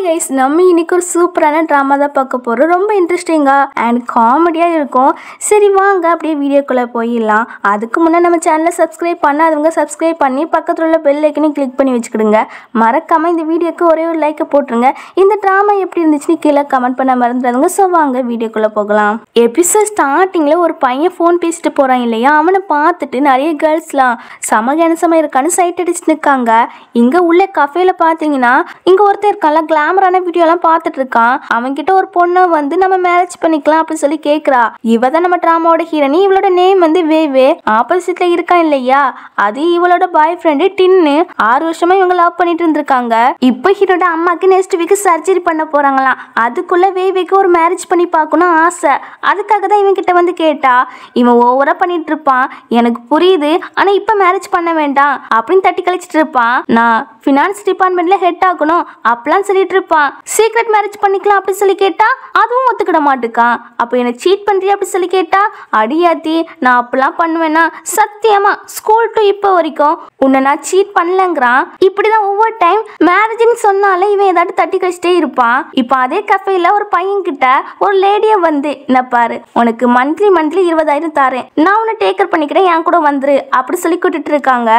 Guys, நம்ம இன்னைக்கு ஒரு சூப்பரான ட்ராமா தான் பார்க்க போகிறோம். ரொம்ப இன்ட்ரெஸ்டிங்காக அண்ட் காமெடியாக இருக்கும். சரி வாங்க அப்படியே வீடியோக்குள்ளே போயிடலாம். அதுக்கு முன்னே நம்ம சேனலை சப்ஸ்கிரைப் பண்ணாதவங்க சப்ஸ்கிரைப் பண்ணி பக்கத்தில் உள்ள பெல் ஐக்கனையும் கிளிக் பண்ணி வச்சுக்கிடுங்க. மறக்காமல் இந்த வீடியோக்கு ஒரே ஒரு லைக்கை போட்டுருங்க. இந்த ட்ராமா எப்படி இருந்துச்சுன்னு கீழே கமெண்ட் பண்ண மறந்துடாதுங்க. ஸோ வாங்க வீடியோக்குள்ளே போகலாம். எபிசோட் ஸ்டார்டிங்கில் ஒரு பையன் ஃபோன் பேசிட்டு போகிறான் இல்லையா, அவனை பார்த்துட்டு நிறைய கேர்ள்ஸ்லாம் செம கேன்சமாக இருக்கான்னு சைட் அடிச்சு நிற்காங்க. இங்கே உள்ள கஃபேல பார்த்தீங்கன்னா இங்கே ஒருத்தர் இருக்கான்ல, கிளாமரான வீடியோலாம் பார்த்துட்டு இருக்கான். அவன்கிட்ட ஒரு பொண்ணை வந்து நம்ம மேரேஜ் பண்ணிக்கலாம் அப்படின்னு சொல்லி கேட்குறா. இவ தான் நம்ம ட்ராமாவோட ஹீரோனி. இவளோட நேம் வந்து வேவே. ஆப்போசிட்ல இருக்கான் இல்லையா, அது இவளோட பாய் ஃப்ரெண்டு டின்னு. 6 வருஷமா இவங்க லவ் பண்ணிட்டு இருந்திருக்காங்க. இப்போ ஹீரோட அம்மாக்கு நெக்ஸ்ட் வீக் சர்ஜரி பண்ண போறாங்களாம். அதுக்குள்ள வேவேக்கு ஒரு மேரேஜ் பண்ணி பார்க்கணும் ஆசை. அதுக்காக தான் இவன் கிட்ட வந்து கேட்டா. இவன் ஓவரா பண்ணிட்டு இருப்பான். எனக்கு புரியுது, ஆனா இப்ப மேரேஜ் பண்ண வேண்டாம் அப்படின்னு தட்டி கழிச்சிட்டு இருப்பான். நான் ஃபினான்ஸ் டிபார்ட்மெண்ட்ல ஹெட் ஆகணும் அப்பலாம் சொல்லிட்டு இருப்பான். சீக்ரெட் மேரேஜ் பண்ணிக்கலாம் அப்படின்னு சொல்லி கேட்டா அதுவும் ஒத்துக்கிட மாட்டுக்கான். அப்போ என்ன சீட் பண்றியா அப்படி சொல்லி கேட்டா, அடியாத்தி நான் அப்பெல்லாம் பண்ணுவேன்னா சத்தியமா ஸ்கூல் டு இப்போ வரைக்கும் உன்னை நான் சீட் பண்ணலங்கிறான். இப்படிதான் ஒவ்வொரு டைம் மேரேஜ்னு சொன்னாலே இவன் ஏதாட்டு தட்டி கழிச்சிட்டே இருப்பான். இப்போ அதே கஃபேல ஒரு பையன் கிட்ட ஒரு லேடிய வந்து, என்ன பாரு உனக்கு மந்த்லி 20,000 தரேன், நான் உன்னை டேக்கர் பண்ணிக்கிறேன், என் கூட வந்துரு அப்படி சொல்லி கூட்டிட்டு இருக்காங்க.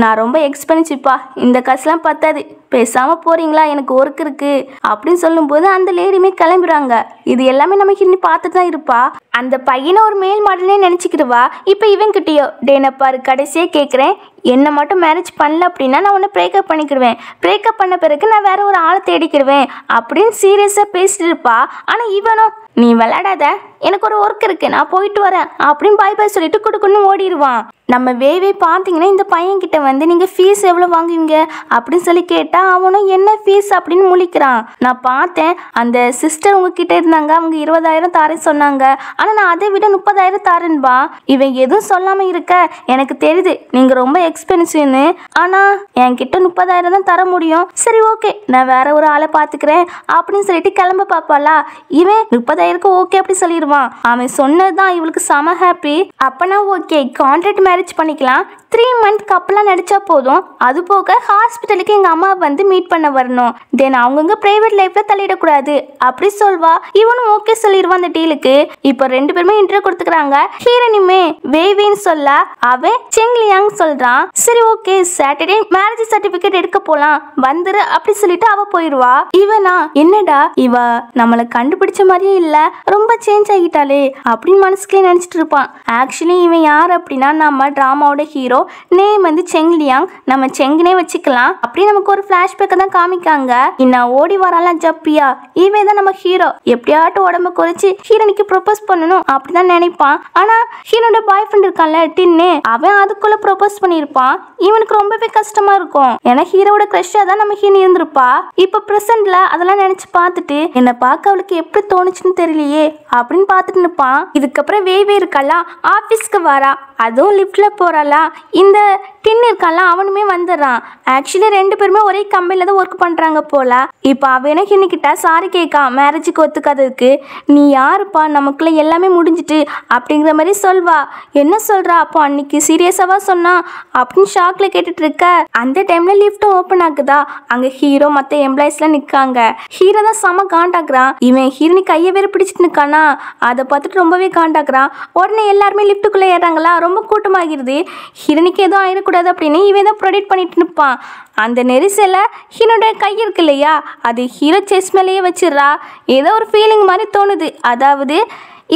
நான் ரொம்ப எக்ஸ்பென்சிவ்ப்பா, இந்த காசுலாம் பத்தாது, பேசாம போறீங்களா, எனக்கு ஒர்க் இருக்கு அப்படின்னு சொல்லும்போது அந்த லேடியுமே கிளம்புறாங்க. இது எல்லாமே நம்ம ஹிந்தி பார்த்துட்டு தான் இருப்பா. அந்த பையனை ஒரு மேல் மாடலே நினைச்சுக்கிடுவா. இப்போ இவன் கிட்டயோ, டேனப்பாரு கடைசியே கேட்குறேன், என்னை மட்டும் மேரேஜ் பண்ணல அப்படின்னா நான் உன்னை பிரேக்கப் பண்ணிக்கிடுவேன், பிரேக்கப் பண்ண பிறகு நான் வேற ஒரு ஆளை தேடிக்கிடுவேன் அப்படின்னு சீரியஸாக பேசிட்டு இருப்பா. ஆனால் இவனோ, நீ விளையாடாத, எனக்கு ஒரு ஒர்க் இருக்கு, நான் போயிட்டு வரேன் அப்படின்னு பாய் பாய் சொல்லிட்டு குடுக்குன்னு ஓடிடுவான். நம்ம வேவே பார்த்தீங்கன்னா இந்த பையன்கிட்ட வந்து நீங்கள் ஃபீஸ் எவ்வளோ வாங்குவீங்க அப்படின்னு சொல்லி கேட்டால் அவனும் என்ன ஃபீஸ் அப்படின்னு முழிக்கிறான். நான் பார்த்தேன் அந்த சிஸ்டர் உங்ககிட்ட இருந்தாங்க, அவங்க 20,000 தாரேன்னு சொன்னாங்க, ஆனால் நான் அதை விட 30,000 தாரேன்பா. இவன் எதுவும் சொல்லாமல் இருக்க, எனக்கு தெரியுது நீங்கள் ரொம்ப எக்ஸ்பென்சிவ்னு, ஆனால் என்கிட்ட 30,000 தான் தர முடியும், சரி ஓகே நான் வேற ஒரு ஆளை பார்த்துக்கிறேன் அப்படின்னு சொல்லிட்டு கிளம்ப பார்ப்பாளா. இவன் 30,000 ஓகே அப்படி சொல்லிடுவான். அவன் சொன்னதுதான் இவளுக்கு செம ஹாப்பி. அப்பனா ஓகே கான்ட்ராக்ட் மேரேஜ் பண்ணிக்கலாம், 3 month கப்பலாம் நடிச்சா போதும், அது போக ஹாஸ்பிட்டலுக்கு எங்க அம்மா வந்து மீட் பண்ண வரணும், தென் அவங்கவுங்க பிரைவேட் லைஃப்ல தலையிடக்கூடாது அப்படி சொல்வா. இவனும் ஓகே சொல்லிடுவான் அந்த டீலுக்கு. இப்போ 2 பேருமே இன்டர்வியூ கொடுத்துக்கிறாங்க. ஹீரோனிமே வேவின்னு சொல்ல அவன் செங்லியாங் சொல்றான். சரி ஓகே சாட்டர்டே மேரேஜ் சர்டிபிகேட் எடுக்க போலாம் வந்துரு அப்படி சொல்லிட்டு அவ போயிடுவா. இவனா என்னடா இவ நம்மளை கண்டுபிடிச்ச மாதிரியே இல்ல, ரொம்ப சேஞ்ச் ஆகிட்டாலே அப்படின்னு மனசுக்குள்ளே நினைச்சிட்டு இருப்பான். ஆக்சுவலி இவன் யார் அப்படின்னா நம்ம டிராமாவோட ஹீரோ, நேம் வந்து செங்லியாங், நம்ம செங்கனே வச்சுக்கலாம். அப்படி நமக்கு ஒரு ஃபிளாஷ்பேக்கை தான் காமிக்காங்க. இன்னும் ஓடி வராலாம் ஜப்பியா, இவன் தான் நம்ம ஹீரோ. எப்படியாட்டும் உடம்பு குறைச்சி ஹீரோனிக்கு ப்ரொபோஸ் பண்ணணும் அப்படிதான் நினைப்பான். ஆனா ஹீரோட பாய் ஃப்ரெண்ட் இருக்கான்ல டின்னு, அவன் அதுக்குள்ள ப்ரொபோஸ் பண்ணியிருப்பான். இவனுக்கு ரொம்பவே கஷ்டமா இருக்கும், ஏன்னா ஹீரோட கிரஷ்ஷா தான் நம்ம ஹீரோ இருந்திருப்பா. இப்ப பிரசன்ட்ல அதெல்லாம் நினைச்சு பார்த்துட்டு என்ன பார்க்க அவளுக்கு எப்படி தோணுச்சுன்னு தெரியலையே அப்படின்னு பார்த்துட்டு நிற்பான். இதுக்கப்புறம் வேவே இருக்கல ஆபீஸ்க்கு வரா, அதுவும் லிஃப்ட்ல போறாளா. இந்த டின் இருக்கான்ல அவனுமே வந்துடுறான். ஆக்சுவலி 2 பேருமே ஒரே கம்பெனில தான் ஒர்க் பண்றாங்க போல. இப்போ அவனே ஹின்னிக்கிட்ட சாரி கேட்கா மேரேஜுக்கு ஒத்துக்காததுக்கு. நீ யாருப்பா, நமக்குள்ள எல்லாமே முடிஞ்சிட்டு அப்படிங்கிற மாதிரி சொல்வா. என்ன சொல்றா, அப்போ அன்னைக்கு சீரியஸாவா சொன்னா அப்படின்னு ஷாக்ல கேட்டுட்டு இருக்க. அந்த டைம்ல லிஃப்ட் ஓப்பன் ஆகுதா, அங்க ஹீரோ மற்ற எம்ப்ளாயிஸ்லாம் நிற்காங்க. ஹீரோ தான் செம காண்டாக்குறான். இவன் ஹீரோனி கையை வேற பிடிச்சிட்டு நிற்கானா, அதை பார்த்துட்டு ரொம்பவே காண்டாக்குறான். உடனே எல்லாருமே லிஃப்ட்டுக்குள்ள ஏறாங்களா, ரொம்ப கூட்டமாகிறது. ஹீரோனிக்கு எதுவும் ஆயிடக்கூடாது அப்படின்னு இவன் தான் ப்ரொடெக்ட் பண்ணிட்டு நிற்பான். அந்த நெரிசல ஹீரோட கை இருக்கு இல்லையா, அது ஹீரோ செஸ் மேலேயே வச்சிடறா. ஏதோ ஒரு ஃபீலிங் மாதிரி தோணுது. அதாவது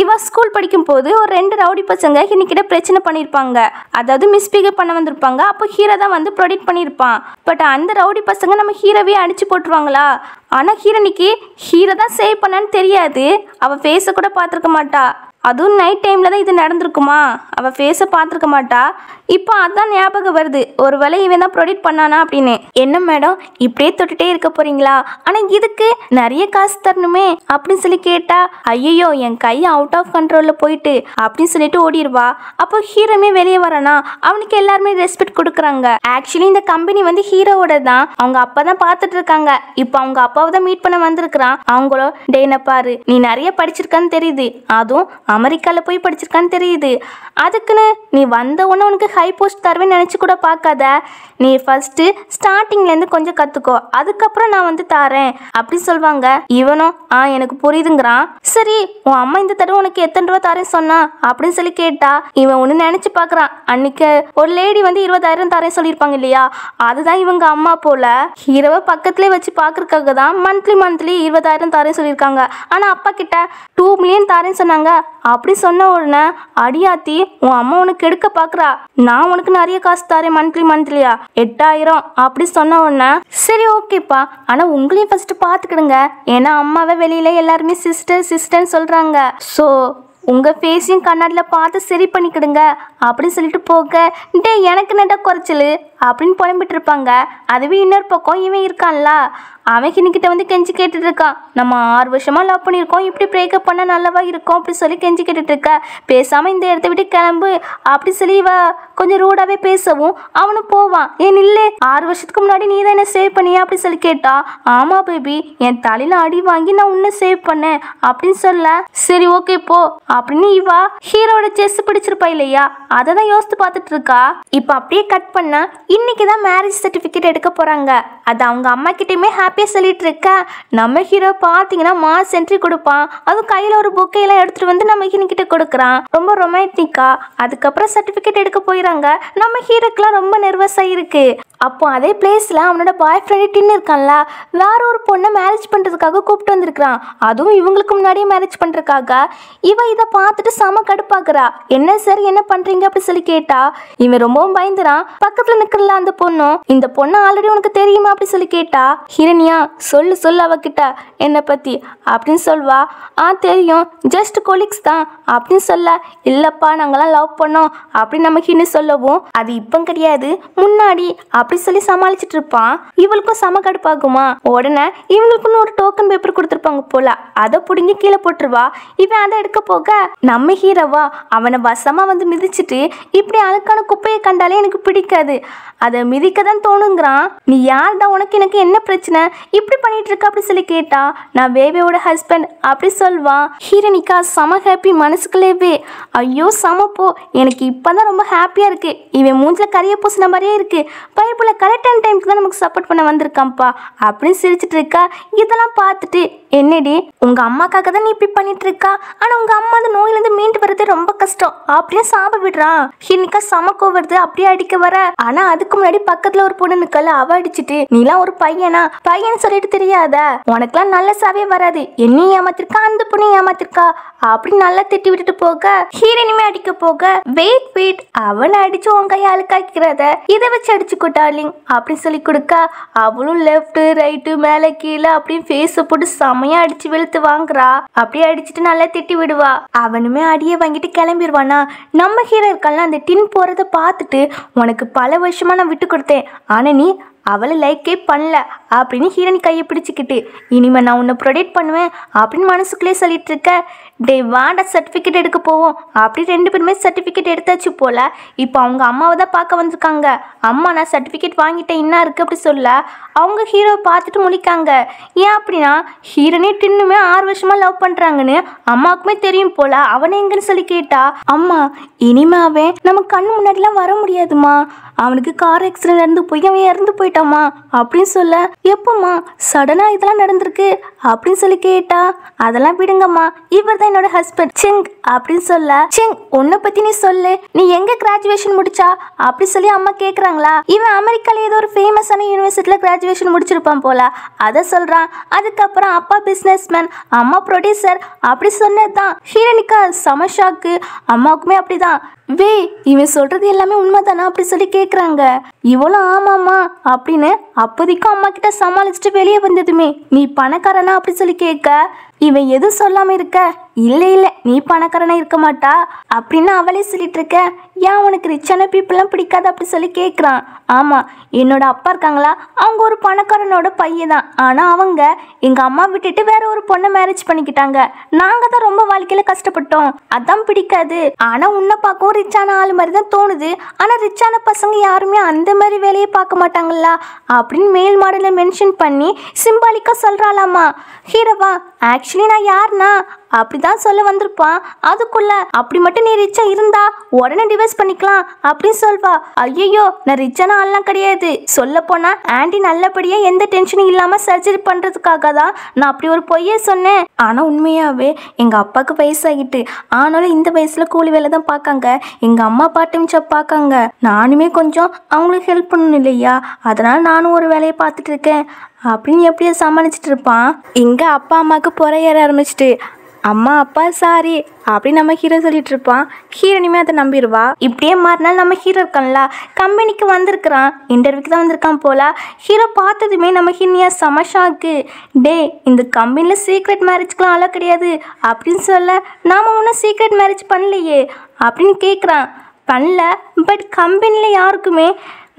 இவ ஸ்கூல் படிக்கும் போது ஒரு 2 ரவுடி பசங்க ஹின்னிக்கிட்ட பிரச்சனை பண்ணியிருப்பாங்க, அதாவது மிஸ்பிஹேவ் பண்ண வந்திருப்பாங்க. அப்போ ஹீரோ தான் வந்து ப்ரொடெக்ட் பண்ணியிருப்பான். பட் அந்த ரவுடி பசங்க நம்ம ஹீரோவே அடிச்சு போட்டுருவாங்களா. ஆனால் ஹீரோனிக்கு ஹீரோ தான் சேவ் பண்ணான்னு தெரியாது. அவள் ஃபேஸை கூட பார்த்துருக்க மாட்டா. அதுவும் நைட் டைமில் தான் இது நடந்திருக்குமா, அவள் ஃபேஸை பார்த்துருக்க மாட்டா. இப்போ அதான் ஞாபகம் வருது, ஒரு வேளை இவன் தான் ப்ரொடெக்ட் பண்ணானா அப்படின்னு. என்ன மேடம் இப்படியே தொட்டுட்டே இருக்க போறீங்களா, ஆனால் இதுக்கு நிறைய காசு தரணுமே அப்படின்னு சொல்லி கேட்டா, ஐயோ என் கை அவுட் ஆஃப் கண்ட்ரோலில் போயிட்டு அப்படின்னு சொல்லிட்டு ஓடிடுவா. அப்போ ஹீரோமே வெளியே வரானா, அவனுக்கு எல்லாருமே ரெஸ்பெக்ட் கொடுக்குறாங்க. ஆக்சுவலி இந்த கம்பெனி வந்து ஹீரோவோட தான், அவங்க அப்பா தான் பார்த்துட்டு இருக்காங்க. இப்போ அவங்க அப்பாவை தான் மீட் பண்ண வந்திருக்கிறான். அவங்களோ, டேன பாரு நீ நிறைய படிச்சிருக்கான்னு தெரியுது, அதுவும் அமெரிக்காவில் போய் படிச்சிருக்கான்னு தெரியுது, அதுக்குன்னு நீ வந்த உடனே உனக்கு ஹை போஸ்ட் தருவேன்னு நினச்சி கூட பார்க்காத. நீ ஃபஸ்ட்டு ஸ்டார்டிங்லேருந்து கொஞ்சம் கற்றுக்கோ, அதுக்கப்புறம் நான் வந்து தாரேன் அப்படி சொல்லுவாங்க. இவனும் எனக்கு புரியுதுங்கிறான். சரி உன் அம்மா இந்த தடவை உனக்கு எத்தனை ரூபா தரேன் சொன்னா அப்படின்னு சொல்லி கேட்டா இவன் ஒன்று நினச்சி பார்க்குறான். அன்னைக்கு ஒரு லேடி வந்து 20,000 தரேன் சொல்லியிருப்பாங்க இல்லையா, அதுதான் இவங்க அம்மா போல. ஹீரோவை பக்கத்துலேயே வச்சு பார்க்கறதுக்காக தான் மந்த்லி 20,000 தரேன் சொல்லியிருக்காங்க. ஆனால் அப்பா கிட்ட 2 மில்லியன் தரேன்னு சொன்னாங்க. அப்படி சொன்ன உடனே அடியாத்தி உன் அம்மா உனக்கு எடுக்க பார்க்குறா, நான் உனக்கு நிறைய காசு தரேன் மந்த்லியா 8,000 அப்படி சொன்ன உடனே சரி ஓகேப்பா, ஆனால் உங்களையும் ஃபஸ்ட்டு பார்த்துக்கிடுங்க, ஏன்னா அம்மாவை வெளியில எல்லாருமே சிஸ்டர்னு சொல்கிறாங்க. ஸோ உங்கள் ஃபேஸையும் கண்ணாடியில் பார்த்து சரி பண்ணிக்கிடுங்க அப்படின்னு சொல்லிட்டு போக எனக்கு நட குறைச்சல் அப்படின்னு புலம்பிட்டு இருப்பாங்க. அதுவே இன்னொரு பக்கம் இவன் இருக்கான்ல, அவன் இன்னைக்கிட்ட வந்து கெஞ்சி கேட்டுட்டு இருக்கான். நம்ம 6 வருஷமாக லவ் பண்ணியிருக்கோம், இப்படி பிரேக்கப் பண்ண நல்லவா இருக்கும் அப்படி சொல்லி கெஞ்சி கேட்டுட்டு இருக்க. பேசாமல் இந்த இடத்த விட்டு கிளம்பு அப்படி சொல்லி இவ கொஞ்சம் ரூடாகவே பேசவும் அவனும் போவான். ஏன் இல்லை 6 வருஷத்துக்கு முன்னாடி நீ தான் என்ன சேவ் பண்ணியா அப்படி சொல்லி கேட்டா, ஆமாம் பேபி என் தலையில் அடி வாங்கி நான் உன்னை சேவ் பண்ணேன் அப்படின்னு சொல்ல. சரி ஓகே போ அப்படின்னு இவா ஹீரோட செஸ் பிடிச்சிருப்பா இல்லையா, அதை தான் யோசித்து பார்த்துட்டு இருக்கா. இப்போ அப்படியே கட் பண்ணா இன்னைக்கு தான் மேரேஜ் சர்டிஃபிகேட் எடுக்க போகிறாங்க. அது அவங்க அம்மா கிட்டேயுமே ஹாப்பியாக சொல்லிட்டு இருக்கா. நம்ம ஹீரோ பார்த்தீங்கன்னா மாஸ் என்ட்ரி கொடுப்பான், அதுவும் கையில் ஒரு பொக்கையெல்லாம் எடுத்துகிட்டு வந்து நம்ம ஹீரோக்கிட்ட கொடுக்குறான், ரொம்ப ரொமான்டிக்கா. அதுக்கப்புறம் சர்டிஃபிகேட் எடுக்க போயிடறாங்க. நம்ம ஹீரோக்கெலாம் ரொம்ப நர்வஸாக இருக்கு. அப்போ அதே பிளேஸில் அவனோட பாய் ஃப்ரெண்டு டின்னு இருக்கான்ல, வேற ஒரு பொண்ணை மேரேஜ் பண்ணுறதுக்காக கூப்பிட்டு வந்திருக்கிறான். அதுவும் இவங்களுக்கு முன்னாடியே மேரேஜ் பண்ணுறதுக்காக. இவன் இதை பார்த்துட்டு செம கடுப்பாக்குறா. என்ன சார் என்ன பண்ணுறீங்க அப்படி சொல்லி கேட்டா இவன் ரொம்பவும் பயந்துறான். பக்கத்தில் நிற்கிறல அந்த பொண்ணும், இந்த பொண்ணு ஆல்ரெடி உனக்கு தெரியுமா அப்படி சொல்லி கேட்டா ஹிரண்யா சொல்லு அவகிட்ட என்னை பற்றி அப்படின்னு சொல்வா. தெரியும் ஜஸ்ட் கொலீக்ஸ் தான் அப்படின்னு சொல்ல. இல்லைப்பா நாங்களாம் லவ் பண்ணோம் அப்படின்னு நம்ம ஹின்னு சொல்லவும் அது இப்போ கிடையாது முன்னாடி அப்படி சொல்லி சமாளிச்சுட்டு இருப்பான். இவளுக்கும் சம கடுப்பாகுமா. உடனே இவங்களுக்குன்னு ஒரு டோக்கன் பேப்பர் கொடுத்துருப்பாங்க போல, அதை பிடுங்கி கீழே போட்டுருவா. இவன் அதை எடுக்க போக நம்ம ஹீரோவா அவனை வசமா வந்து மிதிச்சுட்டு இப்படி அழுக்கான குப்பையை கண்டாலே எனக்கு பிடிக்காது, அதை மிதிக்க தான் தோணுங்கிறான். நீ யார்டா உனக்கு எனக்கு என்ன பிரச்சனை இப்படி பண்ணிட்டு இருக்க அப்படி சொல்லி கேட்டா நான் வேவேவோட ஹஸ்பண்ட் அப்படி சொல்வான். ஹீரோனிக்கா செம ஹாப்பி மனசுக்குள்ளேவே. ஐயோ சமப்போ எனக்கு இப்போதான் ரொம்ப ஹாப்பியாக இருக்கு. இவன் மூஞ்சில் கரிய பூசின மாதிரியே இருக்கு. பைபிள கரெக்டான டைமுக்கு தான் நமக்கு சப்போர்ட் பண்ண வந்திருக்கான்ப்பா அப்படின்னு சிரிச்சிட்டு இருக்கா. இதெல்லாம் பார்த்துட்டு என்னடி உங்க அம்மாக்காக தான் நீ இப்படி பண்ணிட்டு இருக்கா, ஆனால் உங்க அம்மா அந்த நோயிலேருந்து மீண்டு வர்றது ரொம்ப கஷ்டம் அப்படின்னு சாப விடுறான். ஹினிக்கா சமக்கோ வருது அப்படியே அடிக்க வர. ஆனால் அதுக்கு முன்னாடி பக்கத்தில் ஒரு பொண்ணு நிக்கல, அவ அடிச்சுட்டு நீலாம் ஒரு பையன் சொல்லிட்டு தெரியாத, உனக்குலாம் நல்ல சாவே வராது, என்னையும் ஏமாத்திருக்கா அந்த பொண்ணு ஏமாத்திருக்கா அப்படி நல்லா திட்டி விட்டுட்டு போக ஹீரோனியுமே அடிக்க போக வெயிட் அவனை அடிச்சு உன் கையை அழுக்காக்கிறத இதை வச்சு அடிச்சுக்கோ டார்லிங் அப்படின்னு சொல்லி கொடுக்க அவளும் லெஃப்ட் ரைட்டு மேலே கீழே அப்படின்னு ஃபேஸை போட்டு செமையா அடிச்சு வெளுத்து வாங்குறா. அப்படியே அடிச்சுட்டு நல்லா திட்டி விடுவா. அவனுமே அடியை வாங்கிட்டு கிளம்பிடுவானா. நம்ம ஹீரோ இருக்கான்ல அந்த டின் போறதை பார்த்துட்டு உனக்கு பல வருஷமா நான் விட்டு கொடுத்தேன், ஆனா நீ அவளை லைக்கே பண்ணல அப்படின்னு ஹீரோனி கையை பிடிச்சிக்கிட்டு இனிமேல் நான் உன்னை ப்ரொடெக்ட் பண்ணுவேன் அப்படின்னு மனசுக்குள்ளே சொல்லிட்டு இருக்க. டே வாண்டா சர்டிஃபிகேட் எடுக்க போவோம் அப்படி 2 பேருமே சர்டிஃபிகேட் எடுத்தாச்சு போல. இப்போ அவங்க அம்மாவை தான் பார்க்க வந்திருக்காங்க. அம்மா நான் சர்டிஃபிகேட் வாங்கிட்டேன் என்ன இருக்குது அப்படி சொல்ல அவங்க ஹீரோவை பார்த்துட்டு முழிக்காங்க. ஏன் அப்படின்னா ஹீரோனே டின்னுமே 6 வருஷமாக லவ் பண்ணுறாங்கன்னு அம்மாவுக்குமே தெரியும் போல. அவனை எங்கன்னு சொல்லி கேட்டா அம்மா இனிமே அவன் நம்ம கண்ணு முன்னாடிலாம் வர முடியாதுமா, அவனுக்கு கார் ஆக்சிடென்ட் நடந்து போய் அவன் இறந்து போயிட்டாமா அப்படின்னு சொல்ல. எப்போம்மா சடனாக இதெல்லாம் நடந்திருக்கு அப்படின்னு சொல்லி கேட்டா அதெல்லாம் விடுங்கம்மா, இவர் தான் என்னோட ஹஸ்பண்ட் செங் அப்படின்னு சொல்ல. செங் உன்னை பற்றி நீ சொல்லு, நீ எங்கே கிராஜுவேஷன் முடிச்சா அப்படி சொல்லி அம்மா கேட்குறாங்களா. இவன் அமெரிக்காவில் ஏதோ ஒரு ஃபேமஸான யூனிவர்சிட்டியில் கிராஜுவேஷன் முடிச்சிருப்பான் போல, அதை சொல்கிறான். அதுக்கப்புறம் அப்பா பிஸ்னஸ்மேன் அம்மா ப்ரொடியூசர் அப்படி சொன்னது தான். ஹீரோனிக்கா செம ஷாக்கு. அம்மாவுக்குமே அப்படிதான். இவன் சொல்றது எல்லாமே உண்மைதானா அப்படி சொல்லி கேட்குறாங்க. இவளும் ஆமாம்மா அப்படின்னு அப்போதைக்கும் அம்மா கிட்ட சமாளிச்சுட்டு வெளியே வந்ததுமே நீ பணக்காரனா அப்படி சொல்லி கேட்க இவன் எதுவும் சொல்லாமல் இருக்க. இல்லை நீ பணக்காரனா இருக்க மாட்டா அப்படின்னு அவளே சொல்லிட்டு இருக்க. ஏன் உனக்கு ரிச்சான பீப்புளெலாம் பிடிக்காது அப்படி சொல்லி கேட்குறான். ஆமாம் என்னோட அப்பா இருக்காங்களா, அவங்க ஒரு பணக்காரனோட பையன் தான், ஆனால் அவங்க எங்கள் அம்மா விட்டுட்டு வேற ஒரு பொண்ணை மேரேஜ் பண்ணிக்கிட்டாங்க. நாங்கள் தான் ரொம்ப வாழ்க்கையில் கஷ்டப்பட்டோம், அதான் பிடிக்காது. ஆனால் உன்னை பார்க்கவும் ரிச்சான ஆள் மாதிரி தான் தோணுது, ஆனால் ரிச்சான பசங்க யாருமே அந்த மாதிரி வேலையை பார்க்க மாட்டாங்களா அப்படின்னு மேல் மாடலை மென்ஷன் பண்ணி சிம்பாலிக்காக சொல்கிறாளாமா. ஹீரோவா ஆக்சுவலி நான் யாருனா அப்படிதான் சொல்ல வந்திருப்பான். அதுக்குள்ள அப்படி மட்டும் நீ ரிச்சா இருந்தா உடனே டிவைஸ் பண்ணிக்கலாம் அப்படின்னு சொல்வா. ஐயோ நான் ரிச்சான ஆள்லாம் கிடையாது. சொல்ல போனா ஆண்டி நல்லபடியா எந்த டென்ஷனும் இல்லாம சர்ஜரி பண்றதுக்காக தான் நான் அப்படி ஒரு பொய்யே சொன்னேன். ஆனா உண்மையாவே எங்க அப்பாவுக்கு வயசாகிட்டு, ஆனாலும் இந்த வயசுல கூலி வேலை தான் பார்க்காங்க. எங்க அம்மா பார்ட் டைம் ஜாப் பார்க்காங்க. நானுமே கொஞ்சம் அவங்களுக்கு ஹெல்ப் பண்ணணும் இல்லையா, அதனால நானும் ஒரு வேலையை பார்த்துட்டு இருக்கேன் அப்படின்னு எப்படியோ சமாளிச்சுட்டு இருப்பான். இங்க அப்பா அம்மாவுக்கு புறையேற ஆரம்பிச்சிட்டு, அம்மா அப்பா சாரி அப்படின்னு நம்ம ஹீரோ சொல்லிட்டு இருப்பான். ஹீரோனியுமே அதை நம்பிடுவா. இப்படியே மாறினாலும் நம்ம ஹீரோ இருக்கான்ல, கம்பெனிக்கு வந்திருக்கிறான், இன்டர்வியூக்கு தான் வந்திருக்கான் போல. ஹீரோ பார்த்ததுமே நம்ம ஹீரோனியா செம ஷாக்கு. டே இந்த கம்பெனியில் சீக்ரெட் மேரேஜ்க்கெலாம் அலோ கிடையாது அப்படின்னு சொல்ல, நாம் ஒன்றும் சீக்ரெட் மேரேஜ் பண்ணலையே அப்படின்னு கேட்குறான். பண்ணல, பட் கம்பெனியில் யாருக்குமே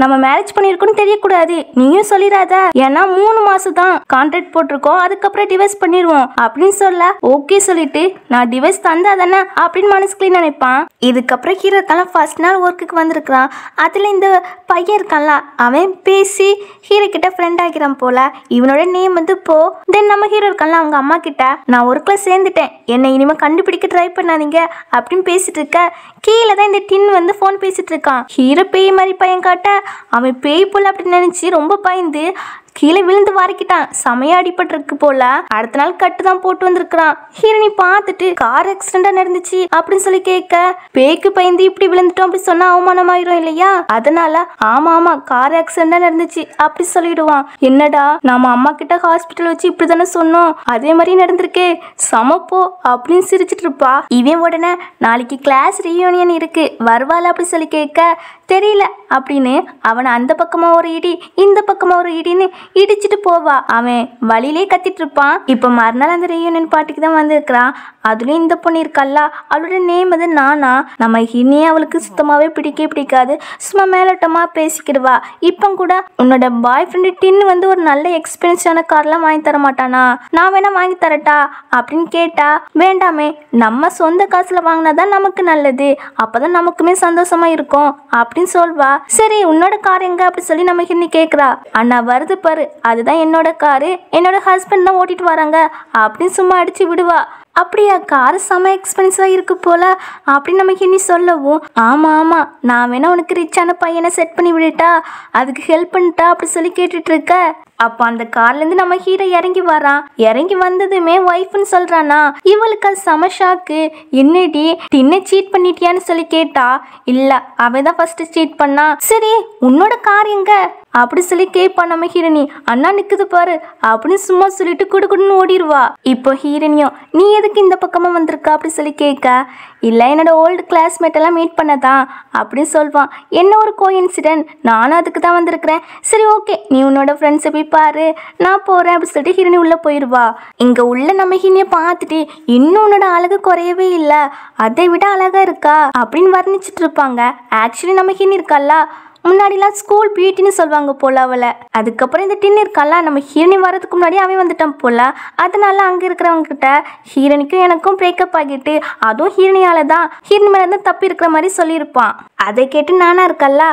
நம்ம மேரேஜ் பண்ணியிருக்கோன்னு தெரியக்கூடாது, நீயும் சொல்லிடாத, ஏன்னா 3 மாதம் தான் கான்ட்ராக்ட் போட்டிருக்கோம், அதுக்கப்புறம் டிவைஸ் பண்ணிடுவோம் அப்படின்னு சொல்ல, ஓகே சொல்லிட்டு நான் டிவைஸ் தந்தா தானே அப்படின்னு மனசுக்குள்ளே நினைப்பான். இதுக்கப்புறம் ஹீரோ இருக்கான், ஃபர்ஸ்ட் நாள் ஒர்க்குக்கு வந்திருக்கிறான். அதில் இந்த பையன் இருக்கான்ல, அவன் பேசி ஹீரோ கிட்ட ஃப்ரெண்ட் ஆகிறான் போல. இவனோட நேம் வந்து போ. தென் நம்ம ஹீரோ இருக்கான்ல, அவங்க அம்மா கிட்ட நான் ஒர்க்கில் சேர்ந்துட்டேன், என்னை இனிமேல் கண்டுபிடிக்க ட்ரை பண்ணாதீங்க அப்படின்னு பேசிட்டு இருக்க. கீழே தான் இந்த டின் வந்து ஃபோன் பேசிட்டு இருக்கான். ஹீரோ பேய் மாதிரி பையன் காட்ட, அவன் பேய் போல அப்படின்னு நினைச்சு ரொம்ப பயந்து கீழே விழுந்து வாரிக்கிட்டான். செமையா அடிபட்டிருக்கு போல. அடுத்த நாள் கட்டு தான் போட்டு வந்திருக்கிறான். ஹீரோனி பார்த்துட்டு கார் ஆக்சிடென்டா நடந்துச்சு அப்படின்னு சொல்லி கேட்க, பேய்க்கு பயந்து இப்படி விழுந்துட்டோம் அப்படி சொன்னா அவமானமாயிரும் இல்லையா, அதனால ஆமா கார் ஆக்சிடென்டா நடந்துச்சு அப்படி சொல்லிடுவான். என்னடா நம்ம அம்மா கிட்ட ஹாஸ்பிட்டல் வச்சு இப்படி தானே சொன்னோம், அதே மாதிரி நடந்திருக்கே, சமப்போ அப்படின்னு சிரிச்சிட்டு இருப்பா. இவன் உடனே நாளைக்கு கிளாஸ் ரீயூனியன் இருக்கு வருவாள் அப்படி சொல்லி கேட்க, தெரியல அப்படின்னு அவனை அந்த பக்கமா ஒரு இடி இந்த பக்கமா ஒரு இடின்னு இடிச்சிட்டு போவா. அவன் வழியிலே கத்திட்டு இருப்பான். இப்ப மறுநாள் அந்த ரீயூனியன் பார்ட்டிக்கு தான் வந்திருக்கிறான். அதுலயும் இந்த பொண்ணு இருக்கல்ல, அவளோட நேம் வந்து நானா. நம்ம ஹினியே அவளுக்கு சுத்தமாவே பிடிக்காது, சும்மா மேலோட்டமா பேசிக்கிடுவா. இப்போ கூட உன்னோட பாய் ஃப்ரெண்டு டின் வந்து ஒரு நல்ல எக்ஸ்பீரியன்ஸான கார்லாம் வாங்கி தர மாட்டானா, நான் வேணா வாங்கி தரட்டா அப்படின்னு கேட்டா, வேண்டாமே நம்ம சொந்த காசுல வாங்கினாதான் நமக்கு நல்லது, அப்பதான் நமக்குமே சந்தோஷமா இருக்கும் அப்படின்னு சொல்வா. சரி உன்னோட கார் எங்க அப்படி சொல்லி நம்ம ஹின்னி கேட்குறா. அண்ணா வருது பாரு, அதுதான் என்னோட காரு, என்னோட ஹஸ்பண்ட் தான் ஓட்டிட்டு வராங்க அப்படின்னு சும்மா அடிச்சு விடுவா. அப்படியா, காரு செம எக்ஸ்பென்சிவாக இருக்கு போல அப்படின்னு நம்ம ஹின்னி சொல்லவும், ஆமாம் நான் வேணா உனக்கு ரிச்சான பையனை செட் பண்ணி விடட்டா, அதுக்கு ஹெல்ப் பண்ணிட்டா அப்படி சொல்லி கேட்டுட்டு இருக்க. அப்போ அந்த கார்லேருந்து நம்ம ஹீரோ இறங்கி வரான். இறங்கி வந்ததுமே ஒய்ஃப்னு சொல்றானா. இவளுக்கு அது செம ஷாக்கு. என்னடி டின்னை சீட் பண்ணிட்டியான்னு சொல்லி கேட்டா, இல்லை அவன் தான் ஃபர்ஸ்ட் சீட் பண்ணா. சரி உன்னோட கார் எங்க அப்படி சொல்லி கேட்பா நம்ம ஹீரோனி. அண்ணா நிக்குது பாரு அப்படின்னு சும்மா சொல்லிட்டு குடுக்குடுன்னு ஓடிடுவா. இப்போ ஹீரோனியும் நீ எதுக்கு இந்த பக்கமா வந்திருக்கா அப்படி சொல்லி கேட்க, இல்லை என்னோட ஓல்டு கிளாஸ்மேட் எல்லாம் மீட் பண்ணதான் அப்படின்னு சொல்வான். என்ன ஒரு கோஇன்சிடென்ட், நானும் அதுக்கு தான் வந்திருக்கிறேன். சரி ஓகே நீ உன்னோட ஃப்ரெண்ட்ஸை போய் பாரு, நான் போறேன் அப்படி சொல்லிட்டு ஹீரோனி உள்ள போயிடுவா. இங்க உள்ள நம்ம ஹீரோனியை பார்த்துட்டு, இன்னும் உன்னோட அழகு குறையவே இல்லை, அதை விட அழகா இருக்கா அப்படின்னு வர்ணிச்சிட்டு இருப்பாங்க. ஆக்சுவலி நம்ம ஹீரோனி இருக்கல்ல, முன்னாடிலாம் ஸ்கூல் பியூட்டின்னு சொல்லுவாங்க போல அவளை. அதுக்கப்புறம் இந்த டின் இருக்கால, நம்ம ஹீரோனி வரதுக்கு முன்னாடி அவன் வந்துட்டான் போல. அதனால அங்கே இருக்கிறவங்க கிட்ட ஹீரோனிக்கும் எனக்கும் பிரேக்கப் ஆகிட்டு, அதுவும் ஹீரோனியால தான், ஹீரோனி மேலே தான் தப்பு இருக்கிற மாதிரி சொல்லியிருப்பான். அதை கேட்டு நானா இருக்கல்ல,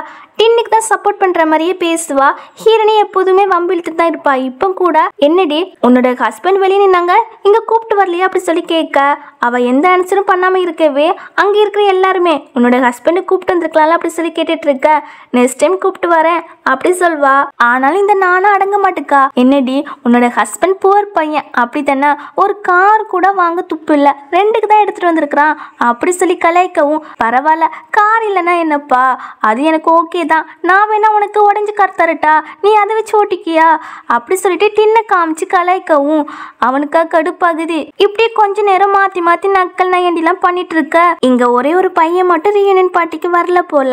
டின்னுக்கு தான் சப்போர்ட் பண்ணுற மாதிரியே பேசுவா. ஹீரோனி எப்போதுமே வம்பிழுத்துட்டு தான் இருப்பா. இப்போ கூட என்னடி உன்னோட ஹஸ்பண்ட் வெளியே நின்னாங்க, இங்கே கூப்பிட்டு வரலையா அப்படி சொல்லி கேட்க, அவள் எந்த ஆன்சரும் பண்ணாமல் இருக்கவே அங்கே இருக்கிற எல்லாருமே உன்னோட ஹஸ்பண்டை கூப்பிட்டு வந்துருக்கலாம்ல அப்படி சொல்லி கேட்டுட்டு இருக்க, நெக்ஸ்ட் டைம் கூப்பிட்டு வரேன் அப்படி சொல்வா. ஆனாலும் இந்த நானும் அடங்க மாட்டுக்கா. என்னடி உன்னோட ஹஸ்பண்ட் புவர் பையன் அப்படி தானே, ஒரு கார் கூட வாங்க துப்பு இல்லை, 2க்கு தான் எடுத்துட்டு வந்திருக்கிறான் அப்படி சொல்லி கலாய்க்கவும், பரவாயில்ல கார் இல்லைன்னா என்னப்பா, அது எனக்கு ஓகே தான், நான் வேணா உனக்கு உடஞ்சி கார் தரட்டா, நீ அதை வச்சு ஓட்டிக்கியா அப்படி சொல்லிட்டு டின்னை காமிச்சு கலாய்க்கவும் அவனுக்கா கடுப்பாகுது. இப்படி கொஞ்ச நேரம் மாத்தி மாத்தி நக்கல் நயண்டிலாம் பண்ணிட்டு இருக்க. இங்க ஒரே ஒரு பையன் மட்டும் ரீயூனியன் பார்ட்டிக்கு வரல போல.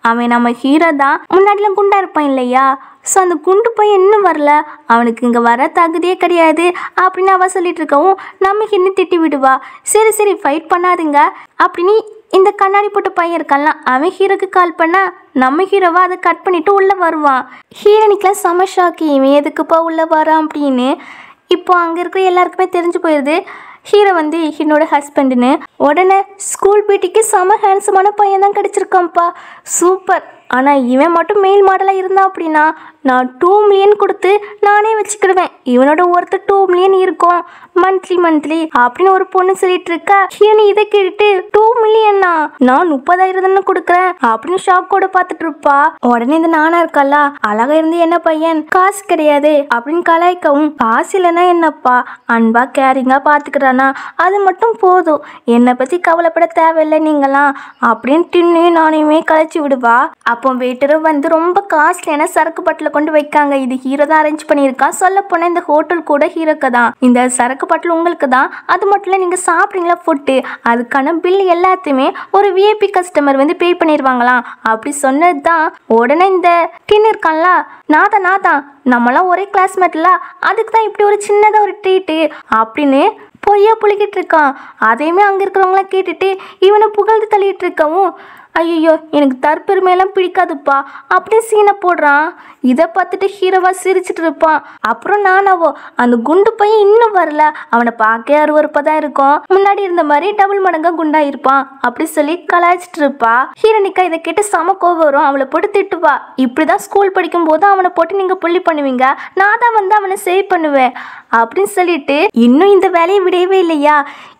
அவன் நம்ம ஹீரோ தான், முன்னாடிலாம் குண்டா இருப்பான் இல்லையா, ஸோ அந்த குண்டு பையன் இன்னும் வரல, அவனுக்கு இங்கே வர தகுதியே கிடையாது அப்படின்னு அவ சொல்லிட்டு இருக்கவும் நம்ம இன்னும் திட்டி விடுவா. சரி சரி ஃபைட் பண்ணாதுங்க அப்படின்னு இந்த கண்ணாடி போட்ட பையன் இருக்கான்ல, அவன் ஹீரோக்கு கால் பண்ணா நம்ம ஹீரோவா அதை கட் பண்ணிட்டு உள்ளே வருவான். ஹீரோனிக்கெலாம் செம ஷாக்கு, இவன் எதுக்குப்பா உள்ளே வரான் அப்படின்னு. இப்போ அங்கே இருக்கிற எல்லாருக்குமே தெரிஞ்சு போயிடுது ஹீரோ வந்து என்னோட ஹஸ்பண்டுன்னு. உடனே ஸ்கூல் பியூட்டிக்கு செம ஹேண்ட்ஸமான பையன் தான் கிடச்சிருக்கான்ப்பா, சூப்பர். ஆனால் இவன் மட்டும் மெயில் மாடலாக இருந்தான் அப்படின்னா நான் 2 மில்லியன் கொடுத்து நானே வச்சுக்கிடுவேன், இவனோட ஒருத்தர் 2 மில்லியன் இருக்கும் மந்த்லி அப்படின்னு ஒரு பொண்ணு சொல்லிட்டு இருக்கா. ஹீரோனி இதை கேட்டுட்டு 2 மில்லியன்னா, நான் 30,000 தானே கொடுக்குறேன் அப்படின்னு ஷாக்கோட பார்த்துட்டு இருப்பா. உடனே இந்த நானா இருக்கா, அழகா இருந்து என்ன பையன் காசு கிடையாது அப்படின்னு கலாய்க்கவும், காசு இல்லைன்னா என்னப்பா அன்பா கேரிங்கா பாத்துக்கிறானா அது மட்டும் போதும், என்னை பத்தி கவலைப்பட தேவையில்லை நீங்களாம் அப்படின்னு டின்னையும் நானையுமே கலைச்சி விடுவா. அப்போ வெயிட்டரும் வந்து ரொம்ப காஸ்ட்லியான சரக்கு பாட்டில கொண்டு வைக்காங்க. இது ஹீரோ தான் அரேஞ்ச் பண்ணியிருக்கான். சொல்ல போனா இந்த ஹோட்டல் கூட ஹீரோக்கு தான், இந்த சரக்கு பாட்டில் உங்களுக்கு தான், அது மட்டும் இல்லை நீங்கள் சாப்பிட்றீங்களா ஃபுட்டு அதுக்கான பில் எல்லாத்தையுமே ஒரு விஐபி கஸ்டமர் வந்து பே பண்ணிடுவாங்களாம் அப்படி சொன்னது தான். உடனே இந்த டின் இருக்கான்ல, நாதான் நம்மளாம் ஒரே கிளாஸ்மேட்ல, அதுக்கு தான் இப்படி ஒரு சின்னதாக ஒரு ட்ரீட்டு அப்படின்னு பொய்யா புளிக்கிட்டு இருக்கான். அதையுமே அங்கே இருக்கிறவங்களாம் கேட்டுட்டு இவனை புகழ்ந்து தள்ளிட்டு இருக்கவும், ஐயோ எனக்கு தற்பெருமையெல்லாம் பிடிக்காதுப்பா அப்படி சீனை போடுறான். இதை பார்த்துட்டு ஹீரோவா சிரிச்சிட்டு இருப்பான். அப்புறம் நானாவோ அந்த குண்டு பையன் இன்னும் வரல, அவனை பார்க்க அருவருப்பதான் இருக்கும், முன்னாடி இருந்த மாதிரி டபுள் மடங்கா குண்டா இருப்பான் அப்படி சொல்லி கலாய்ச்சிட்டு இருப்பா. ஹீரோனிக்கா இதை கேட்டு சம கோவம் வரும். அவளை போட்டு திட்டுவா, இப்படிதான் ஸ்கூல் படிக்கும் போது அவனை போட்டு நீங்க புள்ளி பண்ணுவீங்க, நான் தான் வந்து அவனை சேவ் பண்ணுவேன் அப்படின்னு சொல்லிட்டு, இன்னும் இந்த வேலையை விடவே இல்லையா,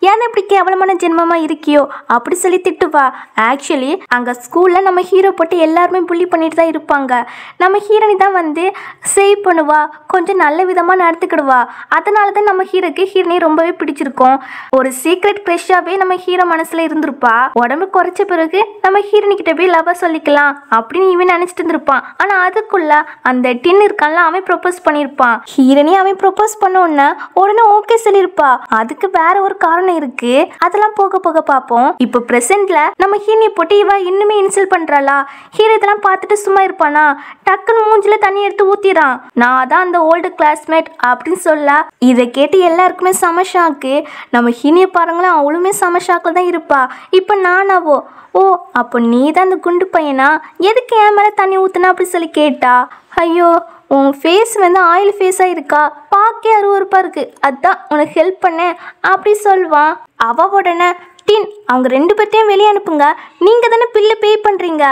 ஏன் இப்படி கேவலமான ஜென்மமா இருக்கியோ அப்படி சொல்லி திட்டுவா. ஆக்சுவலி அங்கே ஸ்கூலில் நம்ம ஹீரோ போட்டு எல்லாருமே புள்ளி பண்ணிட்டு தான் இருப்பாங்க. நம்ம ஹீரோனி தான் வந்து சேவ் பண்ணுவா, கொஞ்சம் நல்ல விதமாக நடத்துக்கிடுவா. அதனால தான் நம்ம ஹீரோனி ரொம்பவே பிடிச்சிருக்கோம். ஒரு சீக்ரெட் க்ரஷ்ஷாகவே நம்ம ஹீரோ மனசில் இருந்திருப்பா. உடம்பு குறைச்ச பிறகு நம்ம ஹீரோனி கிட்ட போய் லவ்வாக சொல்லிக்கலாம் அப்படின்னு இவன் நினச்சிட்டு இருந்திருப்பான். ஆனால் அதுக்குள்ள அந்த டின் இருக்கான்ல, அவன் ப்ரொப்போஸ் பண்ணியிருப்பான். ஹீரோனி அவன் ப்ரொப்போஸ் பண்ண உடனே ஓகே சொல்லியிருப்பா. அதுக்கு வேற ஒரு காரணம் இருக்கு, அதெல்லாம் போக போக பார்ப்போம். இப்போ பிரசன்ட்ல நம்ம ஹீரோனியை போட்டு இவ இன்னுமே இன்சல்ட் பண்றாளா. ஹீரோ இதெல்லாம் பார்த்துட்டு சும்மா இருப்பானா, டக்குன்னு மூஞ்சில தண்ணி எடுத்து ஊத்திரான். நான் தான் அந்த ஓல்டு கிளாஸ்மேட் அப்படின்னு சொல்ல, இதை கேட்டு எல்லாருக்குமே செம ஷாக்கு. நம்ம ஹீரோனியை பாருங்களேன், அவளுமே செம ஷாக்கில் தான் இருப்பா. இப்போ நானாவோ, ஓ அப்போ நீ தான் அந்த குண்டு பையனா, எதுக்கு என் மேலே தண்ணி ஊத்துனா அப்படி சொல்லி கேட்டா. ஐயோ உன் ஃபேஸ் வந்து ஆயில் ஃபேஸாக இருக்கா, பார்க்க அருவருப்பாக இருக்குது, அதான் உனக்கு ஹெல்ப் பண்ணேன் அப்படி சொல்வான். அவ உடனே டின் அவங்க 2 பேர்த்தையும் வெளியே அனுப்புங்க, நீங்கள் தானே பில்லு பே பண்ணுறீங்க,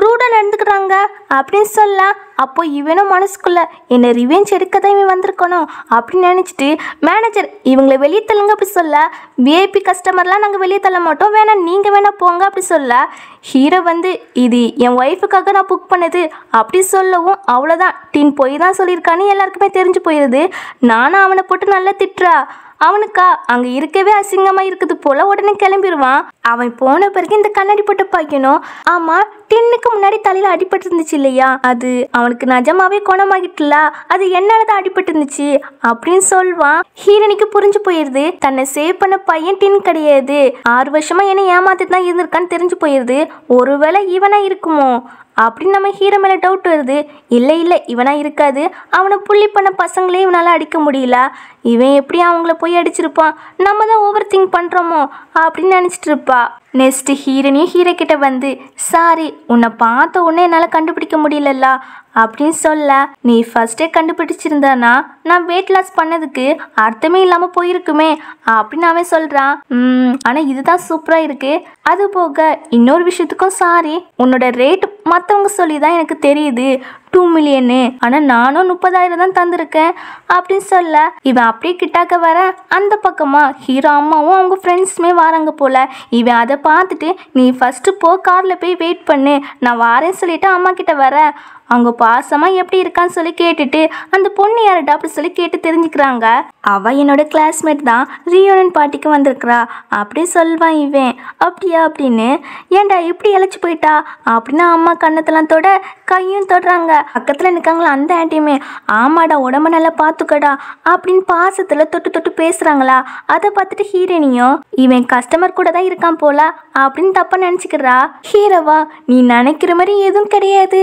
ரூடாக நடந்துக்கிறாங்க அப்படின்னு சொல்ல. அப்போ இவனும் மனசுக்குள்ள என்னை ரிவெஞ்ச் எடுக்க தான் இவன் வந்திருக்கணும் அப்படின்னு நினச்சிட்டு, மேனேஜர் இவங்களை வெளியே தள்ளுங்க அப்படி சொல்ல. விஐபி கஸ்டமர்லாம் நாங்கள் வெளியே தள்ள மாட்டோம், வேணா நீங்கள் வேணா போங்க அப்படி சொல்ல. ஹீரோ வந்து இது என் ஒய்ஃபுக்காக நான் புக் பண்ணது அப்படி சொல்லவும், அவ்வளோதான் டின் போய் தான் சொல்லியிருக்கான்னு எல்லாருக்குமே தெரிஞ்சு போயிடுது. நானும் அவனை போட்டு நல்லா திட்டுறா. அவனுக்கா அங்கே இருக்கவே அசிங்கமாக இருக்குது போல உடனே கிளம்பிடுவான். அவன் போன பிறகு இந்த கண்ணாடி போட்டு பார்க்கணும். ஆமாம் டின்னுக்கு முன்னாடி தலையில் அடிபட்டு இருந்துச்சு இல்லையா, அது அவனுக்கு நிஜமாவே குணமாகிட்டுல, அது என்னால தான் அடிபட்டு இருந்துச்சு அப்படின்னு சொல்வான். ஹீரோனிக்கு புரிஞ்சு போயிடுது, தன்னை சேவ் பண்ண பையன் டின் கிடையாது, 6 வருஷமா என்ன ஏமாத்திட்டு தான் இருந்திருக்கான்னு தெரிஞ்சு போயிடுது. ஒருவேளை இவனா இருக்குமோ அப்படின்னு நம்ம ஹீரோ மேலே டவுட் வருது. இல்லை இவனா இருக்காது, அவனை புள்ளி பண்ண பசங்களே இவனால் அடிக்க முடியல, இவன் எப்படி அவங்கள போய் அடிச்சிருப்பான், நம்ம தான் ஓவர் திங்க் பண்ணுறோமோ அப்படின்னு நினச்சிட்டு இருப்பா. நெக்ஸ்ட் ஹீரோனியும் ஹீரோ கிட்ட வந்து, சாரி உன்னை பார்த்த உடனே என்னால் கண்டுபிடிக்க முடியலல்ல அப்படின்னு சொல்ல. நீ ஃபர்ஸ்டே கண்டுபிடிச்சிருந்தானா நான் வெயிட் லாஸ் பண்ணதுக்கு அர்த்தமே இல்லாமல் போயிருக்குமே அப்படின்னு அவன் சொல்கிறான். ஆனால் இதுதான் சூப்பராக இருக்குது. அது போக இன்னொரு விஷயத்துக்கும் சாரி, உன்னோட ரேட் மற்றவங்க சொல்லி தான் எனக்கு தெரியுது 2 மில்லியனு, ஆனால் நானும் 30,000 தான் தந்திருக்கேன் அப்படின்னு சொல்ல. இவன் அப்படியே கிட்டாக்க வர, அந்த பக்கமாக ஹீரோ அம்மாவும் அவங்க ஃப்ரெண்ட்ஸுமே வராங்க போல். இவன் அதை பார்த்துட்டு, நீ ஃபஸ்ட்டு போ காரில் போய் வெயிட் பண்ணு, நான் வாரேன்னு சொல்லிவிட்டு அம்மா கிட்ட வர, அவங்க பாசமாக எப்படி இருக்கான்னு சொல்லி கேட்டுட்டு, அந்த பொண்ணு யாருடா அப்படி சொல்லி கேட்டு தெரிஞ்சுக்கிறாங்க. அவள் என்னோட கிளாஸ்மேட் தான், ரீயூனியன் பார்ட்டிக்கு வந்திருக்கிறா அப்படி சொல்வான் இவன். அப்படியா அப்படின்னு, ஏன்டா இப்படி இழைச்சி போயிட்டா அப்படின்னு அம்மா கண்ணத்தெல்லாம் தொட, கையும் தொடுறாங்க. பக்கத்தில் நிற்காங்களா அந்த ஆண்டியுமே, ஆமாடா உடம்ப நல்லா பார்த்துக்கடா அப்படின்னு பாசத்தில் தொட்டு தொட்டு பேசுகிறாங்களா. அதை பார்த்துட்டு ஹீரோனியும், இவன் கஸ்டமர் கூட தான் இருக்கான் போல அப்படின்னு தப்பாக நினச்சிக்கிறா. ஹீரோவா நீ நினைக்கிற மாதிரி எதுவும் கிடையாது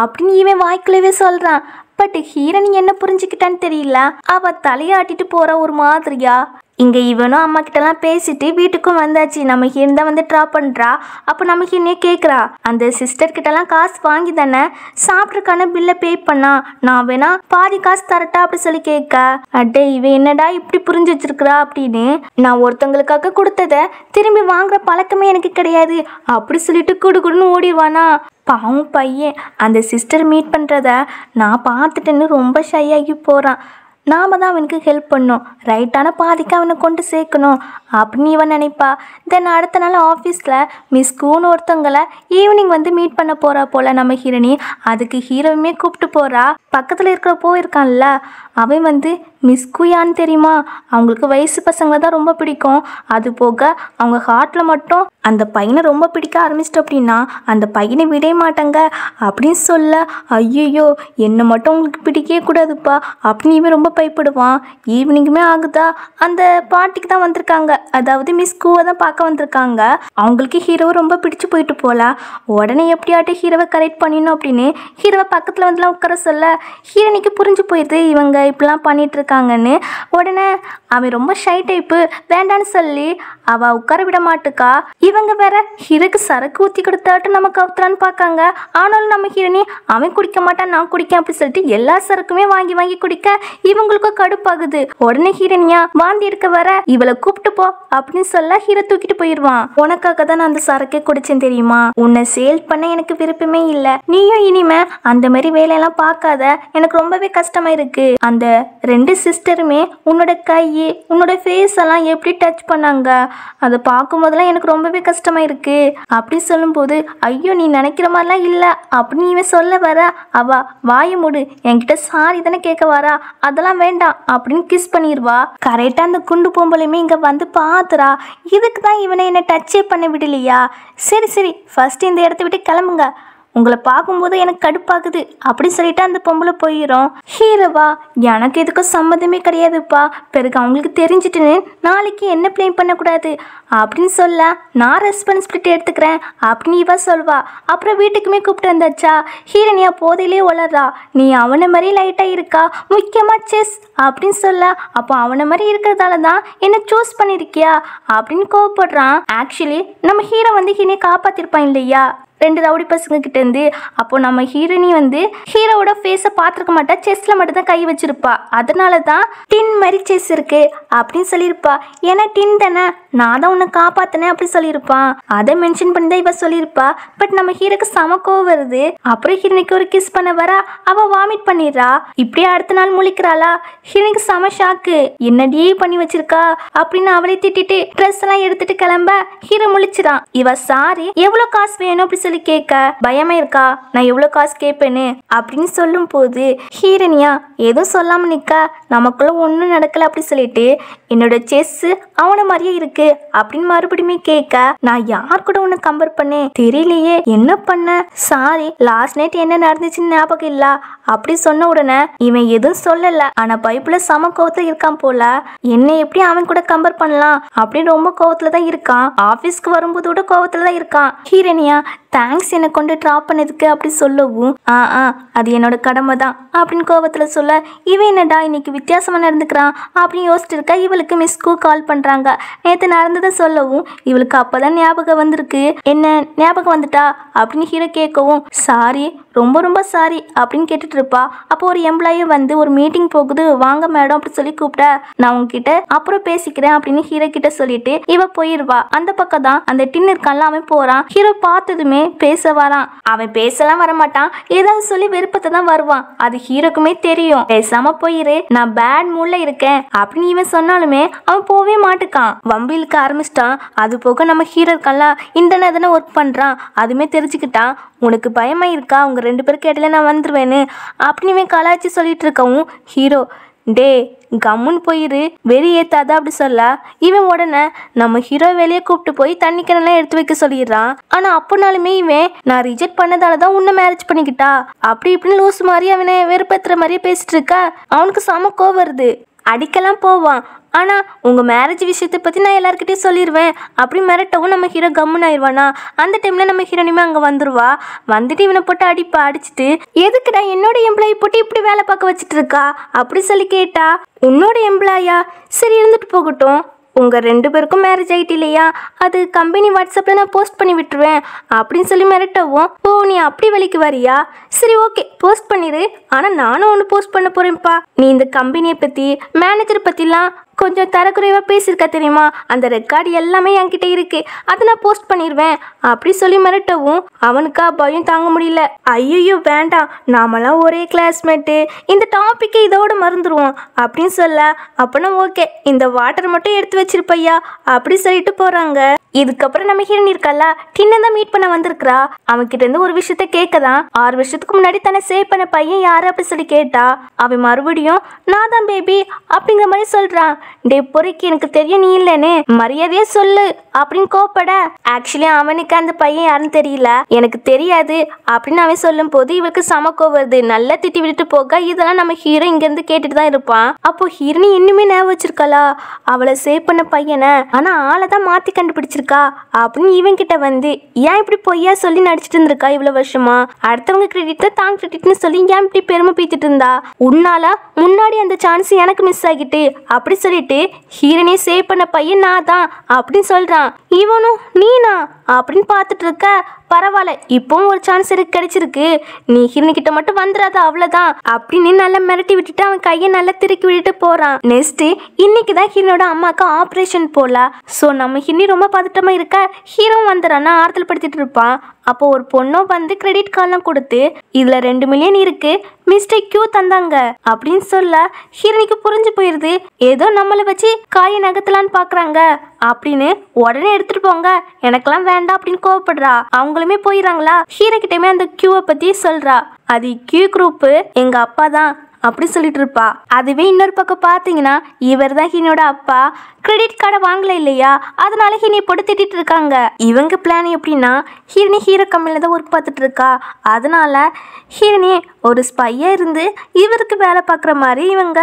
அப்படின்னு இவன் வாய்க்குள்ளவே சொல்கிறான். பட் ஹீரோனி என்ன புரிஞ்சுக்கிட்டான்னு தெரியல, அவள் தலையாட்டிட்டு போகிற ஒரு மாதிரியா. இங்கே இவனும் அம்மா கிட்டலாம் பேசிட்டு வீட்டுக்கும் வந்தாச்சு. நம்ம ஹீரோன் தான் வந்து ட்ராப் பண்ணுறா. அப்போ நம்ம ஹீரோனே கேட்குறா, அந்த சிஸ்டர் கிட்டலாம் காசு வாங்கி தானே சாப்பிட்றதுக்கான பில்லை பே பண்ணா, நான் வேணா பாதி காசு தரட்டா அப்படி சொல்லி கேட்க, அட்டே இவன் என்னடா இப்படி புரிஞ்சு வச்சிருக்கிறா அப்படின்னு, நான் ஒருத்தவங்களுக்காக கொடுத்ததை திரும்பி வாங்குற பழக்கமே எனக்கு கிடையாது அப்படி சொல்லிட்டு குடுன்னு ஓடிடுவானா. பாவம் பையன் அந்த சிஸ்டர் மீட் பண்ணுறத நான் பார்த்துட்டேன்னு ரொம்ப ஷையாகி போகிறான். நாம தான் அவனுக்கு ஹெல்ப் பண்ணணும், ரைட்டான பாதிக்கு அவனை கொண்டு சேர்க்கணும் அப்படின்னு இவன் நினைப்பா. தென் அடுத்த நாள் ஆஃபீஸில் மிஸ் கூன்னு ஒருத்தவங்களை ஈவினிங் வந்து மீட் பண்ண போகிறா போல் நம்ம ஹீரோனி. அதுக்கு ஹீரோவுமே கூப்பிட்டு போகிறா. பக்கத்தில் இருக்கிற போயிருக்கான்ல அவன் வந்து மிஸ் குயான்னு தெரியுமா, அவங்களுக்கு வயசு பசங்களை தான் ரொம்ப பிடிக்கும். அது போக அவங்க ஹார்ட்டில் மட்டும் அந்த பையனை ரொம்ப பிடிக்க ஆரம்பிச்சிட்டு அப்படின்னா அந்த பையனை விட மாட்டாங்க அப்படின்னு சொல்ல, ஐயோ என்னை மட்டும் உங்களுக்கு பிடிக்கவே கூடாதுப்பா அப்படின்னு இவன் ரொம்ப பயப்படுவான். ஈவினிங்குமே ஆகுதா, அந்த பார்ட்டிக்கு தான் வந்திருக்காங்க, அதாவது மிஸ் கூவை தான் பார்க்க வந்திருக்காங்க. அவங்களுக்கு ஹீரோவை ரொம்ப பிடிச்சு போயிட்டு போல. உடனே எப்படியாட்டும் ஹீரோவை கரெக்ட் பண்ணிடணும் அப்படின்னு ஹீரோவை பக்கத்தில் வந்துலாம் உட்கார சொல்ல ஹீரோனிக்கு புரிஞ்சு போயிடுது இவங்க இப்படிலாம் பண்ணிட்டு இருக்காங்கன்னு. உடனே அவன் ரொம்ப ஷை டைப்பு, வேண்டான்னு சொல்லி அவள் உட்கார விட மாட்டுக்கா. இவங்க வேற ஹீரோக்கு சரக்கு ஊற்றி கொடுத்தாட்டு நம்ம கவுத்துறான்னு பார்க்காங்க. ஆனாலும் நம்ம ஹீரோனி அவன் குடிக்க மாட்டான் நான் குடிக்கேன் அப்படி சொல்லிட்டு எல்லா சரக்குமே வாங்கி வாங்கி குடிக்க இவங்களுக்கும் கடுப்பாகுது. உடனே ஹீரோனியா வாந்தி எடுக்க வர இவளை கூப்பிட்டு போ அப்படின்னு சொல்ல ஹீரோ தூக்கிட்டு போயிடுவான். உனக்காக தான் நான் அந்த சரக்கே குடிச்சேன் தெரியுமா, உன்னை சேல் பண்ண எனக்கு விருப்பமே இல்லை, நீயும் இனிமே அந்த மாதிரி வேலையெல்லாம் பார்க்காத, எனக்கு ரொம்பவே கஷ்டமா இருக்கு. அந்த ரெண்டு சிஸ்டருமே உன்னோட கை உன்னோட ஃபேஸ் எல்லாம் எப்படி டச் பண்ணாங்க, அதை பார்க்கும் போதெல்லாம் எனக்கு ரொம்பவே கஷ்டமா இருக்கு அப்படி சொல்லும்போது, ஐயோ நீ நினைக்கிற மாதிரிலாம் இல்லை அப்படின்னு இவன் சொல்ல வர அவ வாய மூடு, என்கிட்ட சாரி தானே கேட்க வரா, அதெல்லாம் வேண்டாம் அப்படின்னு கிஸ் பண்ணிடுவா. கரெக்டாக அந்த குண்டு பொம்பளையுமே இங்கே வந்து பார்த்துறா. இதுக்கு தான் இவனை என்னை டச்சே பண்ண விடலையா, சரி சரி ஃபர்ஸ்ட் இந்த இடத்த விட்டு கிளம்புங்க, உங்களை பார்க்கும்போது எனக்கு கடுப்பாகுது அப்படி சொல்லிட்டு அந்த பொம்பளை போயிடும். ஹீரோவா எனக்கு எதுக்கும் சம்மந்தமே கிடையாதுப்பா, பிறகு அவங்களுக்கு தெரிஞ்சிட்டுன்னு நாளைக்கு என்ன ப்ளேம் பண்ணக்கூடாது அப்படின்னு சொல்ல நான் ரெஸ்பான்சிபிலிட்டி எடுத்துக்கிறேன் அப்படின்னு இவ சொல்வா. அப்புறம் வீட்டுக்குமே கூப்பிட்டு வந்தாச்சா. ஹீரோனியா போதையிலே வளர்றா, நீ அவனை மாதிரி லைட்டாக இருக்கா, முக்கியமாக செஸ் அப்படின்னு சொல்ல, அப்போ அவனை மாதிரி இருக்கிறதால தான் என்ன சூஸ் பண்ணியிருக்கியா அப்படின்னு கோவப்படுறான். ஆக்சுவலி நம்ம ஹீரோ வந்து ஹீரோனை காப்பாற்றிருப்பான் இல்லையா ரெண்டு ரவுடி பசங்க கிட்டேருந்து. அப்போ நம்ம ஹீரோனி வந்து ஹீரோவோட ஃபேஸை பார்த்துருக்க மாட்டா, செஸ்ல மட்டும் தான் கை வச்சிருப்பா, அதனால தான் டின் மாதிரி செஸ் இருக்கு அப்படின்னு சொல்லியிருப்பா. ஏன்னா டின் தானே, நான் தான் உன்னை காப்பாத்தினேன் அப்படி சொல்லியிருப்பான். அதை மென்ஷன் பண்ணி தான் இவ சொல்லியிருப்பா. பட் நம்ம ஹீரோக்கு செம கோவம் வருது. அப்புறம் ஹீரோனிக்கு ஒரு கிஸ் பண்ண வர அவ வாமிட் பண்ணிடுறா. இப்படியே அடுத்த நாள் முழிக்கிறாளா. ஹீரோனிக்கு செம ஷாக்கு, என்னடி பண்ணி வச்சிருக்கா அப்படின்னு அவளை திட்டிட்டு ட்ரெஸ் எல்லாம் எடுத்துட்டு கிளம்ப ஹீரோ முழிச்சிடான். இவ சாரி எவ்வளோ காசு வேணும் அப்படி சொல்லி கேட்க, பயமா இருக்கா நான் எவ்வளவு காசு கேட்பேன்னு அப்படின்னு சொல்லும் போது ஹீரோனியா எதுவும் சொல்லாம நிக்க, நமக்குள்ள ஒன்றும் நடக்கல அப்படி சொல்லிட்டு என்னோட செஸ் அவனை மாதிரியே இருக்கு அப்படின்னு மறுபடியுமே கேட்க, நான் யார் கூட உன்னை கம்பேர் பண்ணேன் தெரியலையே, என்ன பண்ண, சாரி லாஸ்ட் நைட் என்ன நடந்துச்சுன்னு ஞாபகம் இல்ல அப்படி சொன்ன உடனே இவன் எதுவும் சொல்லல. ஆனா பைப்புல சம கோவத்துல இருக்கான் போல, என்ன எப்படி அவன் கூட கம்பேர் பண்ணலாம் அப்படின்னு ரொம்ப கோவத்துல தான் இருக்கான். ஆபீஸ்க்கு வரும்போது கூட கோவத்துல தான் இருக்கான். ஹீரோனியா தேங்க்ஸ் என்னை கொண்டு ட்ராப் பண்ணதுக்கு அப்படி சொல்லவும், அது என்னோட கடமை தான் அப்படின்னு கோவத்தில் சொல்ல, இவன் என்னடா இன்னைக்கு வித்தியாசமாக நடந்துக்கிறான் அப்படின்னு யோசிச்சுட்டு இருக்கா. இவளுக்கு மிஸ்க்கு கால் பண்ணுறாங்க. நேற்று நடந்ததை சொல்லவும் இவளுக்கு அப்போதான் ஞாபகம் வந்திருக்கு. என்ன ஞாபகம் வந்துட்டா அப்படின்னு ஹீரோ கேட்கவும், சாரி ரொம்ப ரொம்ப சாரி அப்படின்னு கேட்டுட்டு இருப்பா. அப்போ ஒரு எம்ப்ளாயும் வந்து ஒரு மீட்டிங் போகுது வாங்க மேடம் அப்படி சொல்லி கூப்பிட்ட, நான் உங்ககிட்ட அப்புறம் பேசிக்கிறேன் அப்படின்னு ஹீரோ கிட்ட சொல்லிட்டு இவ போயிடுவா. அந்த பக்கம் தான் அந்த டின் இருக்கான்ல அவன் போறான். ஹீரோ பார்த்ததுமே பேச வரான். அவன் பேசலாம் வரமாட்டான், ஏதாவது சொல்லி விருப்பத்தை தான் வருவான். அது ஹீரோக்குமே தெரியும். பேசாம போயிரு, நான் பேட் மூட்ல இருக்கேன் அப்படின்னு இவன் சொன்னாலுமே அவன் போவே மாட்டுக்கான். வம்பிலுக்கு ஆரம்பிச்சிட்டான். அது போக நம்ம ஹீரோ இருக்கான்ல இன்டர்நெட் தானே ஒர்க் பண்றான், அதுமே தெரிஞ்சுக்கிட்டான். உனக்கு பயமா இருக்கா, உங்க ரெண்டு பேருக்கு இடையில நான் வந்துருவேன்னு அப்படின்னு இவன் கலாய்ச்சி சொல்லிட்டு இருக்கவும் ஹீரோ, டே கம்முன்னு போயிரு வெறி ஏத்தாத அப்படி சொல்ல, இவன் உடனே நம்ம ஹீரோ வெளியே கூப்பிட்டு போய் தண்ணி கிணலாம் எடுத்து வைக்க சொல்லிடுறான். ஆனா அப்பனாலுமே இவன் நான் ரிஜெக்ட் பண்ணதாலதான் உன்னை மேரேஜ் பண்ணிக்கிட்டா அப்படி இப்படின்னு லூஸ் மாதிரி அவனை வெறுப்பேத்துற மாதிரியே பேசிட்டு இருக்க. அவனுக்கு செம கோவம் வருது. அடிக்கலாம் போவான். ஆனால் உங்கள் மேரேஜ் விஷயத்தை பற்றி நான் எல்லாருக்கிட்டையும் சொல்லிடுவேன் அப்படி மிரட்டவும் நம்ம ஹீரோ கம்முன்னு ஆயிடுவானா. அந்த டைமில் நம்ம ஹீரோனியுமே அங்கே வந்துடுவா. வந்துட்டு இவனை போட்டு அடிச்சுட்டு எதுக்குடா என்னோட எம்ப்ளாயி போட்டு இப்படி வேலை பார்க்க வச்சுட்டு இருக்கா அப்படி சொல்லி கேட்டா, உன்னோட எம்ப்ளாயா, சரி இருந்துட்டு போகட்டும், உங்கள் 2 பேருக்கும் மேரேஜ் ஆகிட்டு இல்லையா, அது கம்பெனி வாட்ஸ்அப்பில் நான் போஸ்ட் பண்ணி விட்டுருவேன் அப்படின்னு சொல்லி மிரட்டவும், ஓ நீ அப்படி வேலைக்கு வரியா, சரி ஓகே போஸ்ட் பண்ணிடு, ஆனால் நானும் ஒன்று போஸ்ட் பண்ண போகிறேன்ப்பா. நீ இந்த கம்பெனியை பற்றி மேனேஜர் பற்றிலாம் கொஞ்சம் தரக்குறைவாக பேசியிருக்கா தெரியுமா, அந்த ரெக்கார்டு எல்லாமே என்கிட்ட இருக்கு, அதை நான் போஸ்ட் பண்ணிடுவேன் அப்படி சொல்லி மிரட்டவும் அவனுக்கா பயம் தாங்க முடியல. ஐயோ வேண்டாம், நாமெல்லாம் ஒரே கிளாஸ்மேட்டு, இந்த டாப்பிக்கை இதோட மறந்துடுவோம் அப்படின்னு சொல்ல, அப்போனா ஓகே இந்த வாட்டர் மட்டும் எடுத்து வச்சிருப்பையா அப்படி சொல்லிட்டு போகிறாங்க. இதுக்கப்புறம் நம்ம ஹீரோயின் இருக்கல்ல, டின்னை தான் மீட் பண்ண வந்திருக்கிறா. அவன்கிட்ட இருந்து ஒரு விஷயத்த கேட்கதான். 6 வருஷத்துக்கு முன்னாடி தன்னை சேவ் பண்ண பையன் யாரு அப்படி சொல்லி கேட்டா, அவன் மறுபடியும் நான் தான் பேபி அப்படிங்கிற மாதிரி சொல்றான். டே பொறுக்கி, எனக்கு தெரியும் நீ இல்லைன்னு, மரியாதையே சொல்லு அப்படின்னு கோப்பட, ஆக்சுவலி அவனுக்கு அந்த பையன் யாருன்னு தெரியல, எனக்கு தெரியாது அப்படின்னு அவன் சொல்லும் போது இவளுக்கு சமக்கோ வருது. நல்லா திட்டி விட்டுட்டு போக இதெல்லாம் நம்ம ஹீரோ இங்க இருந்து கேட்டுட்டு தான் இருப்பான். அப்போ ஹீரோயின் இன்னுமே ஞாபகம் வச்சிருக்கலா அவளை சேவ் பண்ண பையனை, ஆனா ஆளை தான் மாத்தி கண்டுபிடிச்சிருக்கா அப்படின்னு இவன் கிட்ட வந்து ஏன் இப்படி பொய்யா சொல்லி நடிச்சிட்டு இருந்திருக்கா இவ்வளவு வருஷமா, அடுத்தவங்க கிரெடிட்ல தான் கிரெடிட்னு சொல்லி ஏன் இப்படி பெருமை பீத்திட்டு இருந்தா, உன்னால முன்னாடி அந்த சான்ஸ் எனக்கு மிஸ் ஆகிட்டு அப்படி சொல்லிட்டு ஹீரோனை சேவ் பண்ண பையன் நான் தான் அப்படின்னு சொல்றான். இவனும் நீனா அப்படின்னு பார்த்துட்டு இருக்க, பரவாயில்ல இப்பவும் ஒரு சான்ஸ் எனக்கு கிடைச்சிருக்கு, நீ ஹீரோனி கிட்ட மட்டும் வந்துடாத அவ்வளவுதான் அப்படின்னு நல்லா மிரட்டி விட்டுட்டு அவன் கையை நல்லா திருக்கி விட்டுட்டு போறான். நெக்ஸ்ட் இன்னைக்கு தான் ஹீரோனோட அம்மாவுக்கு ஆப்ரேஷன் போல. ஸோ நம்ம ஹீரோனி ரொம்ப பதட்டமா இருக்க, ஹீரோ வந்துறானா ஆறுதல் படுத்திட்டு இருப்பான். அப்போ ஒரு பொண்ணும் வந்து கிரெடிட் கார்டெலாம் கொடுத்து இதுல 2 மில்லியன் இருக்கு மிஸ்டேக் கியூ தந்தாங்க அப்படின்னு சொல்ல, ஹீரோனிக்கு புரிஞ்சு போயிருது ஏதோ நம்மளை வச்சு காயை நகர்த்தலான்னு பாக்குறாங்க அப்படின்னு. உடனே எடுத்துட்டு போங்க, எனக்கெல்லாம் வேண்டாம் அப்படின்னு கோவப்படுறா. அவங்களுமே போயிடறாங்களா. ஹீரோ கிட்டயுமே அந்த கியூவை பத்தி சொல்றா, அது கியூ குரூப் எங்க அப்பா தான் அப்படி சொல்லிட்டு இருப்பா. அதுவே இன்னொரு பக்கம் பார்த்தீங்கன்னா இவர் தான் ஹீரோட அப்பா கிரெடிட் கார்டை வாங்கல இல்லையா, அதனால ஹீரோனை போட்டு திட்டிட்டு இருக்காங்க. இவங்க பிளான் எப்படின்னா, ஹீரோனி ஹீரோ கம்பெனியில் தான் ஒர்க் பார்த்துட்டு இருக்கா, அதனால ஹீரோனி ஒரு ஸ்பையாக இருந்து இவருக்கு வேலை பார்க்குற மாதிரி இவங்க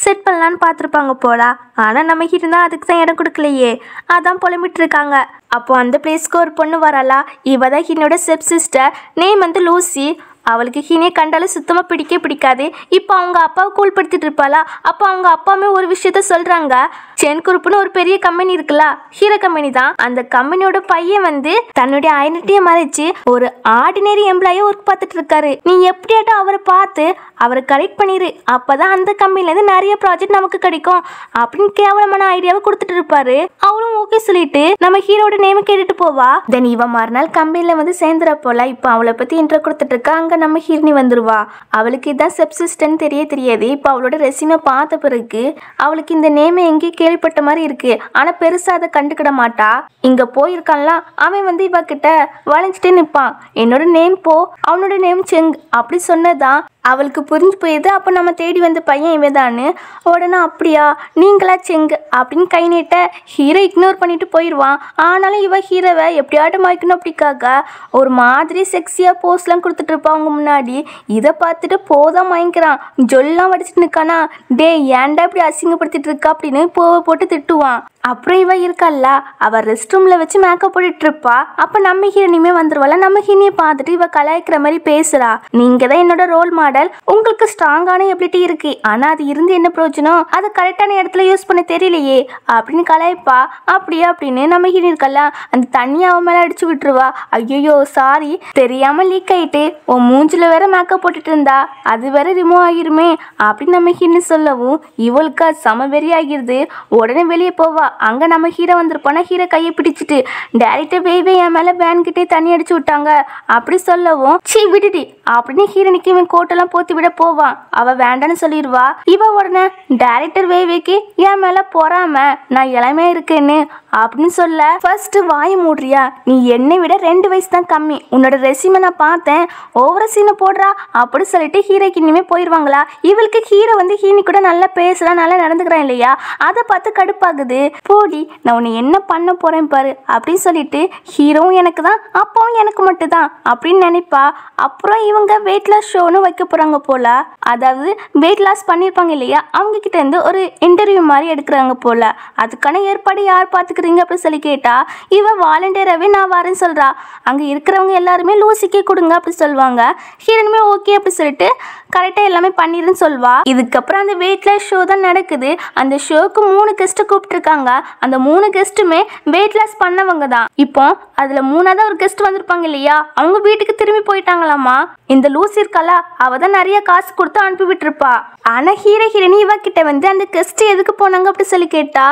செட் பண்ணலான்னு பார்த்துருப்பாங்க போல. ஆனால் நம்ம ஹீரோ தான் அதுக்கு தான் இடம் கொடுக்கலையே, அதான் புலம்பிட்டு இருக்காங்க. அப்போ அந்த பிளேஸ்க்கு ஒரு பொண்ணு வரலா, இவ தான் ஹீரோட ஸ்டெப் சிஸ்டர், நேம் வந்து லூசி. அவளுக்கு ஹீரோனை கண்டாலும் சுத்தமாக பிடிக்காது. இப்போ அவங்க அப்பாவை கூழ்படுத்திட்டு இருப்பாளா. அப்போ அவங்க அப்பாவுமே ஒரு விஷயத்த சொல்கிறாங்க, சென் குரூப்னு ஒரு பெரிய கம்பெனி இருக்குல்ல, ஹீரோ கம்பெனி தான், அந்த கம்பெனியோட பையன் வந்து தன்னுடைய ஐடென்டிட்டியை மறைச்சு ஒரு ஆர்டினரி எம்ப்ளாயை ஒர்க் பார்த்துட்டு இருக்காரு, நீ எப்படியாட்டும் அவரை பார்த்து அவரை கரெக்ட் பண்ணிடு, அப்போதான் அந்த கம்பெனிலேருந்து நிறைய ப்ராஜெக்ட் நமக்கு கிடைக்கும் அப்படின்னு கேவலமான ஐடியாவை கொடுத்துட்டு இருப்பாரு. அவளும் ஓகே சொல்லிட்டு நம்ம ஹீரோட நேமை கேட்டுட்டு போவா. தென் இவன் மறுநாள் கம்பெனியில் வந்து சேர்ந்துற போல. இப்போ அவளை பற்றி இன்ட்ரோ கொடுத்துட்டு இருக்கா. அங்கே நம்ம ஹீரோனி வந்துருவா. அவளுக்கு இதான் செப்சிஸ்டன் தெரியாது. இப்போ அவளோட ரெசியூமை பார்த்த பிறகு அவளுக்கு இந்த நேமை எங்கேயும் கேள்விப்பட்ட மாதிரி இருக்கு, ஆனா பெருசா அதை கண்டுக்கிட மாட்டா. இங்க போயிருக்கான்ல அவன் வந்து இவ கிட்ட வளைஞ்சிட்டே நிற்பான், என்னோட நேம் போ, அவனோட நேம் செங் அப்படி சொன்னதான் அவளுக்கு புரிஞ்சு போயிடுது. அப்போ நம்ம தேடி வந்த பையன் இவதான்னு. உடனே அப்படியா நீங்களா செங் அப்படின்னு கை நீட்ட ஹீரோ இக்னோர் பண்ணிட்டு போயிடுவான். ஆனாலும் இவ ஹீரோவை எப்படியாட்டும் மாய்க்கணும் அப்படிக்காக ஒரு மாதிரி செக்ஸியாக போஸ்ட்லாம் கொடுத்துட்டு இருப்பான் அவங்க முன்னாடி. இதை பார்த்துட்டு போதான் வாங்கிக்கிறான், ஜொல்லாம் வடிச்சிட்டு நிற்கானா, டே ஏன்டா இப்படி அசிங்கப்படுத்திட்டு இருக்கா அப்படின்னு போட்டு திட்டுவான். அப்புறம் இவ இருக்கல்ல, அவள் ரெஸ்ட் ரூமில் வச்சு மேக்கப் போட்டுட்டு இருப்பா. அப்போ நம்ம ஹீரோனியுமே வந்துருவாள். நம்ம ஹீரோனியை பார்த்துட்டு இவ கலாய்க்கிற மாதிரி பேசுகிறா, நீங்கள் தான் என்னோட ரோல் மாடல், உங்களுக்கு ஸ்ட்ராங்கான எபிலிட்டி இருக்கு, ஆனால் அது இருந்து என்ன பிரயோஜனம், அது கரெக்டான இடத்துல யூஸ் பண்ண தெரியலையே அப்படின்னு கலாய்ப்பா. அப்படியே அப்படின்னு நம்ம ஹீரோயின் இருக்கல்ல, அந்த தண்ணியை அவன் மேலே அடிச்சு விட்டுருவா. ஐயோ சாரி தெரியாமல் லீக் ஆகிட்டு, உன் மூஞ்சில் வேற மேக்கப் போட்டுட்டு இருந்தா, அது வேற ரிமூவ் ஆகிருமே அப்படின்னு நம்ம ஹீரோயின் சொல்லவும் இவளுக்கு அது சம வெறி ஆகிருது. உடனே வெளியே போவா. அங்கே நம்ம ஹீரோ வந்திருப்போனா ஹீரோ கையை பிடிச்சிட்டு டேரக்டா வேவே என் மேலே வேன்கிட்டே தண்ணி அடிச்சு விட்டாங்க அப்படி சொல்லவும், சீ விடுடி அப்படின்னு ஹீரோனிக்கு இவன் கோட்டெல்லாம் போத்தி விட போவான். அவ வேண்டான்னு சொல்லிடுவா. இவ உடனே டைரக்டர் வேவேக்கு என் மேலே போறாம நான் இளமையா இருக்கேன்னு அப்படின்னு சொல்ல ஃபர்ஸ்ட் வாய் மூடுறியா, நீ என்னை விட 2 வயசு தான் கம்மி, உன்னோட ரெசியூமை நான் பார்த்தேன், ஓவர சீனை போடுறா அப்படி சொல்லிட்டு ஹீரோக்கு இனிமே போயிடுவாங்களா. இவளுக்கு ஹீரோ வந்து ஹீனி கூட நல்லா பேசலாம், நல்லா நடந்துக்கிறான் இல்லையா, அதை பார்த்து கடுப்பாகுது. போடி நான் உன்னை என்ன பண்ண போறேன் பாரு அப்படின்னு சொல்லிட்டு ஹீரோவும் எனக்கு தான் அப்பாவும் எனக்கு மட்டும் தான் அப்படின்னு நினைப்பா. அப்புறம் இவங்க வெயிட் லாஸ் ஷோன்னு வைக்க போறாங்க போல. அதாவது வெயிட் லாஸ் பண்ணியிருப்பாங்க இல்லையா, அவங்க கிட்ட இருந்து ஒரு இன்டர்வியூ மாதிரி எடுக்கிறாங்க போல. அதுக்கான ஏற்பாடு யார் பார்த்துக்கிறீங்க அப்படின்னு சொல்லி கேட்டா இவ வாலண்டியராகவே நான் வரேன்னு சொல்றா. அங்கே இருக்கிறவங்க எல்லாருமே லூசிக்கே கொடுங்க அப்படி சொல்லுவாங்க. ஹீரோனுமே ஓகே அப்படி சொல்லிட்டு கரெக்டாக எல்லாமே பண்ணிருன்னு சொல்வா. இதுக்கப்புறம் அந்த வெயிட் லாஸ் ஷோ தான் நடக்குது. அந்த ஷோக்கு 3 கெஸ்ட்டை கூப்பிட்டுருக்காங்க. அந்த 3 கெஸ்ட்டுமே வெயிட் லாஸ் பண்ணவங்க தான். இப்போ அதில் 3ஆவது ஒரு கெஸ்ட் வந்திருப்பாங்க இல்லையா, அவங்க வீட்டுக்கு திரும்பி போயிட்டாங்களாமா. இந்த லூசி இருக்கலா, அவ தான் நிறைய காசு கொடுத்து அனுப்பி விட்டுருப்பா. ஆனால் ஹீரோயினி இவ கிட்ட வந்து அந்த கெஸ்ட் எதுக்கு போனாங்க அப்படி சொல்லி கேட்டா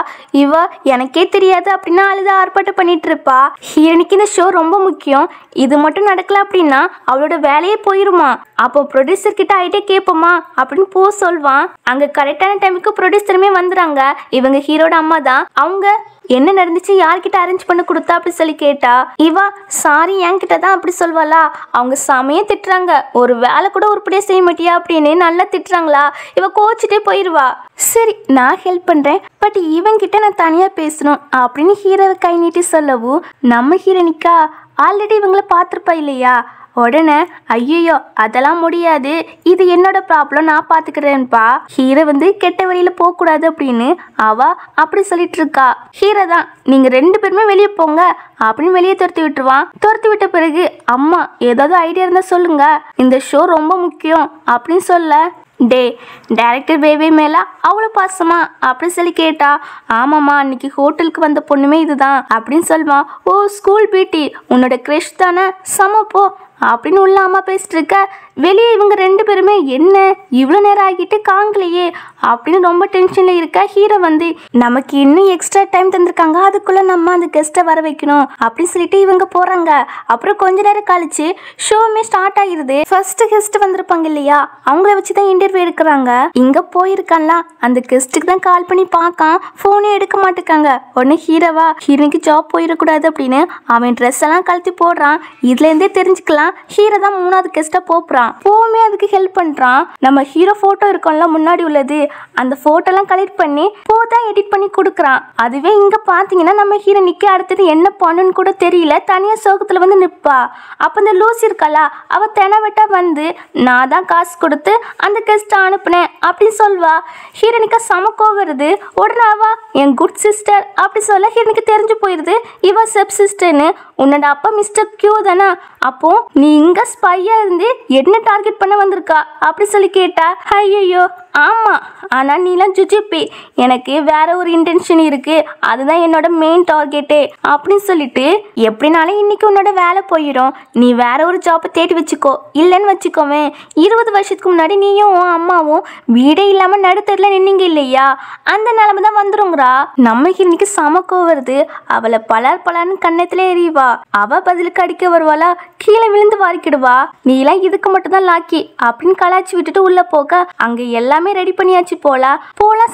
இவ எனக்கே தெரியாது அப்படின்னு அழுத ஆர்ப்பாட்டம் பண்ணிட்டு இருப்பா. ஹீரோனிக்கு இந்த ஷோ ரொம்ப முக்கியம், இது மட்டும் நடக்கல அப்படின்னா அவளோட வேலையே போயிருமா. அப்போ ப்ரொடியூசர் கிட்ட ஐடியா கேட்போமா அப்படின்னு போ சொல்வான். அங்கே கரெக்டான டைமுக்கு ப்ரொடியூசருமே வந்துடுறாங்க. இவங்க ஹீரோட அம்மா தான். அவங்க என்ன நடந்துச்சு, யார்கிட்ட அரேஞ்ச் பண்ண கொடுத்தா அப்படி சொல்லி கேட்டா இவா சாரி என்கிட்ட தான் அப்படி சொல்வாளா. அவங்க செமையா திட்டுறாங்க, ஒரு வேலை கூட உருப்படியா செய்ய மாட்டியா அப்படின்னு நல்லா திட்டுறாங்களா. இவ கோச்சிட்டே போயிடுவா. சரி நான் ஹெல்ப் பண்றேன், பட் இவங்கிட்ட நான் தனியா பேசணும் அப்படின்னு ஹீரோவை கை நீட்டி சொல்லவும் நம்ம ஹீரோனிக்கா ஆல்ரெடி இவங்கள பார்த்துருப்பா இல்லையா. உடனே ஐயோ அதெல்லாம் முடியாது, இது என்னோட ப்ராப்ளம், நான் பார்த்துக்கிறேன்ப்பா. ஹீரோ வந்து கெட்ட வழியில் போகக்கூடாது அப்படின்னு அவ அப்படி சொல்லிட்டு இருக்கா. ஹீரோ தான் நீங்கள் 2 பேருமே வெளியே போங்க அப்படின்னு வெளியே துரத்தி விட்டுருவான். துரத்தி விட்ட பிறகு அம்மா ஏதாவது ஐடியா இருந்தால் சொல்லுங்க, இந்த ஷோ ரொம்ப முக்கியம் அப்படின்னு சொல்ல டே டைரக்டர் பேபி மேலே அவ்வளோ பாசமா அப்படி சொல்லி கேட்டா ஆமாம்மா அன்னைக்கு ஹோட்டலுக்கு வந்த பொண்ணுமே இதுதான் அப்படின்னு சொல்லுவான். ஓ ஸ்கூல் பிடி உன்னோட க்ரஷ் தானே, சமப்போ அப்படின்னு உள்ள அம்மா பேசிட்டு இருக்க. வெளியே இவங்க 2 பேருமே என்ன இவ்வளோ நேரம் ஆகிட்டு காங்கலையே அப்படின்னு ரொம்ப டென்ஷனில் இருக்க. ஹீரோ வந்து நமக்கு இன்னும் எக்ஸ்ட்ரா டைம் தந்திருக்காங்க, அதுக்குள்ளே நம்ம அந்த கெஸ்ட்டை வர வைக்கணும் அப்படின்னு சொல்லிட்டு இவங்க போகிறாங்க. அப்புறம் கொஞ்ச நேரம் கழிச்சு ஷோவுமே ஸ்டார்ட் ஆகிடுது. ஃபர்ஸ்ட் கெஸ்ட் வந்திருப்பாங்க இல்லையா, அவங்கள வச்சு தான் இன்டர்வியூ எடுக்கிறாங்க. இங்கே போயிருக்கான்ல அந்த கெஸ்ட்டுக்கு தான் கால் பண்ணி பார்க்கான், ஃபோனே எடுக்க மாட்டேக்காங்க. உடனே ஹீரோவா ஹீரோனுக்கு ஜாப் போயிடக்கூடாது அப்படின்னு அவன் ட்ரெஸ் எல்லாம் கழட்டி போடுறான். இதுலேருந்தே தெரிஞ்சுக்கலாம் ஹீரோ தான் 3ஆவது கெஸ்ட்டை போறான். போமே அதுக்கு ஹெல்ப் பண்றான். நம்ம ஹீரோ போட்டோ இருக்கோம்ல முன்னாடி உள்ளது, அந்த போட்டோலாம் கலெக்ட் பண்ணி போதான் எடிட் பண்ணி கொடுக்குறான். அதுவே இங்க பாத்தீங்கன்னா நம்ம ஹீரோ நிக்க அடுத்தது என்ன பண்ணுன்னு கூட தெரியல, தனியா சோகத்துல வந்து நிற்பா. அப்ப இந்த லூசி இருக்கலா, அவ தெனவெட்டா வந்து நான் தான் காசு கொடுத்து அந்த கெஸ்ட் அனுப்புனேன் அப்படின்னு சொல்வா. ஹீரோனிக்கா சமக்கோ வருது. உடனே அவ என் குட் சிஸ்டர் அப்படி சொல்ல ஹீரோனுக்கு தெரிஞ்சு போயிருது இவ செப் சிஸ்டர்னு. உன்னோட அப்பா மிஸ்டர் கியூ தானே, அப்போ நீ இங்க ஸ்பையா இருந்து என்ன டார்கெட் பண்ண வந்திருக்கா அப்படி சொல்லி கேட்டா ஐயோ ஆமா, ஆனா நீலாம் ஜுஜிபி, எனக்கு வேற ஒரு இன்டென்ஷன் இருக்கு, அதுதான் என்னோட மெயின் டார்கெட்டே அப்படின்னு சொல்லிட்டு எப்படினாலும் இன்னைக்கு உன்னோட வேலை போயிடும், நீ வேற ஒரு ஜாப்பை தேடி வச்சுக்கோ, இல்லைன்னு வச்சுக்கோவேன் 20 வருஷத்துக்கு முன்னாடி நீயும் அம்மாவும் வீடே இல்லாம நடுத்தரில் நின்னீங்க இல்லையா, அந்த நிலைமை தான் வந்துருங்கிறா. நம்ம இன்னைக்கு சமக்கோ வருது. அவளை பலர்னு கண்ணத்திலே எறிவா. அவ பதிலுக்கு அடிக்க வருவாளா, கீழே விழுந்து வாரிக்கிடுவா. நீலாம் இதுக்கு மட்டும் தான் லாக்கி அப்படின்னு கலாச்சி விட்டுட்டு உள்ள போக அங்க எல்லாமே ரெடி பண்ணியாச்சு போலாம்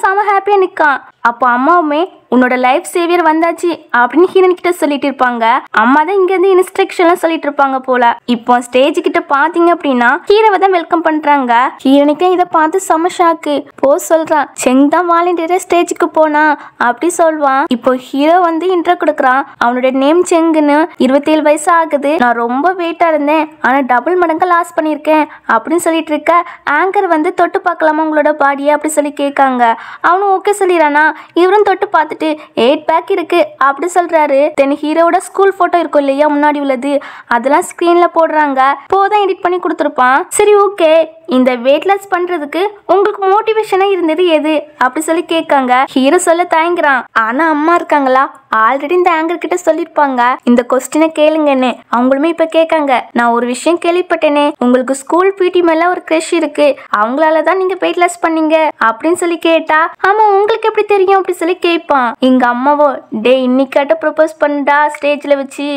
செம ஹாப்பியா நிக்கான். அப்போ அம்மாவுமே உன்னோட லைஃப் சேவியர் வந்தாச்சு அப்படின்னு ஹீரோன் கிட்ட சொல்லிட்டு இருப்பாங்க. அம்மா தான் இங்க இருந்து இன்ஸ்ட்ரக்ஷன்லாம் சொல்லிட்டு இருப்பாங்க போல. இப்போ ஸ்டேஜ் கிட்ட பாத்தீங்க அப்படின்னா ஹீரோவை தான் வெல்கம் பண்றாங்க. ஹீரோனுக்கு இதை பார்த்து செம ஷாக்கு. போ சொல்றான், செங் தான் வாலண்டியரா ஸ்டேஜுக்கு போனா அப்படி சொல்வான். இப்போ ஹீரோ வந்து இன்ட்ரோ கொடுக்குறான். அவனோட நேம் செங்குன்னு, 27 வயசு ஆகுது, நான் ரொம்ப வெயிட்டா இருந்தேன் ஆனா டபுள் மடங்கு லாஸ் பண்ணியிருக்கேன் அப்படின்னு சொல்லிட்டு இருக்க. ஆங்கர் வந்து தொட்டு பார்க்கலாமா உங்களோட பாடியை அப்படி சொல்லி கேட்காங்க. அவனும் ஓகே சொல்லிடுறானா. இவரும் தொட்டு பார்த்துட்டு 8 பேக் இருக்கு அப்படி சொல்றாரு. தென் ஹீரோட ஸ்கூல் போட்டோ இருக்கும் இல்லையா முன்னாடி உள்ளது, அதெல்லாம் ஸ்கிரீன்ல போடுறாங்க. போதான் எடிட் பண்ணி கொடுத்துருப்பான். சரி ஓகே, இந்த வெயிட் லாஸ் பண்றதுக்கு உங்களுக்கு மோட்டிவேஷனா இருந்தது எது அப்படி சொல்லி கேட்காங்க. ஹீரோ சொல்ல தயங்குறான். ஆனா அம்மா இருக்காங்களா, ஆல்ரெடி இந்த ஆங்கர் கிட்ட சொல்லிருப்பாங்க இந்த கொஸ்டினை கேளுங்கன்னு. அவங்களுமே இப்ப கேட்காங்க, நான் ஒரு விஷயம் கேள்விப்பட்டேனே, உங்களுக்கு ஸ்கூல் பிடி மேல ஒரு கிரஷ் இருக்கு, அவங்களாலதான் நீங்க வெயிட் லாஸ் பண்ணீங்க அப்படின்னு சொல்லி கேட்டா ஆமா உங்களுக்கு எப்படி தெரியும் அப்படி சொல்லி கேட்பான். எங்க அம்மாவோ டே இன்னைக்காட்ட ப்ரொபோஸ் பண்ணா ஸ்டேஜ்ல வச்சு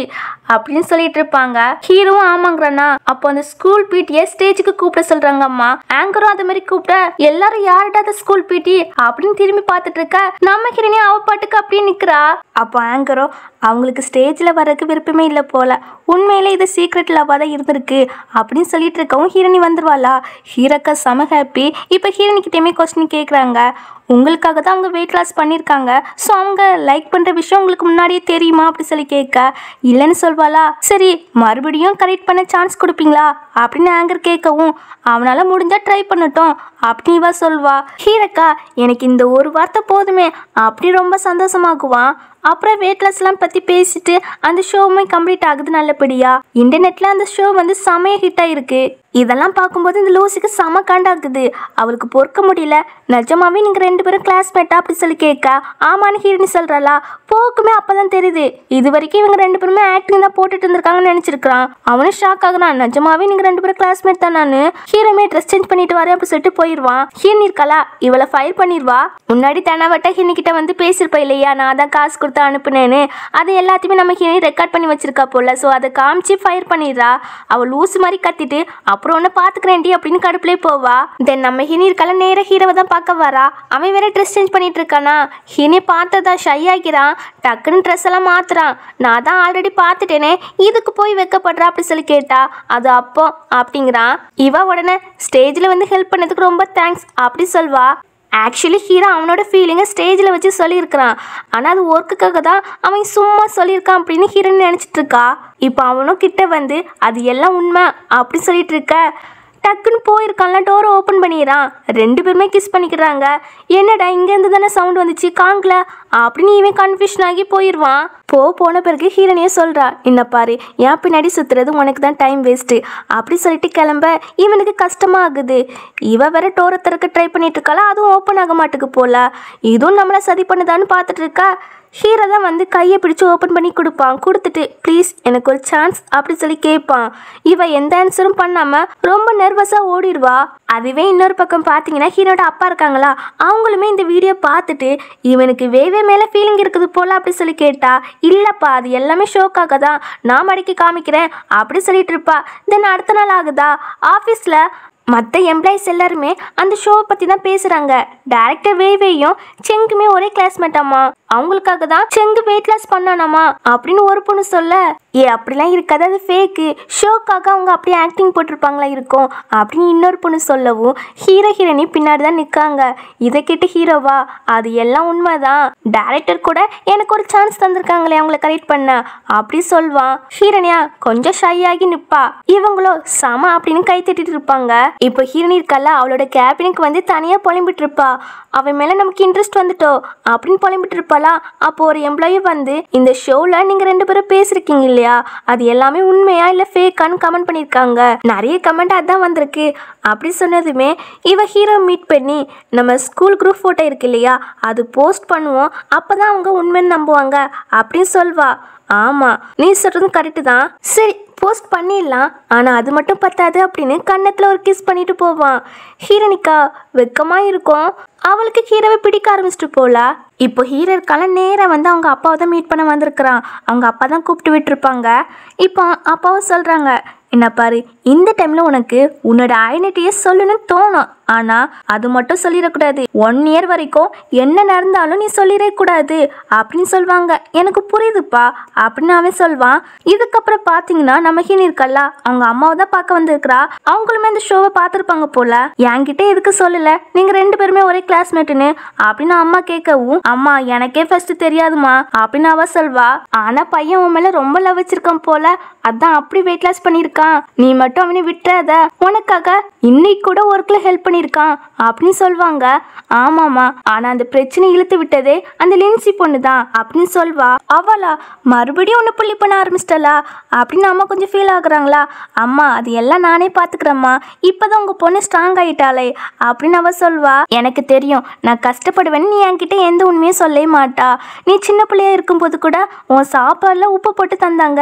அப்படின்னு சொல்லிட்டு இருப்பாங்க. ஹீரோவும் ஆமாங்கிறானா. அப்போ அந்த ஸ்கூல் பிடியை ஸ்டேஜுக்கு கூப்பிட சொல்றாங்க அம்மா. ஆங்கரும் அது மாதிரி கூப்பிட எல்லாரும் யார்டா அந்த ஸ்கூல் பிடி அப்படின்னு திரும்பி பார்த்துட்டு இருக்க. நம்ம ஹீரோனி அவ பாட்டுக்கு அப்படியே நிக்கிறா. அப்போ ஆங்கரோ அவங்களுக்கு ஸ்டேஜில் வரக்கு விருப்பமே இல்லை போல், உண்மையிலே இது சீக்ரெட் லவ்வாக தான் இருந்திருக்கு அப்படின்னு சொல்லிட்டு இருக்கவும் ஹீரோனி வந்துருவாளா. ஹீரோக்கா செம ஹாப்பி. இப்போ ஹீரோனிக்கிட்டேயுமே கொஸ்டின் கேட்குறாங்க, உங்களுக்காக தான் அவங்க வெயிட் லாஸ் பண்ணியிருக்காங்க, ஸோ அவங்க லைக் பண்ணுற விஷயம் உங்களுக்கு முன்னாடியே தெரியுமா அப்படி சொல்லி கேட்க இல்லைன்னு சொல்வாளா. சரி மறுபடியும் கரெக்ட் பண்ண சான்ஸ் கொடுப்பீங்களா அப்படின்னு ஆங்கர் கேட்கவும் அவனால் முடிஞ்சால் ட்ரை பண்ணட்டும் அப்படின்னு இவ சொல்வா. ஹீரோக்கா எனக்கு இந்த ஒரு வார்த்தை போதுமே அப்படி ரொம்ப சந்தோஷமாக்குவான். அப்புறம் வெயிட் லாஸ்லாம் பற்றி பேசிட்டு அந்த ஷோவுமே கம்ப்ளீட் ஆகுது நல்லபடியா. இன்டர்நெட்டில் அந்த ஷோ வந்து செமைய ஹிட் ஆகிருக்கு. இதெல்லாம் பார்க்கும்போது இந்த லூசிக்கு செம காண்டாகுது. அவளுக்கு பொறுக்க முடியல. நிஜமாவே நீங்கள் 2 பேரும் கிளாஸ்மேட்டா அப்படி சொல்லி கேட்க ஆமான்னு ஹீரோனி சொல்கிறாளா. போக்குமே அப்போ தான் தெரியுது இது வரைக்கும் இவங்க 2 பேருமே ஆக்டிங் தான் போட்டுட்டு இருந்திருக்காங்கன்னு நினச்சிருக்கிறான். அவனும் ஷாக் ஆகுறான். நிஜமாவே நீங்கள் 2 பேரும் கிளாஸ்மேட் தான். நான் ஹீரோமே ட்ரெஸ் சேஞ்ச் பண்ணிட்டு வரேன் அப்படி சொல்லிட்டு போயிடுவான். ஹீரோனி இருக்காளா இவளை ஃபயர் பண்ணிடுவா. முன்னாடி தனவட்ட ஹீரோனிக்கிட்ட வந்து பேசியிருப்பா இல்லையா, நான் தான் காசு கொடுத்து அனுப்புனேன்னு. அது எல்லாத்தையுமே நம்ம ஹீரோனி ரெக்கார்ட் பண்ணி வச்சிருக்கா போல. ஸோ அதை காமிச்சு ஃபயர் பண்ணிடுறா. அவள் லூசு மாதிரி கத்திட்டு அப்புறம் ஒன்று பார்த்துக்கிறேன்டி அப்படின்னு கடுப்புலேயே போவா. தென் நம்ம ஹீரோனி இருக்கால நேராக ஹீரோவை தான் பார்க்க வரா. அவன் வேற ட்ரெஸ் சேஞ்ச் பண்ணிட்டு இருக்கானா. ஹீரோனி பார்த்ததா ஷை ஆகிறான். டக்குன்னு ட்ரெஸ் எல்லாம் மாத்துறான். நான் தான் ஆல்ரெடி பார்த்துட்டேனே இதுக்கு போய் வைக்கப்படுறா அப்படி சொல்லி கேட்டா அது அப்போ அப்படிங்கிறான். இவ உடனே ஸ்டேஜில் வந்து ஹெல்ப் பண்ணதுக்கு ரொம்ப தேங்க்ஸ் அப்படி சொல்வா. ஆக்சுவலி ஹீரோ அவனோட ஃபீலிங்கை ஸ்டேஜில் வச்சு சொல்லியிருக்கிறான். ஆனால் அது ஒர்க்குக்காக தான் அவன் சும்மா சொல்லியிருக்கான் அப்படின்னு ஹீரோன்னு நினச்சிட்டு இருக்கா. இப்போ அவனும் கிட்ட வந்து அது எல்லாம் உண்மை அப்படி சொல்லிட்டு இருக்க டக்குன்னு போயிருக்கான்ல டோரை ஓப்பன் பண்ணிடுறான். 2 பேருமே கிஸ் பண்ணிக்கிறாங்க. என்னடா இங்கேருந்து தானே சவுண்ட் வந்துச்சு காங்கல அப்படின்னு இவன் கன்ஃபியூஷன் ஆகி போயிடுவான். போன பிறகு ஹீரோனியே சொல்கிறா, என்ன பாரு ஏன் பின்னாடி சுற்றுறது உனக்கு தான் டைம் வேஸ்ட்டு அப்படி சொல்லிட்டு கிளம்ப இவனுக்கு கஷ்டமாகுது. இவ வேற டோரை திறக்க ட்ரை பண்ணிட்டு இருக்காளா, அதுவும் ஓப்பன் ஆக மாட்டுக்கு போல. இதுவும் நம்மளை சதி பண்ணுதான்னு பார்த்துட்டு இருக்கா. ஹீரோ தான் வந்து கையை பிடிச்சி ஓப்பன் பண்ணி கொடுப்பான். கொடுத்துட்டு ப்ளீஸ் எனக்கு ஒரு சான்ஸ் அப்படி சொல்லி கேட்பான். இவ எந்த ஆன்சரும் பண்ணாமல் ரொம்ப நர்வஸாக ஓடிடுவா. அதுவே இன்னொரு பக்கம் பார்த்தீங்கன்னா ஹீரோட அப்பா இருக்காங்களா, அவங்களுமே இந்த வீடியோ பார்த்துட்டு இவனுக்கு வேவே மேலே ஃபீலிங் இருக்குது போல் அப்படி சொல்லி கேட்டா இல்லைப்பா அது எல்லாமே ஷோக்காக தான், நான் மடக்கி காமிக்கிறேன் அப்படி சொல்லிட்டு இருப்பா. தென் அடுத்த நாள் ஆகுதா ஆஃபீஸில் மற்ற எம்ப்ளாயிஸ் எல்லாருமே அந்த ஷோவை பற்றி தான் பேசுகிறாங்க. டேரக்டர் வேவேயும் செங்குமே ஒரே கிளாஸ்மேட்டாமா. அவங்களுக்காக தான் செங்கு வெயிட் லாஸ் பண்ணானாமா அப்படின்னு ஒரு பொண்ணு சொல்ல அப்படிலாம் இருக்காது அது ஃபேக்கு, ஷோக்காக அவங்க அப்படியே ஆக்டிங் போட்டிருப்பாங்களா இருக்கும் அப்படின்னு இன்னொரு பொண்ணு சொல்லவும் ஹீரோயினி பின்னாடி தான் நிற்காங்க. இதை கேட்டு ஹீரோவா அது எல்லாம் உண்மைதான், டேரக்டர் கூட எனக்கு ஒரு சான்ஸ் தந்திருக்காங்களே அவங்கள கரெக்ட் பண்ண அப்படி சொல்வான். ஹீரோனியா கொஞ்சம் ஷை ஆகி நிற்பா. இவங்களோ சம அப்படின்னு கை தட்டிட்டு இருப்பாங்க. இப்போ ஹீரோனி இருக்கல்ல அவளோட கேபினுக்கு வந்து தனியாக புலம்பிட்டு இருப்பா. அவன் மேலே நமக்கு இன்ட்ரெஸ்ட் வந்துட்டோ அப்படின்னு புலம்பிட்டு இருப்பாளா. அப்போ ஒரு எம்ப்ளாயி வந்து இந்த ஷோவில் நீங்கள் 2 பேரும் பேசியிருக்கீங்க இல்லையா, அது எல்லாமே உண்மையா இல்லை ஃபேக்கான்னு கமெண்ட் பண்ணியிருக்காங்க. நிறைய கமெண்ட் அதான் வந்திருக்கு அப்படி சொன்னதுமே இவ ஹீரோ மீட் பண்ணி நம்ம ஸ்கூல் குரூப் ஃபோட்டோ இருக்கு இல்லையா அது போஸ்ட் பண்ணுவோம், அப்போ தான் அவங்க உண்மைன்னு நம்புவாங்க அப்படின்னு சொல்வா. ஆமாம் நீ சொல்கிறதும் கரெக்டு தான், சரி போஸ்ட் பண்ணிடலாம், ஆனால் அது மட்டும் பத்தாது அப்படின்னு கன்னத்தில் ஒரு கிஸ் பண்ணிட்டு போவான். ஹீரோனிக்கா வெக்கமாக இருக்கும். அவளுக்கு ஹீரோவை பிடிக்க ஆரம்பிச்சிட்டு போல. இப்போ ஹீரோ இருக்கால நேராக வந்து அவங்க அப்பாவை தான் மீட் பண்ண வந்திருக்கிறான். அவங்க அப்பா தான் கூப்பிட்டு விட்டுருப்பாங்க. இப்போ அப்பாவும் சொல்கிறாங்க, என்ன பாரு இந்த டைமில் உனக்கு உன்னோட ஐடென்டிட்டியை சொல்லணும்னு தோணும், ஆனால் அது மட்டும் சொல்லிடக்கூடாது. 1 இயர் வரைக்கும் என்ன நடந்தாலும் நீ சொல்லிடக்கூடாது அப்படின்னு சொல்லுவாங்க. எனக்கு புரியுதுப்பா அப்படின்னு அவன் சொல்வான். இதுக்கப்புறம் பார்த்தீங்கன்னா நம்ம ஹீரோயின் இருக்கல்ல அவங்க அம்மாவை தான் பார்க்க வந்திருக்கிறா. அவங்களுமே அந்த ஷோவை பார்த்துருப்பாங்க போல. என்கிட்ட எதுக்கு சொல்லலை நீங்கள் 2 பேருமே ஒரே கிளாஸ்மேட்டுன்னு அப்படின்னு அம்மா கேட்கவும் அம்மா எனக்கே ஃபர்ஸ்ட் தெரியாதுமா அப்படின்னு அவ சொல்வா. ஆனால் பையன் உன் மேலே ரொம்ப லவ் வச்சிருக்கான் போல, அதான் அப்படி வெயிட் லாஸ் பண்ணியிருக்கான், நீ மட்டும் அவனை விட்டுறாத, உனக்காக இன்னைக்கு கூட ஒர்க்கில் ஹெல்ப் பண்ணியிருக்கான் அப்படின்னு சொல்லுவாங்க. ஆமாம்மா ஆனால் அந்த பிரச்சனை இழுத்து விட்டதே அந்த லின்சி பொண்ணு தான் அப்படின்னு சொல்வா. அவளா மறுபடியும் ஒன்று புள்ளி பண்ண ஆரம்பிச்சிட்டலா அப்படின்னு அம்மா கொஞ்சம் ஃபீல் ஆகுறாங்களா. அம்மா அது எல்லாம் நானே பார்த்துக்கிறேம்மா, இப்போதான் உங்கள் பொண்ணு ஸ்ட்ராங் ஆகிட்டாளே அப்படின்னு அவ சொல்வா. எனக்கு தெரியும் நான் கஷ்டப்படுவேன்னு நீ என்கிட்ட எந்த உண்மையும் சொல்லவே மாட்டா. நீ சின்ன பிள்ளையா இருக்கும்போது கூட உன் சாப்பாடில் உப்பு போட்டு தந்தாங்க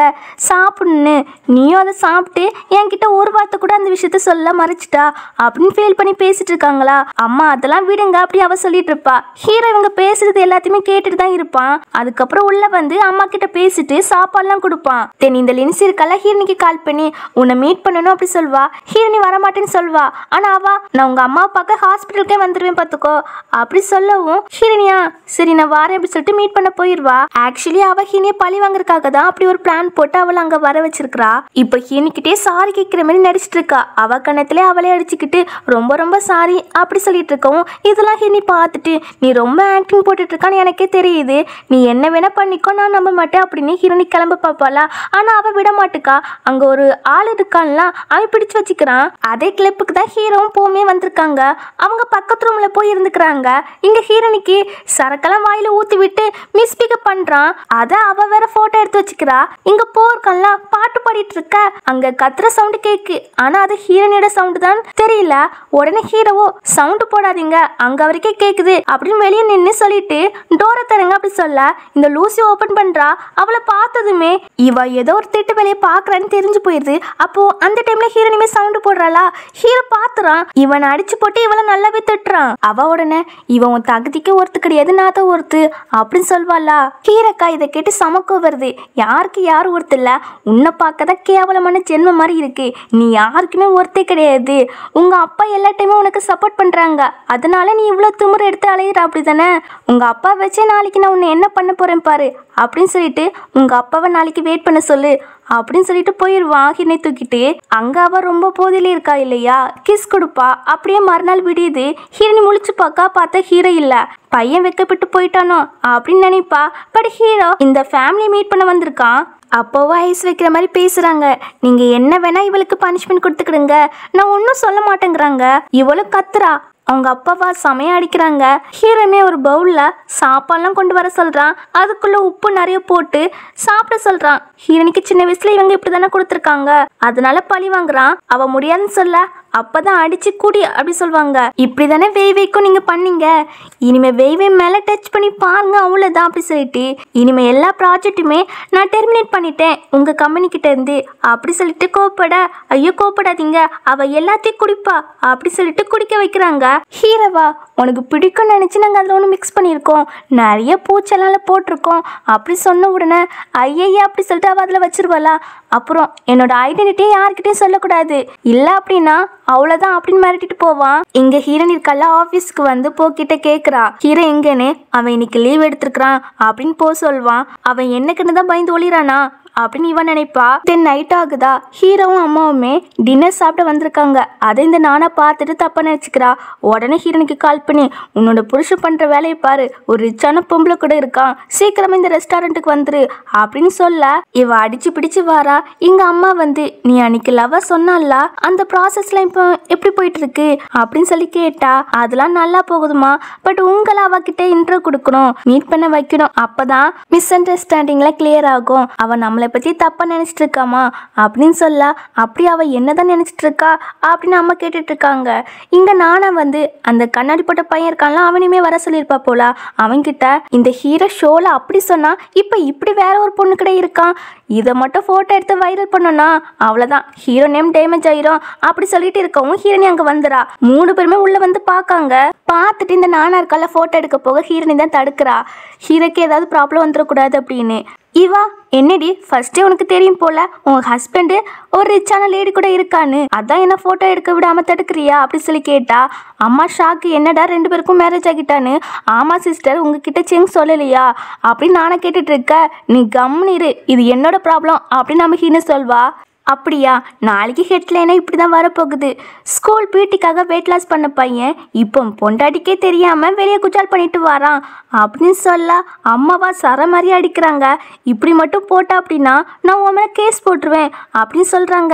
சாப்பிடுன்னு, நீயும் அதை சாப்பிட்டு என்கிட்ட ஒரு வார்த்தை கூட அந்த விஷயத்த சொல்ல மறைச்சிட்டா அப்படின்னு ஃபீல் பண்ணி பேசிட்டு இருக்காங்களா. அம்மா அதெல்லாம் விடுங்க அப்படி அவ சொல்லிட்டு இருப்பா. ஹீரோ இவங்க பேசுறது எல்லாத்தையுமே கேட்டுட்டு தான் இருப்பான். அதுக்கப்புறம் உள்ள வந்து அம்மா கிட்ட பேசிட்டு சாப்பாடுலாம் கொடுப்பான். தென் இந்த லின்சி இருக்கல ஹீரனிக்கு கால் பண்ணி உன்னை மீட் பண்ணணும் அப்படி சொல்வா. ஹீரணி வரமாட்டேன்னு சொல்வா. ஆனா அவ நான் உங்க அம்மாவை பார்க்க ஹாஸ்பிட்டலுக்கே வந்துருவேன் பாத்துக்கோ அப்படி சொல்லவும் ஹீரனியா சரி நான் வாரேன் அப்படி சொல்லிட்டு மீட் பண்ண போயிருவா. ஆக்சுவலி அவ ஹீரனியை பழி வாங்குறதுக்காக தான் அப்படி ஒரு பிளான் போட்டு அவளை அங்க வர வச்சிருக்கா. இப்ப ஹீரனிக்கிட்டே சாரி கேட்கிற மாதிரி நடிச்சிட்டு இருக்கா. அவ கண்ணத்திலே அவளே அடிச்சுக்கிட்டு ரொம்ப ரொம்ப சாரி அப்படி சொல்லிட்டு இருக்கவும் இதெல்லாம் ஹீரனி பார்த்துட்டு நீ ரொம்ப ஆக்டிங் போட்டுட்டு இருக்கான்னு எனக்கே தெரியுது, நீ என்ன வேணா பண்ணிக்கோ நான் நம்ப மாட்டேன் அப்படின்னு ஹீரனி கிளம்ப பாப்பாளா. ஆனா அவ விட மாட்டுக்கா. அங்க ஒரு ஆள் இருக்கான்ல அவன் பிடிச்சு வச்சுக்கிறான். அதே கிளிப்புக்கு தான் ஹீரோவும் போமே வந்திருக்காங்க. அவங்க பக்கத்து ரூம்ல போய் இருந்துக்கிறாங்க. இங்க ஹீரோனிக்கு சரக்கெல்லாம் வாயில ஊத்தி விட்டு மிஸ்பிக்கப் பண்றான். அத அவ வேற போட்டோ எடுத்து வச்சுக்கிறா. இங்க போர்க்கல்ல பாட்டு பாடிட்டு இருக்க அங்க கத்துற சவுண்ட் கேக்கு. ஆனா அது ஹீரோனியோட சவுண்ட் தான் தெரியல. உடனே ஹீரோவோ சவுண்ட் போடாதீங்க அங்க வரைக்கும் கேக்குது அப்படின்னு வெளியே நின்று சொல்லிட்டு டோரை தரங்க அப்படி சொல்ல இந்த லூசி ஓபன் பண்றா. அவளை பார்த்ததுமே இவ ஏதோ ஒரு திட்டு வேலையை பாக்குறான்னு தெரிஞ்சு போயிருது. அப்போ அந்த டைம்ல ஹீரோனிமே சவுண்ட் போடுறாளா. ஹீரோ பாத்துறான். இவனை அடிச்சு போட்டு இவளை நல்லாவே திட்டுறான். அவ உடனே இவன் உன் தகுதிக்கு ஒருத்து கிடையாது நான் தான் ஒருத்து அப்படின்னு சொல்வாளா. ஹீரோக்கா இதை கேட்டு சமக்கோ வருது. யாருக்கு யாரும் ஒருத்து இல்ல, உன்னை பார்க்கதான் கேவலமான ஜென்ம மாதிரி இருக்கு, நீ யாருக்குமே ஒருத்தே கிடையாது, உங்க அப்பா எல்லா டைமும் உனக்கு சப்போர்ட் பண்றாங்க அதனால நீ இவ்வளவு திமிரு எடுத்து அலையிற அப்படிதானே, உங்க அப்பா வச்சே நாளைக்கு நான் உன்னை என்ன பண்ண போறேன் பாரு அப்படின்னு சொல்லிட்டு உங்க அப்பாவை நாளைக்கு வெயிட் பண்ண சொல்லு அப்படின்னு சொல்லிட்டு போயிடுவான். ஹீரனை தூக்கிட்டு அங்க அவ ரொம்ப போதிலே இருக்கா இல்லையா, கிஸ் கொடுப்பா. அப்படியே மறுநாள் விடியுது. ஹீரணி முழிச்சு பார்த்தா ஹீரோ இல்ல. பையன் வெக்கப்பட்டு போயிட்டானோ அப்படின்னு நினைப்பா. பட் ஹீரோ இந்த ஃபேமிலி மீட் பண்ண வந்திருக்கான். அப்போவா ஐஸ் வைக்கிற மாதிரி பேசுறாங்க. நீங்க என்ன வேணா இவளுக்கு பனிஷ்மெண்ட் கொடுத்துக்கிடுங்க நான் ஒன்றும் சொல்ல மாட்டேங்கிறாங்க. இவளும் கத்துறா. அவங்க அப்பாவா சமைய அடிக்கிறாங்க. ஹீரோமே ஒரு பவுல்ல சாப்பாடுலாம் கொண்டு வர சொல்றான். அதுக்குள்ள உப்பு நிறைய போட்டு சாப்பிட சொல்றான். ஹீரோனிக்கு சின்ன வயசுல இவங்க இப்படிதானே கொடுத்துருக்காங்க அதனால பழி வாங்குறான். அவ முடியாதுன்னு சொல்ல அப்பதான் அடிச்சு குடி அப்படி சொல்லுவாங்க. இப்படிதானே வெய்வைக்கும் நீங்க பண்ணீங்க, இனிமே வெய்வை மேல டச் பண்ணி பாருங்க அவ்வளவுதான் அப்படி சொல்லிட்டு இனிமே எல்லா ப்ராஜெக்ட்டுமே நான் டெர்மினேட் பண்ணிட்டேன் உங்க கம்பெனி கிட்ட இருந்து அப்படி சொல்லிட்டு கோப்பட ஐயோ கோப்படாதீங்க அவ எல்லாத்தையும் குடிப்பா அப்படி சொல்லிட்டு குடிக்க வைக்கிறாங்க. ஹீரோவா உனக்கு பிடிக்கும்னு நினைச்சு நாங்க அதுல ஒன்று மிக்ஸ் பண்ணியிருக்கோம், நிறைய பூச்செல்லாம் போட்டிருக்கோம் அப்படி சொன்ன உடனே ஐயா அப்படி சொல்லிட்டு அவ அதுல வச்சிருவாளா. அப்புறம் என்னோட ஐடென்டிட்டியை யார்கிட்டையும் சொல்லக்கூடாது இல்ல அப்படின்னா அவ்வளவுதான் அப்படின்னு மிரட்டிட்டு போவான். இங்க ஹீரோன் இருக்கல்ல ஆபீஸ்க்கு வந்து போக்கிட்ட கேக்குறா ஹீரோ எங்கன்னு. அவன் இன்னைக்கு லீவ் எடுத்துருக்கான் அப்படின்னு போ சொல்வான். அவன் என்னக்குன்னு தான் பயந்து ஒளிறானா அப்படின்னு இவன் நினைப்பா. தென் நைட் ஆகுதா. ஹீரோவும் அம்மாவுமே டின்னர் சாப்பிட வந்திருக்காங்க. அதை இந்த நானா பார்த்துட்டு தப்பா நினைச்சுக்கிறா. உடனே ஹீரோனுக்கு கால் பண்ணி உன்னோட புருஷன் பண்ற வேலையை பாரு, ஒரு ரிச்சான பொம்பளை கூட இருக்கான், சீக்கிரமா இந்த ரெஸ்டாரண்ட்டுக்கு வந்துரு அப்படின்னு சொல்ல இவ அடிச்சு பிடிச்சு வாரா. இங்க அம்மா வந்து நீ அன்னைக்கு லவ்வா சொன்னால அந்த ப்ராசஸ்லாம் இப்போ எப்படி போயிட்டு இருக்கு அப்படின்னு சொல்லி கேட்டா. அதெல்லாம் நல்லா போகுதுமா, பட் உங்களை அவகிட்ட இன்ட்ரோ கொடுக்கணும், மீட் பண்ண வைக்கணும், அப்பதான் மிஸ் அண்டர்ஸ்டாண்டிங்ல கிளியர் ஆகும். அவ நம்மளை பத்தி தப்பா நினைச்சிட்டு இருக்காமா அப்படின்னு சொல்ல அப்படி அவ என்னதான் நினைச்சிட்டு இருக்கா அப்படின்னு அம்மா கேட்டுட்டு இருக்காங்க. இங்க நானா வந்து அந்த கண்ணாடி போட்ட பையன் இருக்கான்ல அவனையுமே வர சொல்லியிருப்பா போல. அவன்கிட்ட இந்த ஹீரோ ஷோல அப்படி சொன்னா இப்ப இப்படி வேற ஒரு பொண்ணு கிட்ட இருக்கான், இதை மட்டும் போட்டோ எடுத்து வைரல் பண்ணனா அவ்வளவுதான் ஹீரோ நேம் டேமேஜ் ஆயிரும் அப்படி சொல்லிட்டு இருக்கவும் ஹீரோனி அங்க வந்துடா. 3 பேருமே உள்ள வந்து பாக்காங்க. பார்த்துட்டு இந்த நானா இருக்கால போட்டோ எடுக்க போக ஹீரோனி தான் தடுக்கிறா. ஹீரோக்கு ஏதாவது ப்ராப்ளம் வந்துடக்கூடாது அப்படின்னு. இவா என்னடி ஃபர்ஸ்டே உனக்கு தெரியும் போல உங்க ஹஸ்பண்டு ஒரு ரிச்சான லேடி கூட இருக்கான்னு, அதான் என்ன போட்டோ எடுக்க விடாம தடுக்கிறியா அப்படி சொல்லி கேட்டா. அம்மா ஷாக்கு என்னடா 2 பேருக்கும் மேரேஜ் ஆகிட்டான்னு. ஆமா சிஸ்டர் உங்ககிட்ட செங் சொல்லலையா அப்படின்னு நானே கேட்டுட்டு இருக்க, நீ கம்னு இரு இது என்னோட ப்ராப்ளம் அப்படின்னு நம்ம ஹீனு சொல்வா. அப்படியா நாளைக்கு ஹெட்லைனா இப்படி தான் வரப்போகுது. ஸ்கூல் பிடிக்காக வெயிட் லாஸ் பண்ண பையன் இப்போ பொண்டாட்டிக்கே தெரியாமல் வெளியே குஜால் பண்ணிட்டு வரான் அப்படின்னு சொல்ல அம்மாவா சர மாதிரி அடிக்கிறாங்க. இப்படி மட்டும் போட்டா அப்படின்னா நான் உன் மேலே கேஸ் போட்டுருவேன் அப்படின்னு சொல்கிறாங்க.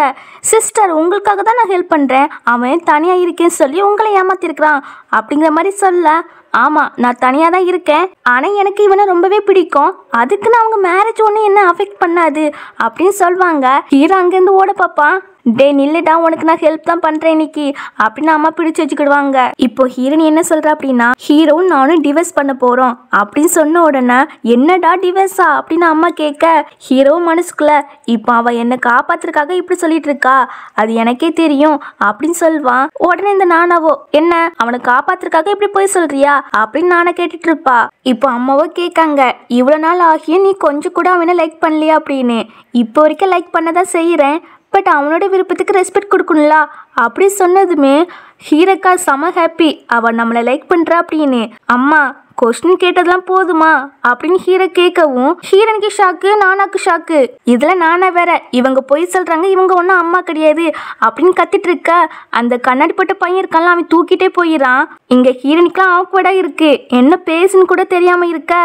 சிஸ்டர் உங்களுக்காக தான் நான் ஹெல்ப் பண்ணுறேன், அவன் தனியாக இருக்கேன்னு சொல்லி உங்களை ஏமாத்திருக்கிறான் அப்படிங்கிற மாதிரி சொல்ல. ஆமாம் நான் தனியாக தான் இருக்கேன், ஆனால் எனக்கு இவனை ரொம்பவே பிடிக்கும், அதுக்குன்னு அவங்க மேரேஜ் ஒன்று என்ன அஃபெக்ட் பண்ணாது அப்படின்னு சொல்லுவாங்க. ஹீரோ அங்கேருந்து ஓட பார்ப்பான். டே நில்லுடா, உனக்கு நான் ஹெல்ப் தான் பண்றேன் இன்னைக்கு அப்படின்னு அம்மா பிடிச்சு வச்சுக்கிடுவாங்க. இப்போ ஹீரோனி என்ன சொல்றா அப்படின்னா, ஹீரோவும் நானும் டிவோர்ஸ் பண்ண போறோம் அப்படின்னு சொன்ன உடனே என்னடா டிவோர்ஸா அப்படின்னு அம்மா கேட்க, ஹீரோ மனசுக்குள்ள இப்போ அவ என்ன காப்பாத்துறதுக்காக இப்படி சொல்லிட்டு இருக்கா, அது எனக்கே தெரியும் அப்படின்னு சொல்வான். உடனே இந்த நானாவோ என்ன அவனை காப்பாத்துறதுக்காக இப்படி போய் சொல்றியா அப்படின்னு நானா கேட்டுட்டு இருப்பா. இப்போ அம்மாவோ கேட்காங்க, இவ்வளவு நாள் ஆகியும் நீ கொஞ்சம் கூட அவனை லைக் பண்ணலையா அப்படின்னு. இப்போ வரைக்கும் லைக் பண்ணதான் செய்யறேன், பட் அவனோட விருப்பத்துக்கு ரெஸ்பெக்ட் கொடுக்கணும்ல அப்படி சொன்னதுமே ஹீரோக்கா செம ஹாப்பி, அவ நம்மளை லைக் பண்றா அப்படின்னு. அம்மா கொஸ்டின் கேட்டதெல்லாம் போதுமா அப்படின்னு ஹீரோ கேட்கவும் ஹீரோனுக்கு ஷாக்கு, நானாக்கு ஷாக்கு. இதுல நானா வேற இவங்க போய் சொல்றாங்க, இவங்க ஒன்றும் அம்மா கிடையாது அப்படின்னு கத்திட்டு இருக்க. அந்த கண்ணாடி போட்ட பையன் இருக்கான்ல, அவன் தூக்கிட்டே போயிடான். இங்க ஹீரோனுக்குலாம் ஆக்வர்டா இருக்கு, என்ன பேசுன்னு கூட தெரியாம இருக்க.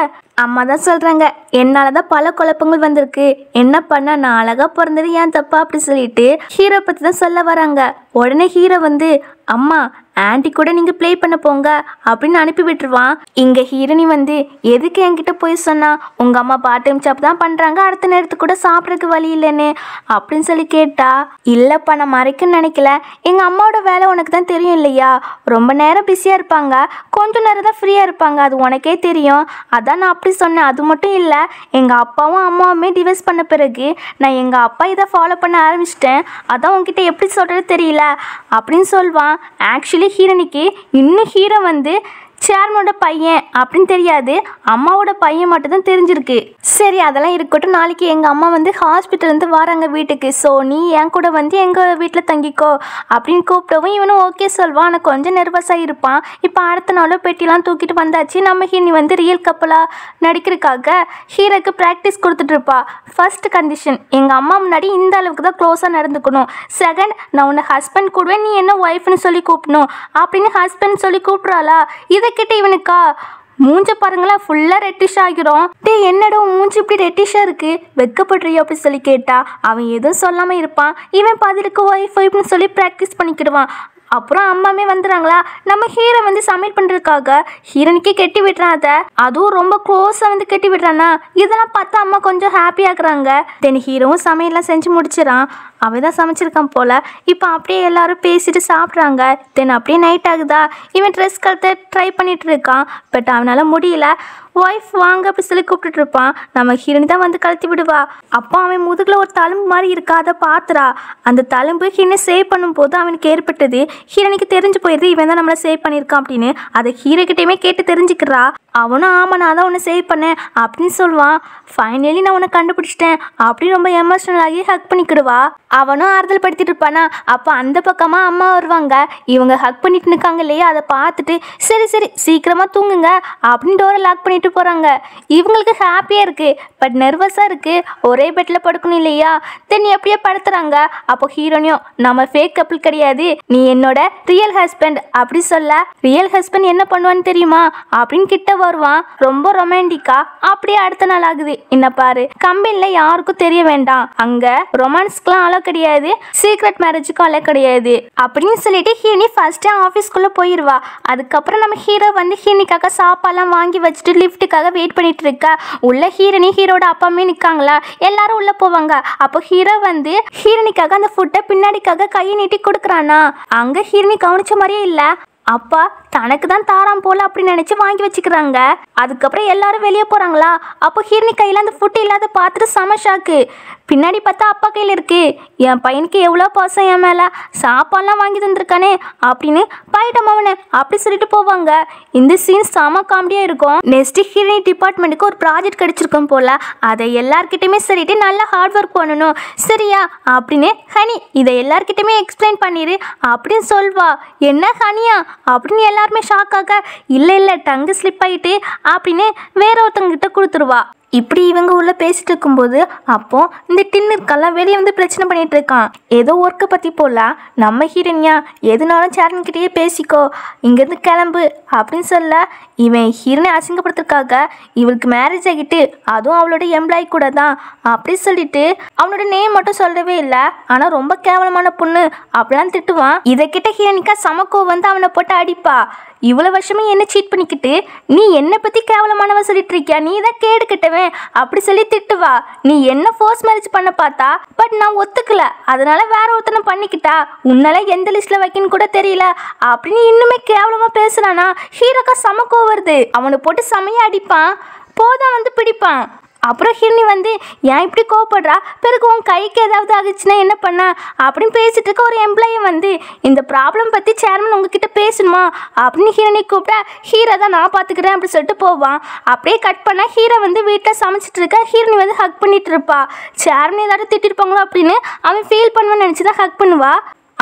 அம்மா தான் சொல்றாங்க, என்னாலதான் பல குழப்பங்கள் வந்திருக்கு, என்ன பண்ண நான் அழகா பிறந்தது ஏன் தப்பா அப்படி சொல்லிட்டு ஹீரோ பத்தி தான் சொல்ல வராங்க. உடனே ஹீரோ வந்து அம்மா ஆன்டி கூட நீங்க ப்ளே பண்ண போங்க அப்படின்னு அனுப்பி விட்டுருவான். இங்க ஹீரோனி வந்து எதுக்கு என்கிட்ட போய் சொன்னா, உங்க அம்மா பார்ட் டைம் ஜாப் தான் பண்றாங்க, அடுத்த நேரத்துக்கு கூட சாப்பிட்றதுக்கு வழி இல்லைன்னு அப்படின்னு சொல்லி கேட்டா, இல்லப்பா நான் மறைக்குன்னு நினைக்கல, எங்க அம்மாவோட வேலை உனக்கு தான் தெரியும் இல்லையா, ரொம்ப நேரம் பிஸியா இருப்பாங்க, கொஞ்சம் நேரம் தான் ஃப்ரீயா இருப்பாங்க, அது உனக்கே தெரியும், அதான் நான் அப்படி சொன்னேன். அது மட்டும் இல்லை, எங்கள் அப்பாவும் அம்மாவுமே டிவோர்ஸ் பண்ண பிறகு நான் எங்கள் அப்பா இதை ஃபாலோ பண்ண ஆரம்பிச்சிட்டேன், அதான் உங்ககிட்ட எப்படி சொல்கிறது தெரியல அப்படின்னு சொல்வான். ஆக்சுவலி ஹீரோனிக்கு இன்னும் ஹீரோ வந்து சேர்மனோட பையன் அப்படின்னு தெரியாது, அம்மாவோட பையன் மட்டும் தான் தெரிஞ்சிருக்கு. சரி அதெல்லாம் இருக்கட்டும், நாளைக்கு எங்கள் அம்மா வந்து ஹாஸ்பிட்டல்லேருந்து வராங்க வீட்டுக்கு, ஸோ நீ என் கூட வந்து எங்கள் வீட்டில் தங்கிக்கோ அப்படின்னு கூப்பிட்டவும் இவனும் ஓகே சொல்வான். ஆனால் கொஞ்சம் நர்வஸாக இருப்பான். இப்போ அடுத்த நாளும் பெட்டிலாம் தூக்கிட்டு வந்தாச்சு. நம்ம ஹீரோனி வந்து ரியல் கப்பலாக நடிக்கிறதுக்காக ஹீரோக்கு ப்ராக்டிஸ் கொடுத்துட்டு இருப்பா. ஃபர்ஸ்ட் கண்டிஷன், எங்கள் அம்மா முன்னாடி இந்த அளவுக்கு தான் க்ளோஸாக நடந்துக்கணும். செகண்ட், நான் உன்னை ஹஸ்பண்ட் கூடுவேன், நீ என்ன ஒய்ஃப்னு சொல்லி கூப்பிடணும் அப்படின்னு ஹஸ்பண்ட் சொல்லி கூப்பிட்றாளா. இதை கிட்ட இவனுக்கா மூஞ்ச பாருங்களா ஃபுல்லா ரெட்டிஷ் ஆகிரும். டே என்னடா மூஞ்சி இப்படி ரெட்டிஷா இருக்கு, வெக்கப்படுறியா அப்படி சொல்லி கேட்டா அவன் எதுவும் சொல்லாம இருப்பான். இவன் பதிலுக்கு ஒய்ஃப்னு சொல்லி ப்ராக்டிஸ் பண்ணிக்கிடுவான். அப்புறம் அம்மாமே வந்துடுறாங்களா, நம்ம ஹீரோ வந்து சமையல் பண்ணுறதுக்காக ஹீரோனுக்கே கெட்டி விடுறான். அதுவும் ரொம்ப க்ளோஸாக வந்து கெட்டி விடுறானா. இதெல்லாம் பார்த்தா அம்மா கொஞ்சம் ஹாப்பி ஆகுறாங்க. தென் ஹீரோவும் சமையல்லாம் செஞ்சு முடிச்சிடான். அவன் தான் சமைச்சிருக்கான் போல. இப்போ அப்படியே எல்லாரும் பேசிட்டு சாப்பிட்றாங்க. தென் அப்படியே நைட் ஆகுதா, இவன் ட்ரெஸ் கழுத்த ட்ரை பண்ணிட்டு இருக்கான். பட் அவனால் முடியல. ஒய்ஃப் வாங்க அப்படி சொல்லி கூப்பிட்டுட்டு இருப்பான். நம்ம ஹீரோனி தான் வந்து கழட்டி விடுவா. அப்போ அவன் முதுகில் ஒரு தழும்பு மாதிரி இருக்கா, அதை பார்த்துறா. அந்த தழும்பு ஹீரோனை சேவ் பண்ணும்போது அவனுக்கு ஏற்பட்டது. ஹீரோனிக்கு தெரிஞ்சு போயிடுது இவன் தான் நம்மளை சேவ் பண்ணியிருக்கான் அப்படின்னு. அதை ஹீரோக்கிட்டையுமே கேட்டு தெரிஞ்சுக்கிறா. அவனும் ஆமாம் நான் தான் உன்னை சேவ் பண்ணேன் அப்படின்னு சொல்லுவான். ஃபைனலி நான் உன்னை கண்டுபிடிச்சிட்டேன் அப்படின்னு ரொம்ப எமோஷனல் ஆகி ஹக் பண்ணிக்கிடுவா. அவனும் ஆறுதல் படுத்திட்டு இருப்பானா. அப்போ அந்த பக்கமாக அம்மா வருவாங்க. இவங்க ஹக் பண்ணிட்டு நிற்காங்க இல்லையா, அதை பார்த்துட்டு சரி சரி சீக்கிரமாக தூங்குங்க அப்படின்னு டோரை லாக் பண்ணிட்டு போகிறாங்க. இவங்களுக்கு ஹாப்பியாக இருக்குது, பட் நர்வஸாக இருக்குது. ஒரே பெட்டில் படுக்கணும் இல்லையா. தென் எப்படியோ படுத்துறாங்க. அப்போ ஹீரோனியும் நம்ம ஃபேக் கப்பிள் கிடையாது, நீ என்னோட ரியல் ஹஸ்பண்ட் அப்படி சொல்ல, ரியல் ஹஸ்பண்ட் என்ன பண்ணுவான்னு தெரியுமா அப்படின்னு கிட்ட வருவான். ரொம்ப ரொமான்டிக்கா. அப்படியே அடுத்த நாள் ஆகுது. என்ன பாரு, கம்பெனில யாருக்கும் தெரிய வேண்டாம், அங்க ரொமான்ஸ்க்குலாம் அலோ கிடையாது, சீக்ரெட் மேரேஜுக்கும் அலோ கிடையாது அப்படின்னு சொல்லிட்டு ஹீரோனி ஃபர்ஸ்ட் ஆஃபீஸ்க்குள்ள போயிடுவா. அதுக்கப்புறம் நம்ம ஹீரோ வந்து ஹீரோனிக்காக சாப்பாடுலாம் வாங்கி வச்சுட்டு லிஃப்ட்டுக்காக வெயிட் பண்ணிட்டு இருக்கா. உள்ள ஹீரோனி ஹீரோட அப்பாமே நிற்காங்களா, எல்லாரும் உள்ள போவாங்க. அப்போ ஹீரோ வந்து ஹீரோனிக்காக அந்த ஃபுட்டை பின்னாடிக்காக கையை நீட்டி கொடுக்குறானா. அங்க ஹீரோனி கவனிச்ச மாதிரியே இல்லை. அப்பா தனக்கு தான் தாராம் போல அப்படின்னு நினைச்சு வாங்கி வச்சுக்கிறாங்க. அதுக்கப்புறம் எல்லாரும் வெளியே போறாங்களா. அப்போ ஹீரோனி கையில அந்த ஃபுட் இல்லாத பார்த்துட்டு செம ஷாக்கு. பின்னாடி பார்த்தா அப்பா கையில் இருக்கு. என் பையனுக்கு எவ்வளோ பாசம் என் மேலே, சாப்பாடுலாம் வாங்கி தந்திருக்கானே அப்படின்னு போயிட்டோம் அவனை அப்படி சொல்லிட்டு போவாங்க. இந்த சீன் செம காமெடியாக இருக்கும். நெக்ஸ்ட் ஹீரோனி டிபார்ட்மெண்ட்டுக்கு ஒரு ப்ராஜெக்ட் கிடைச்சிருக்கும் போல. அதை எல்லார்கிட்டையுமே சொல்லிட்டு நல்லா ஹார்ட் ஒர்க் பண்ணணும் சரியா அப்படின்னு ஹனி இதை எல்லார்கிட்டையுமே எக்ஸ்பிளைன் பண்ணிடு அப்படின்னு சொல்வா. என்ன ஹனியா அப்படின்னு எல்லாருமே ஷாக் ஆக, இல்லை இல்லை டங்கு ஸ்லிப் ஆகிட்டு அப்படின்னு வேற ஒருத்தவங்கிட்ட கொடுத்துருவா. இப்படி இவங்க உள்ள பேசிட்டு இருக்கும்போது அப்போ இந்த டின்னருக்கெல்லாம் வெளியே வந்து பிரச்சனை பண்ணிட்டு இருக்கான். ஏதோ ஒர்க்கை பற்றி போல. நம்ம ஹீரோனியா எதுனாலும் சேரன்கிட்டயே பேசிக்கோ, இங்கேருந்து கிளம்பு அப்படின்னு சொல்ல, இவன் ஹீரோனை அசிங்கப்படுத்துறதுக்காக இவளுக்கு மேரேஜ் ஆகிட்டு அதுவும் அவளோட எம்ப்ளாயி கூட தான் அப்படி சொல்லிட்டு அவனோட நேம் மட்டும் சொல்லவே இல்லை, ஆனால் ரொம்ப கேவலமான பொண்ணு அப்படிலாம் திட்டுவான். இதை கிட்ட ஹீரோனிக்கா சமக்கோ வந்து அவனை போட்டு அடிப்பா. இவ்வளோ வருஷமே என்ன சீட் பண்ணிக்கிட்டு நீ என்னை பற்றி கேவலமானவ சொல்லிட்டு இருக்கியா, நீ தான் கேடு கிட்டவன் அப்படி சொல்லி திட்டுவா. நீ என்ன ஃபோர்ஸ் மேரேஜ் பண்ண பார்த்தா, பட் நான் ஒத்துக்கல, அதனால வேற ஒருத்தனை பண்ணிக்கிட்டா, உன்னால எந்த லிஸ்ட்ல வைக்கன்னு கூட தெரியல அப்படின்னு இன்னுமே கேவலமா பேசுறானா. ஹீரோக்கா சமக்கோ வருது, அவனை போட்டு செமையா அடிப்பான், போதான் வந்து பிடிப்பான். அப்புறம் ஹிரணி வந்து ஏன் இப்படி கோவப்படுறா, பிறகு உன் கைக்கு ஏதாவது ஆகுச்சுன்னா என்ன பண்ண அப்படின்னு பேசிட்டு இருக்க ஒரு எம்ப்ளாயி வந்து இந்த ப்ராப்ளம் பற்றி சேர்மன் உங்ககிட்ட பேசணுமா அப்படின்னு ஹீரோனி கூப்பிட்டா, ஹீரோ தான் நான் பார்த்துக்கிறேன் அப்படி சொல்லிட்டு போவான். அப்படியே கட் பண்ணால் ஹீரோ வந்து வீட்டில் சமைச்சிட்டு இருக்க, ஹீரோனி வந்து ஹக் பண்ணிட்டு இருப்பா. சேர்மன் ஏதாவது திட்டிருப்பாங்களோ அப்படின்னு அவன் ஃபீல் பண்ணுவான்னு நினச்சி தான் ஹக் பண்ணுவா.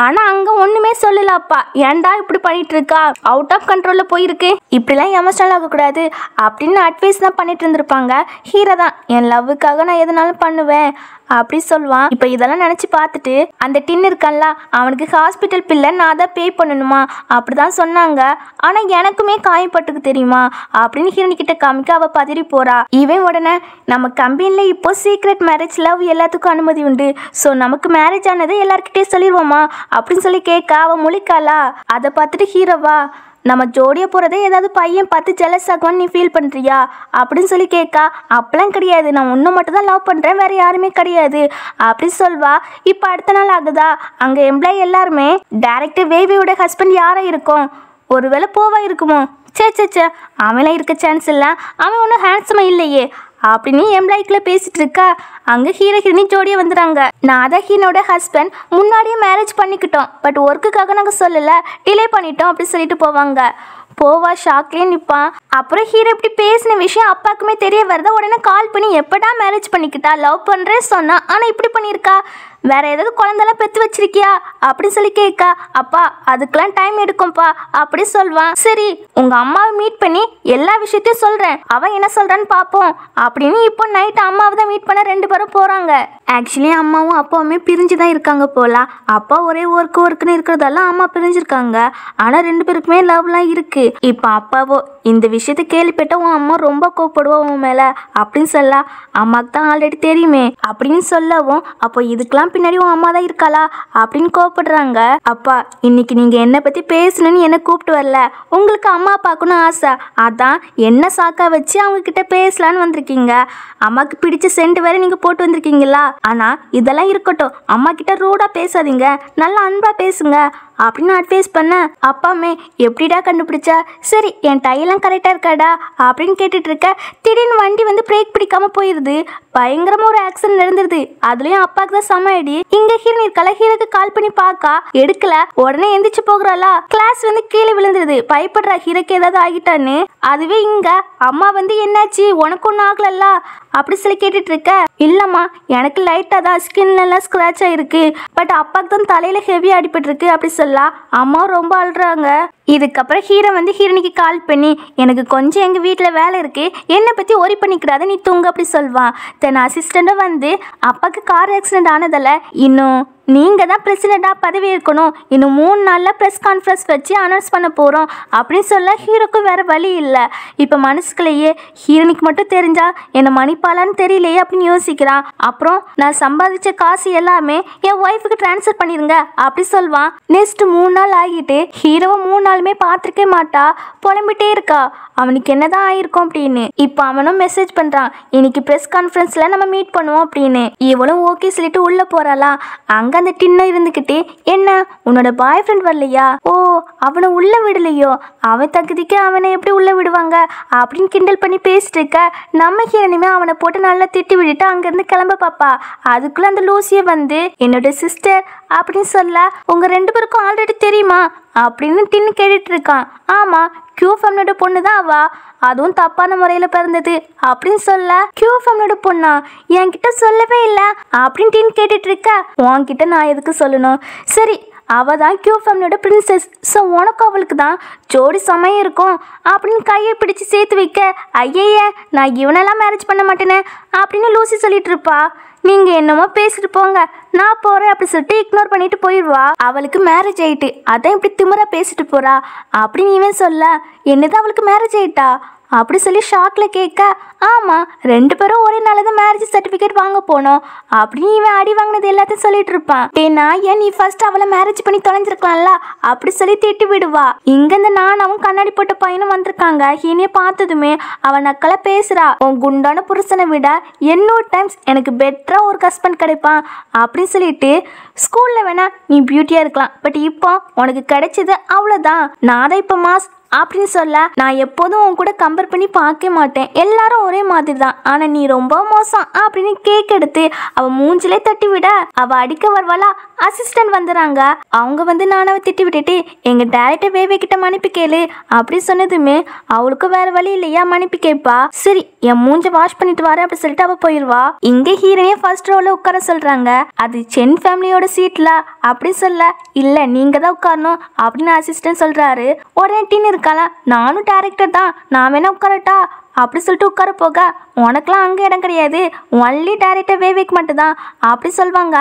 ஆனால் அங்கே ஒன்றுமே சொல்லலப்பா, ஏன்டா இப்படி பண்ணிட்டு இருக்கா, அவுட் ஆஃப் கண்ட்ரோலில் போயிருக்கு, இப்படிலாம் எமோஷனல் ஆகக்கூடாது அப்படின்னு அட்வைஸ் தான் பண்ணிட்டு இருந்திருப்பாங்க. ஹீரோ தான் என் லவ்வுக்காக நான் எதுனாலும் பண்ணுவேன் அப்படி சொல்லுவான். இப்போ இதெல்லாம் நினச்சி பார்த்துட்டு அந்த டின் இருக்கான்ல, அவனுக்கு ஹாஸ்பிட்டல் பில்லை நான் தான் பே பண்ணணுமா அப்படி தான் சொன்னாங்க, ஆனால் எனக்குமே காயப்பட்டுக்கு தெரியுமா அப்படின்னு ஹீரோனி கிட்ட காமிக்க அவள் பதறி போறா. இவன் உடனே நம்ம கம்பெனியில் இப்போ சீக்ரெட் மேரேஜ் லவ் எல்லாத்துக்கும் அனுமதி உண்டு, ஸோ நமக்கு மேரேஜ் ஆனது எல்லாருக்கிட்டே சொல்லிடுவோமா அப்படின்னு சொல்லி கேட்க அவள் முழிக்காளா. அதை பார்த்துட்டு ஹீரோவா, நம்ம ஜோடியாக போகிறதே ஏதாவது பையன் பார்த்து ஜெலஸ் ஆகுவான்னு நீ ஃபீல் பண்ணுறியா அப்படின்னு சொல்லி கேட்கா. அப்பெல்லாம் கிடையாது, நான் உன்னை மட்டும் தான் லவ் பண்ணுறேன், வேறு யாருமே கிடையாது அப்படின்னு சொல்வா. இப்போ அடுத்த நாள் ஆகுதா, அங்கே எம்ப்ளாயி எல்லாருமே டேரக்டர் வேவியோட ஹஸ்பண்ட் யாராக இருக்கும், ஒருவேளை போவா இருக்குமோ, சே அவன்லாம் இருக்க சான்ஸ் இல்லை, அவன் ஒன்றும் ஹேண்ட்ஸமாக இல்லையே அப்படின்னு எம்ப்ளாய்க்குள்ள பேசிட்டு இருக்கா. அங்கே ஹீரோ ஹீரோனி ஜோடியாக வந்துடுறாங்க. நான் தான் ஹீரோட ஹஸ்பண்ட், முன்னாடியே மேரேஜ் பண்ணிக்கிட்டோம், பட் ஒர்க்குக்காக நாங்கள் சொல்லலை, டிலே பண்ணிட்டோம் அப்படி சொல்லிட்டு போவாங்க. போவா ஷாக்லேயே நிற்பான். அப்புறம் ஹீரோ இப்படி பேசின விஷயம் அப்பாவுக்குமே தெரிய வருதா. உடனே கால் பண்ணி எப்படா மேரேஜ் பண்ணிக்கிட்டா, லவ் பண்ணுறேன்னு சொன்னா, ஆனால் இப்படி பண்ணியிருக்கா, வேற ஏதாவது குழந்தெல்லாம் பெற்று வச்சிருக்கியா அப்படின்னு சொல்லி கேட்கா. அப்பா அதுக்கெல்லாம் டைம் எடுக்கும்ப்பா அப்படி சொல்வான். சரி உங்க அம்மாவை மீட் பண்ணி எல்லா விஷயத்தையும் சொல்றேன், அவன் என்ன சொல்றான்னு பார்ப்போம் அப்படின்னு இப்போ நைட் அம்மாவை தான் மீட் பண்ண ரெண்டு பேரும் போறாங்க. ஆக்சுவலி அம்மாவும் அப்பாவுமே பிரிஞ்சு தான் இருக்காங்க போல. அப்பா ஒரே ஒர்க்குன்னு இருக்கிறதெல்லாம் அம்மா பிரிஞ்சிருக்காங்க, ஆனா ரெண்டு பேருக்குமே லவ்லாம் இருக்கு. இப்போ அப்பாவோ இந்த விஷயத்த கேள்விப்பட்ட உன் அம்மா ரொம்ப கோவப்படுவா உன் மேல அப்படின்னு சொல்ல, அம்மாவுக்கு தான் ஆல்ரெடி தெரியுமே அப்படின்னு சொல்லவும், அப்போ இதுக்கெல்லாம் பின்னாடி உன் அம்மா தான் இருக்காளா அப்படின்னு கோவப்படுறாங்க. அப்பா இன்னைக்கு நீங்க என்ன பத்தி பேசணும்னு என்ன கூப்பிட்டு வரல, உங்களுக்கு அம்மா பார்க்கணும் ஆசை, அதான் என்ன சாக்கா வச்சு அவங்க கிட்ட பேசலான்னு வந்திருக்கீங்க. அம்மாக்கு பிடிச்ச சென்ட் வேற நீங்க போட்டு வந்திருக்கீங்களா, ஆனா இதெல்லாம் இருக்கட்டும், அம்மா கிட்ட ரூடா பேசாதீங்க, நல்லா அன்பா பேசுங்க அப்படின்னு அட்வைஸ் பண்ண. அப்பாமே எப்படிடா கண்டுபிடிச்சா, சரி என் டையெல்லாம் கரெக்டாக இருக்காடா அப்படின்னு கேட்டுட்டு இருக்க. திடீர்னு வண்டி வந்து பிரேக் பிடிக்காம போயிடுது, பயங்கரமா ஒரு ஆக்சிடென்ட் நடந்துருது. அதுலயும் அப்பாவுக்கு தான் செம அடி. இங்க ஹீரோனி இருக்கல, ஹீரோக்கு கால் பண்ணி பார்க்கா, எடுக்கல. உடனே எந்திரிச்சு போகிறாளா, கிளாஸ் வந்து கீழே விழுந்துருது. பயப்படுறா ஹீரோக்கு ஏதாவது ஆகிட்டான்னு. அதுவே இங்க அம்மா வந்து என்னாச்சு உனக்கு ஒன்றும் ஆகலல்ல அப்படி சொல்லி கேட்டுட்டு இருக்க. இல்லம்மா எனக்கு லைட்டா தான் ஸ்கின்ல எல்லாம் ஸ்கிராச் ஆயிருக்கு, பட் அப்பாவுக்கு தான் தலையில ஹெவியா அடிபட்டிருக்கு அப்படி சொல்ல அம்மா ரொம்ப அழுறாங்க. இதுக்கப்புறம் ஹீரோ வந்து ஹீரோனிக்கு கால் பண்ணி, எனக்கு கொஞ்சம் எங்கள் வீட்டில் வேலை இருக்குது, என்னை பற்றி ஒரி பண்ணிக்கிறாத நீ தூங்க அப்படி சொல்வான். தென் அசிஸ்டண்ட்டும் வந்து அப்பாவுக்கு கார் ஆக்சிடென்ட் ஆனதில்ல, இன்னும் நீங்கள் தான் பிரசிடெண்ட்டாக பதவி இருக்கணும், இன்னும் 3 நாளில் ப்ரெஸ் கான்ஃபரன்ஸ் வச்சு அனௌன்ஸ் பண்ண போகிறோம் அப்படின்னு சொல்ல ஹீரோக்கும் வேறு வழி இல்லை. இப்போ மனசுக்குள்ளேயே ஹீரோனிக்கு மட்டும் தெரிஞ்சா என்னை மன்னிப்பாளான்னு தெரியலையே அப்படின்னு யோசிக்கிறான். அப்புறம் நான் சம்பாதிச்ச காசு எல்லாமே என் ஒய்ஃபுக்கு ட்ரான்ஸ்ஃபர் பண்ணிடுங்க அப்படி சொல்வான். நெக்ஸ்ட் 3 நாள் ஆகிட்டு ஹீரோவை 3 நாளுமே பார்த்துருக்கே மாட்டா, புலம்பிட்டே இருக்கா அவனுக்கு என்னதான் ஆயிருக்கும் அப்படின்னு. இப்போ அவனும் மெசேஜ் பண்ணுறான், இன்னைக்கு ப்ரெஸ் கான்ஃபரன்ஸில் நம்ம மீட் பண்ணுவோம் அப்படின்னு. இவளும் ஓகே சொல்லிட்டு உள்ளே போகிறாளா. அங்கே அந்த டின்னும் இருந்துக்கிட்டு, என்ன உன்னோட பாய் ஃப்ரெண்ட் வரலையா, ஓ அவனை உள்ள விடலையோ, அவன் தகுதிக்கு அவனை எப்படி உள்ள விடுவாங்க அப்படின்னு கிண்டல் பண்ணி பேசிட்டு இருக்க. நம்ம ஹீரோனிமே அவனை போட்டு நல்லா திட்டி விட்டுட்டு அங்கேருந்து கிளம்ப பாப்பா. அதுக்குள்ள அந்த லூசியை வந்து என்னோட சிஸ்டர் அப்படின்னு சொல்ல, உங்க 2 பேருக்கும் ஆல்ரெடி தெரியுமா அப்படின்னு டின்னு கேட்டுட்டு இருக்கான். ஆமா கியூ ஃபேமிலியோட பொண்ணு தான் அவா, அதுவும் தப்பான முறையில் பிறந்தது அப்படின்னு சொல்ல, கியூ ஃபேமிலியோட பொண்ணா என்கிட்ட சொல்லவே இல்லை அப்படின்னு டின் கேட்டுட்டு இருக்க. உன்கிட்ட நான் எதுக்கு சொல்லணும், சரி அவள் தான் கியூ ஃபேமிலியோட பிரின்சஸ், ஸோ உனக்கும் அவளுக்கு தான் ஜோடி சமயம் இருக்கும் அப்படின்னு கையை பிடிச்சி சேர்த்து வைக்க. ஐயையே நான் இவனெல்லாம் மேரேஜ் பண்ண மாட்டேனே அப்படின்னு லூசி சொல்லிட்டு இருப்பா. நீங்கள் என்னமோ பேசிட்டு போங்க நான் போகிறேன் அப்படி சொல்லிட்டு இக்னோர் பண்ணிட்டு போயிடுவா. அவளுக்கு மேரேஜ் ஆகிட்டு அதான் இப்படி திமிரா பேசிட்டு போகிறா அப்படின்னு இவன் சொல்ல, என்னதான் அவளுக்கு மேரேஜ் ஆகிட்டா, அப்படி சொல்லி ஷாக்கில் கேட்க, ஆமாம் 2 பேரும் ஒரே நாள் தான் மேரேஜ் சர்டிஃபிகேட் வாங்க போனோம் அப்படின்னு இவன் அடி வாங்கினது எல்லாத்தையும் சொல்லிட்டு இருப்பான். நான் நீ ஃபர்ஸ்ட் அவளை மேரேஜ் பண்ணி தொலைஞ்சிருக்கலாம்ல அப்படி சொல்லி திட்டி விடுவா. இங்கேருந்து நானும் கண்ணாடி போட்ட பையனும் வந்திருக்காங்க. ஹீனியை பார்த்ததுமே அவன் நக்கலை பேசுறா, உன் குண்டான புருஷனை விட என்னோட டைம்ஸ் எனக்கு பெட்டரா ஒரு ஹஸ்பண்ட் கிடைப்பான் அப்படின்னு சொல்லிட்டு, ஸ்கூல்ல வேணா நீ பியூட்டியா இருக்கலாம், பட் இப்போ உனக்கு கிடைச்சது அவ்வளோதான், நான் தான் இப்போ மாஸ் அப்படின்னு சொல்ல, நான் எப்போதும் உன் கூட கம்பேர் பண்ணி பார்க்க மாட்டேன், எல்லாரும் ஒரே மாதிரி தான், ஆனால் நீ ரொம்ப மோசம் அப்படின்னு கேக் எடுத்து அவள் மூஞ்சிலே தட்டி விட, அவள் அடிக்க வருவாளா, அசிஸ்டன்ட் வந்துடுறாங்க. அவங்க வந்து நானவை திட்டி விட்டுட்டு எங்கள் டேரக்டர் வேவே கிட்ட மன்னிப்பு கேளு அப்படி சொன்னதுமே அவளுக்கும் வேற வழி இல்லையா மன்னிப்பு கேட்பா. சரி என் மூஞ்ச வாஷ் பண்ணிட்டு வரேன் அப்படி சொல்லிட்டு அவள் போயிடுவா. இங்கே ஹீரோனையே ஃபர்ஸ்ட் ரோல உட்கார சொல்றாங்க. அது சென் ஃபேமிலியோட சீட்ல அப்படி சொல்ல, இல்லை நீங்க தான் உட்காரணும் அப்படின்னு அசிஸ்டன்ட் சொல்றாரு. உடனே டீன் இருக்காளா, நானும் டேரக்டர் தான், நான் வேணா உட்காரட்டா அப்படி சொல்லிட்டு உட்கார போக, உனக்கெல்லாம் அங்கே இடம் கிடையாது, ஒன்லி டேரக்டர் வேவேக்கு மட்டும்தான் அப்படி சொல்லுவாங்க.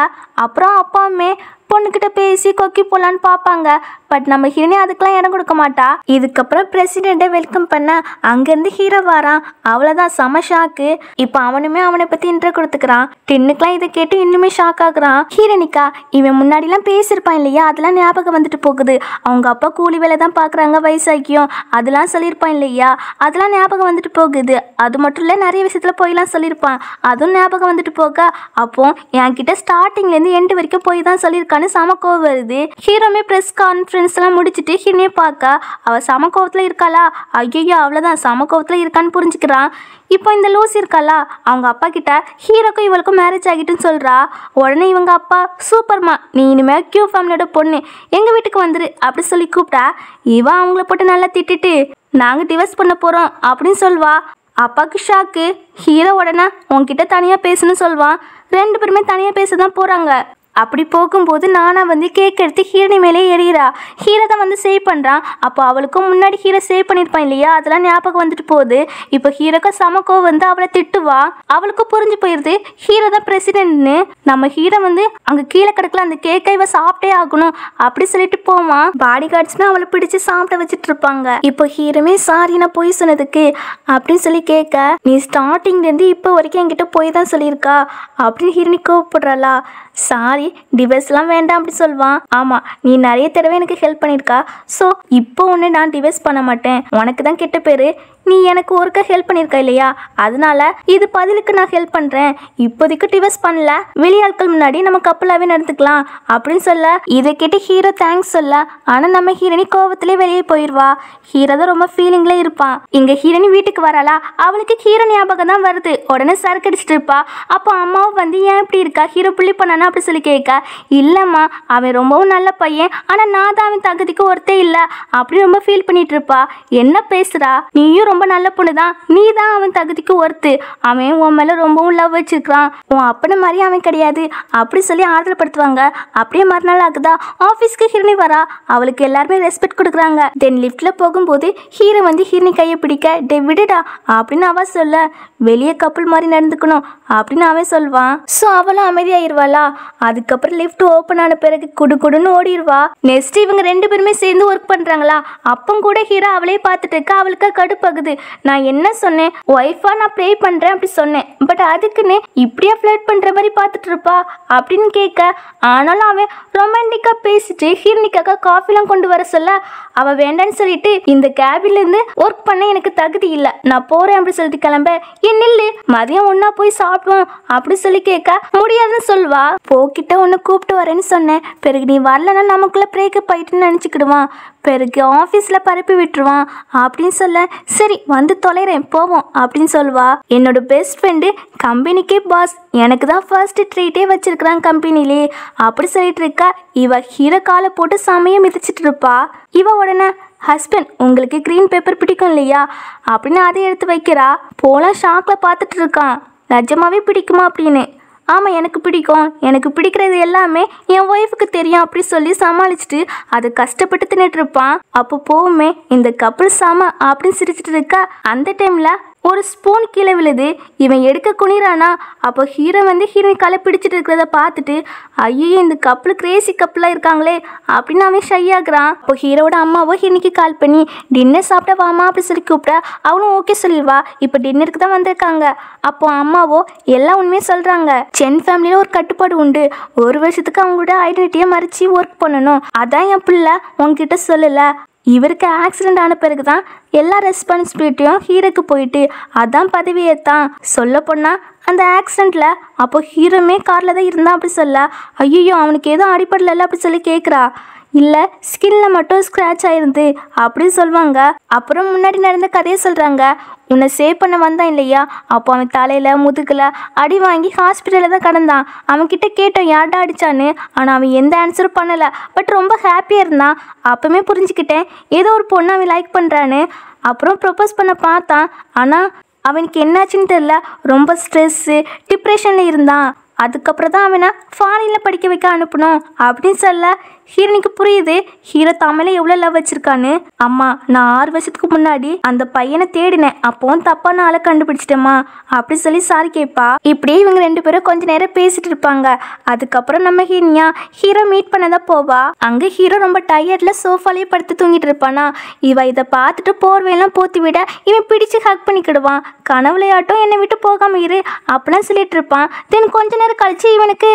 அப்புறம் அப்பாவுமே பொண்ணுக்கிட்ட பேசி கொக்கி போலான்னு பார்ப்பாங்க. பட் நம்ம ஹீரோனே அதுக்கெல்லாம் இடம் கொடுக்க மாட்டா. இதுக்கப்புறம் பிரசிடெண்ட்டை வெல்கம் பண்ண அங்கேருந்து ஹீரோ வரான். அவ்வளோதான், செம ஷாக்கு. இப்போ அவனுமே அவனை பற்றி இன்ட்ரோ கொடுத்துக்கிறான். டின்னுக்கெலாம் இதை கேட்டு இன்னுமே ஷாக் ஆகுறான். ஹீரோனிக்கா இவன் முன்னாடிலாம் பேசியிருப்பான் இல்லையா, அதெல்லாம் ஞாபகம் வந்துட்டு போகுது. அவங்க அப்பா கூலி வேலை தான் பார்க்குறாங்க, வயசாக்கியும் அதெல்லாம் சொல்லியிருப்பான் இல்லையா, அதெல்லாம் ஞாபகம் வந்துட்டு போகுது. அது மட்டும் இல்லை, நிறைய விஷயத்தில் போயெல்லாம் சொல்லியிருப்பான், அதுவும் ஞாபகம் வந்துட்டு போக, அப்போ என்கிட்ட ஸ்டார்டிங்லேருந்து எண்டு வரைக்கும் போய் தான் சொல்லியிருக்கான்னு சம கோவம் வருது. ஹீரோமே ப்ரெஸ் கான்ஃபரன்ஸ் எல்லாம் முடிச்சுட்டு ஹீரோனே பார்க்க, அவள் சம கோவத்தில் இருக்காளா, ஐயோ அவ்வளோதான் சம கோவத்தில் இருக்கான்னு புரிஞ்சுக்கிறான். இப்போ இந்த லூஸ் இருக்காளா, அவங்க அப்பா கிட்ட ஹீரோக்கும் இவளுக்கும் மேரேஜ் ஆகிட்டுன்னு சொல்கிறா. உடனே இவங்க அப்பா, சூப்பர்மா, நீ இனிமேல் கியூ ஃபேமிலியோட பொண்ணு, எங்கள் வீட்டுக்கு வந்துரு அப்படி சொல்லி கூப்பிட்டா, இவன் அவங்கள போட்டு நல்லா திட்டிட்டு நாங்கள் டிவோர்ஸ் பண்ண போகிறோம் அப்படின்னு சொல்வா. அப்பாவுக்கு ஷாக்கு. ஹீரோ உடனே உன்கிட்ட தனியாக பேசணும்னு சொல்வான். 2 பேருமே தனியாக பேச தான் போகிறாங்க. அப்படி போகும்போது நானா வந்து கேக் எடுத்து ஹீரோனி மேலே எறிகிறா. ஹீரோ தான் வந்து சேவ் பண்ணுறான். அப்போ அவளுக்கும் முன்னாடி ஹீரோ சேவ் பண்ணியிருப்பான் இல்லையா, அதெல்லாம் ஞாபகம் வந்துட்டு போகுது. இப்போ ஹீரோக்கும் சமக்கோ வந்து அவளை திட்டுவா. அவளுக்கும் புரிஞ்சு போயிடுது ஹீரோ தான் பிரசிடென்ட்னு. நம்ம ஹீரோ வந்து அங்கே கீழே கிடக்கல அந்த கேக்கை இவ சாப்பிட்டே ஆகணும் அப்படி சொல்லிட்டு போவான். பாடி கார்ட்ஸ்மே அவளை பிடிச்சி சாப்பிட வச்சுட்டு இருப்பாங்க. இப்போ ஹீரோமே சாரி நான் போய் சொன்னதுக்கு அப்படின்னு சொல்லி கேட்க, நீ ஸ்டார்டிங்லேருந்து இப்போ வரைக்கும் என்கிட்ட போய் தான் சொல்லியிருக்கா அப்படின்னு ஹீரோனி கோவப்படுறாளா. சாரி டிவைஸ்லாம் வேண்டாம் அப்படி சொல்வான். ஆமாம் நீ நிறைய தடவை எனக்கு ஹெல்ப் பண்ணியிருக்கா, ஸோ இப்போ ஒன்று நான் டிவைஸ் பண்ண மாட்டேன், உனக்கு தான் கெட்ட பேர், நீ எனக்கு ஒருக்கா ஹெல்ப் பண்ணியிருக்கா இல்லையா, அதனால இது பதிலுக்கு நான் ஹெல்ப் பண்ணுறேன், இப்போதைக்கு டிவைஸ் பண்ணல, வெளியாட்கள் முன்னாடி நம்ம கப்பலாகவே நடந்துக்கலாம் அப்படின்னு சொல்ல, இதை கேட்டு ஹீரோ தேங்க்ஸ் சொல்ல, ஆனால் நம்ம ஹீரோனி கோவத்திலே வெளியே போயிடுவா. ஹீரோ தான் ரொம்ப ஃபீலிங்ல இருப்பான். இங்கே ஹீரோனி வீட்டுக்கு வராளா, அவளுக்கு ஹீரோ ஞாபகம் தான் வருது. உடனே சரக்கு அடிச்சிட்டு இருப்பா. அப்போ அம்மாவும் வந்து ஏன் இப்படி இருக்கா, ஹீரோ புள்ளி பண்ணானா அப்படி சொல்லி கேட்க, இல்லைம்மா அவன் ரொம்பவும் நல்ல பையன், ஆனால் நான் தான் அவன் தகுதிக்கு ஒருத்தே இல்லை அப்படி ரொம்ப ஃபீல் பண்ணிட்டு இருப்பா. என்ன பேசுகிறா, நீயும் ரொம்ப நல்ல பொண்ணு தான், நீ தான் அவன் தகுதிக்கு ஒருத்து, அவன் உன் மேலே ரொம்பவும் லவ் வச்சிருக்கான், உன் அப்பனை மாதிரி அவன் கிடையாது அப்படி சொல்லி ஆறுதல் படுத்துவாங்க. அப்படியே மறுநாள் ஆகுதா, ஆஃபீஸ்க்கு ஹீரோனி வரா. அவளுக்கு எல்லாருமே ரெஸ்பெக்ட் கொடுக்குறாங்க. தென் லிஃப்ட்டில் போகும்போது ஹீரோ வந்து ஹீரோனி கையை பிடிக்க, டே விடுடா அப்படின்னு அவ சொல்ல, வெளியே கப்பல் மாதிரி நடந்துக்கணும் அப்படின்னு அவன் சொல்வான். ஸோ அவளும் அமைதியாயிருவாளா. அதுக்கப்புறம் லிஃப்ட் ஓப்பன் ஆன பிறகு குடுன்னு ஓடிடுவா. நெக்ஸ்ட் இவங்க 2 பேருமே சேர்ந்து ஒர்க் பண்ணுறாங்களா. அப்பம் கூட ஹீரோ அவளே பார்த்துட்டு இருக்க. அவளுக்கு கடுப்பாகுது. நான் என்ன சொன்னேன், ஒய்ஃபா நான் ப்ளே பண்ணுறேன் அப்படி சொன்னேன், பட் அதுக்குன்னு இப்படியே ஃப்ளர்ட் பண்ணுற மாதிரி பார்த்துட்டு இருப்பா அப்படின்னு கேட்க, ஆனாலும் அவன் ரொமான்டிக்காக பேசிட்டு ஹீரோனிக்காக காஃபிலாம் கொண்டு வர சொல்ல, அவள் வேண்டான்னு சொல்லிட்டு, இந்த கேபின்லேருந்து ஒர்க் பண்ண எனக்கு தகுதி இல்லை, நான் போகிறேன் அப்படி சொல்லிட்டு கிளம்ப, என் நில்லு மதியம் ஒன்றா போய் சாப்பிடுவோம் அப்படி சொல்லி கேட்க, முடியாதுன்னு சொல்வா. போக்கிட்ட ஒன்று கூப்பிட்டு வரேன்னு சொன்னேன், பிறகு நீ வரலன்னா நமக்குள்ளே பிரேக்கப் ஆயிட்டுன்னு நினச்சிக்கிடுவான், பிறகு ஆஃபீஸில் பரப்பி விட்டுருவான் அப்படின்னு சொல்ல, சரி வந்து தொலைறேன் போவோம் அப்படின்னு சொல்வா. என்னோட பெஸ்ட் ஃப்ரெண்டு கம்பெனிக்கே பாஸ், எனக்கு தான் ஃபர்ஸ்ட் ட்ரீட்டே வச்சிருக்கிறான் கம்பெனிலே அப்படி சொல்லிட்டு இருக்கா. இவ ஹீரோ காலை போட்டு சமயம் மிதிச்சிட்டு இருப்பா. இவ உடனே, ஹஸ்பண்ட் உங்களுக்கு க்ரீன் பேப்பர் பிடிக்கும் இல்லையா அப்படின்னு அதை எடுத்து வைக்கிறா. போலாம் ஷாக்கில் பார்த்துட்டு இருக்கான், நிஜமாவே பிடிக்குமா அப்படின்னு. ஆமாம் எனக்கு பிடிக்கும், எனக்கு பிடிக்கிறது எல்லாமே என் ஒய்ஃபுக்கு தெரியும் அப்படி சொல்லி சமாளிச்சுட்டு அது கஷ்டப்பட்டு தின்னுட்டு இருப்பான். அப்போ போவுமே இந்த கப்பல் சாமா அப்படின்னு சிரிச்சிட்டு இருக்கா. அந்த டைமில் ஒரு ஸ்பூன் கீழே விழுது. இவன் எடுக்க குனிறானா, அப்போ ஹீரோ வந்து ஹீரோயின் காலை பிடிச்சிட்டு இருக்கிறத பார்த்துட்டு ஐயோ இந்த கப்பல் கிரேசி கப்பலாக இருக்காங்களே அப்படின்னு அவன் ஷை ஆகுறான். அப்போ ஹீரோட அம்மாவோ ஹீரோனிக்கு கால் பண்ணி டின்னர் சாப்பிட்டா வாமா அப்படி சொல்லி கூப்பிட்டா அவனும் ஓகே சொல்லிடுவா. இப்போ டின்னருக்கு தான் வந்திருக்காங்க. அப்போ அம்மாவோ எல்லா உண்மையும் சொல்கிறாங்க. சென் ஃபேமிலியில் ஒரு கட்டுப்பாடு உண்டு. ஒரு வருஷத்துக்கு அவங்களோட ஐடென்டிட்டியை மறைச்சி ஒர்க் பண்ணணும். அதான் என் பிள்ளை உங்ககிட்ட சொல்லலை. இவருக்கு ஆக்சிடெண்ட் ஆன பிறகு தான் எல்லா ரெஸ்பான்சிபிலிட்டியும் ஹீரோக்கு போயிட்டு அதான் பதவியே தான். சொல்ல போனால் அந்த ஆக்சிடெண்ட்டில் அப்போ ஹீரோமே காரில் தான் இருந்தான் அப்படி சொல்ல ஐயோ அவனுக்கு எதுவும் அடிப்படல அப்படி சொல்லி கேட்குறா. இல்லை ஸ்கின்ல மட்டும் ஸ்க்ராட்ச் ஆயிருந்து அப்படின்னு சொல்லுவாங்க. அப்புறம் முன்னாடி நடந்த கதையை சொல்கிறாங்க. உன்னை சேவ் பண்ண வந்தான் இல்லையா, அப்போ அவன் தலையில் முதுகில் அடி வாங்கி ஹாஸ்பிட்டலில் தான் கிடந்தான். அவன்கிட்ட கேட்டோம் யார்டா அடித்தான்னு. ஆனால் அவன் எந்த ஆன்சரும் பண்ணலை. பட் ரொம்ப ஹாப்பியாக இருந்தான். அப்போவுமே புரிஞ்சுக்கிட்டேன் ஏதோ ஒரு பொண்ணு அவன் லைக் பண்ணுறான்னு. அப்புறம் ப்ரொப்போஸ் பண்ண பார்த்தான். ஆனால் அவனுக்கு என்னாச்சுன்னு தெரில. ரொம்ப ஸ்ட்ரெஸ்ஸு டிப்ரெஷனில் இருந்தான். அதுக்கப்புறம் தான் அவனை ஃபாரினில் படிக்க வைக்க அனுப்பணும் அப்படின்னு சொல்ல ஹீரோனிக்கு புரியுது ஹீரோ தமிழை எவ்வளோ லவ் வச்சிருக்கான்னு. அம்மா நான் 6 வருஷத்துக்கு முன்னாடி அந்த பையனை தேடினேன். அப்போவும் தப்பான ஆளை கண்டுபிடிச்சிட்டேம்மா அப்படி சொல்லி சாரி கேட்பா. இப்படியே இவங்க 2 பேரும் கொஞ்ச நேரம் பேசிட்டு இருப்பாங்க. அதுக்கப்புறம் நம்ம ஹீரோ மீட் பண்ணதான் போவா. அங்கே ஹீரோ ரொம்ப டயர்டில் சோஃபாலேயே படுத்து தூங்கிட்டு இருப்பானா. இவ இதை பார்த்துட்டு போர்வையெல்லாம் போத்தி விட இவன் பிடிச்சு ஹக் பண்ணிக்கிடுவான். கனவுலையாட்டும் என்னை விட்டு போகாம இரு அப்படிலாம் சொல்லிட்டு இருப்பான். தென் கொஞ்ச நேரம் கழிச்சு இவனுக்கு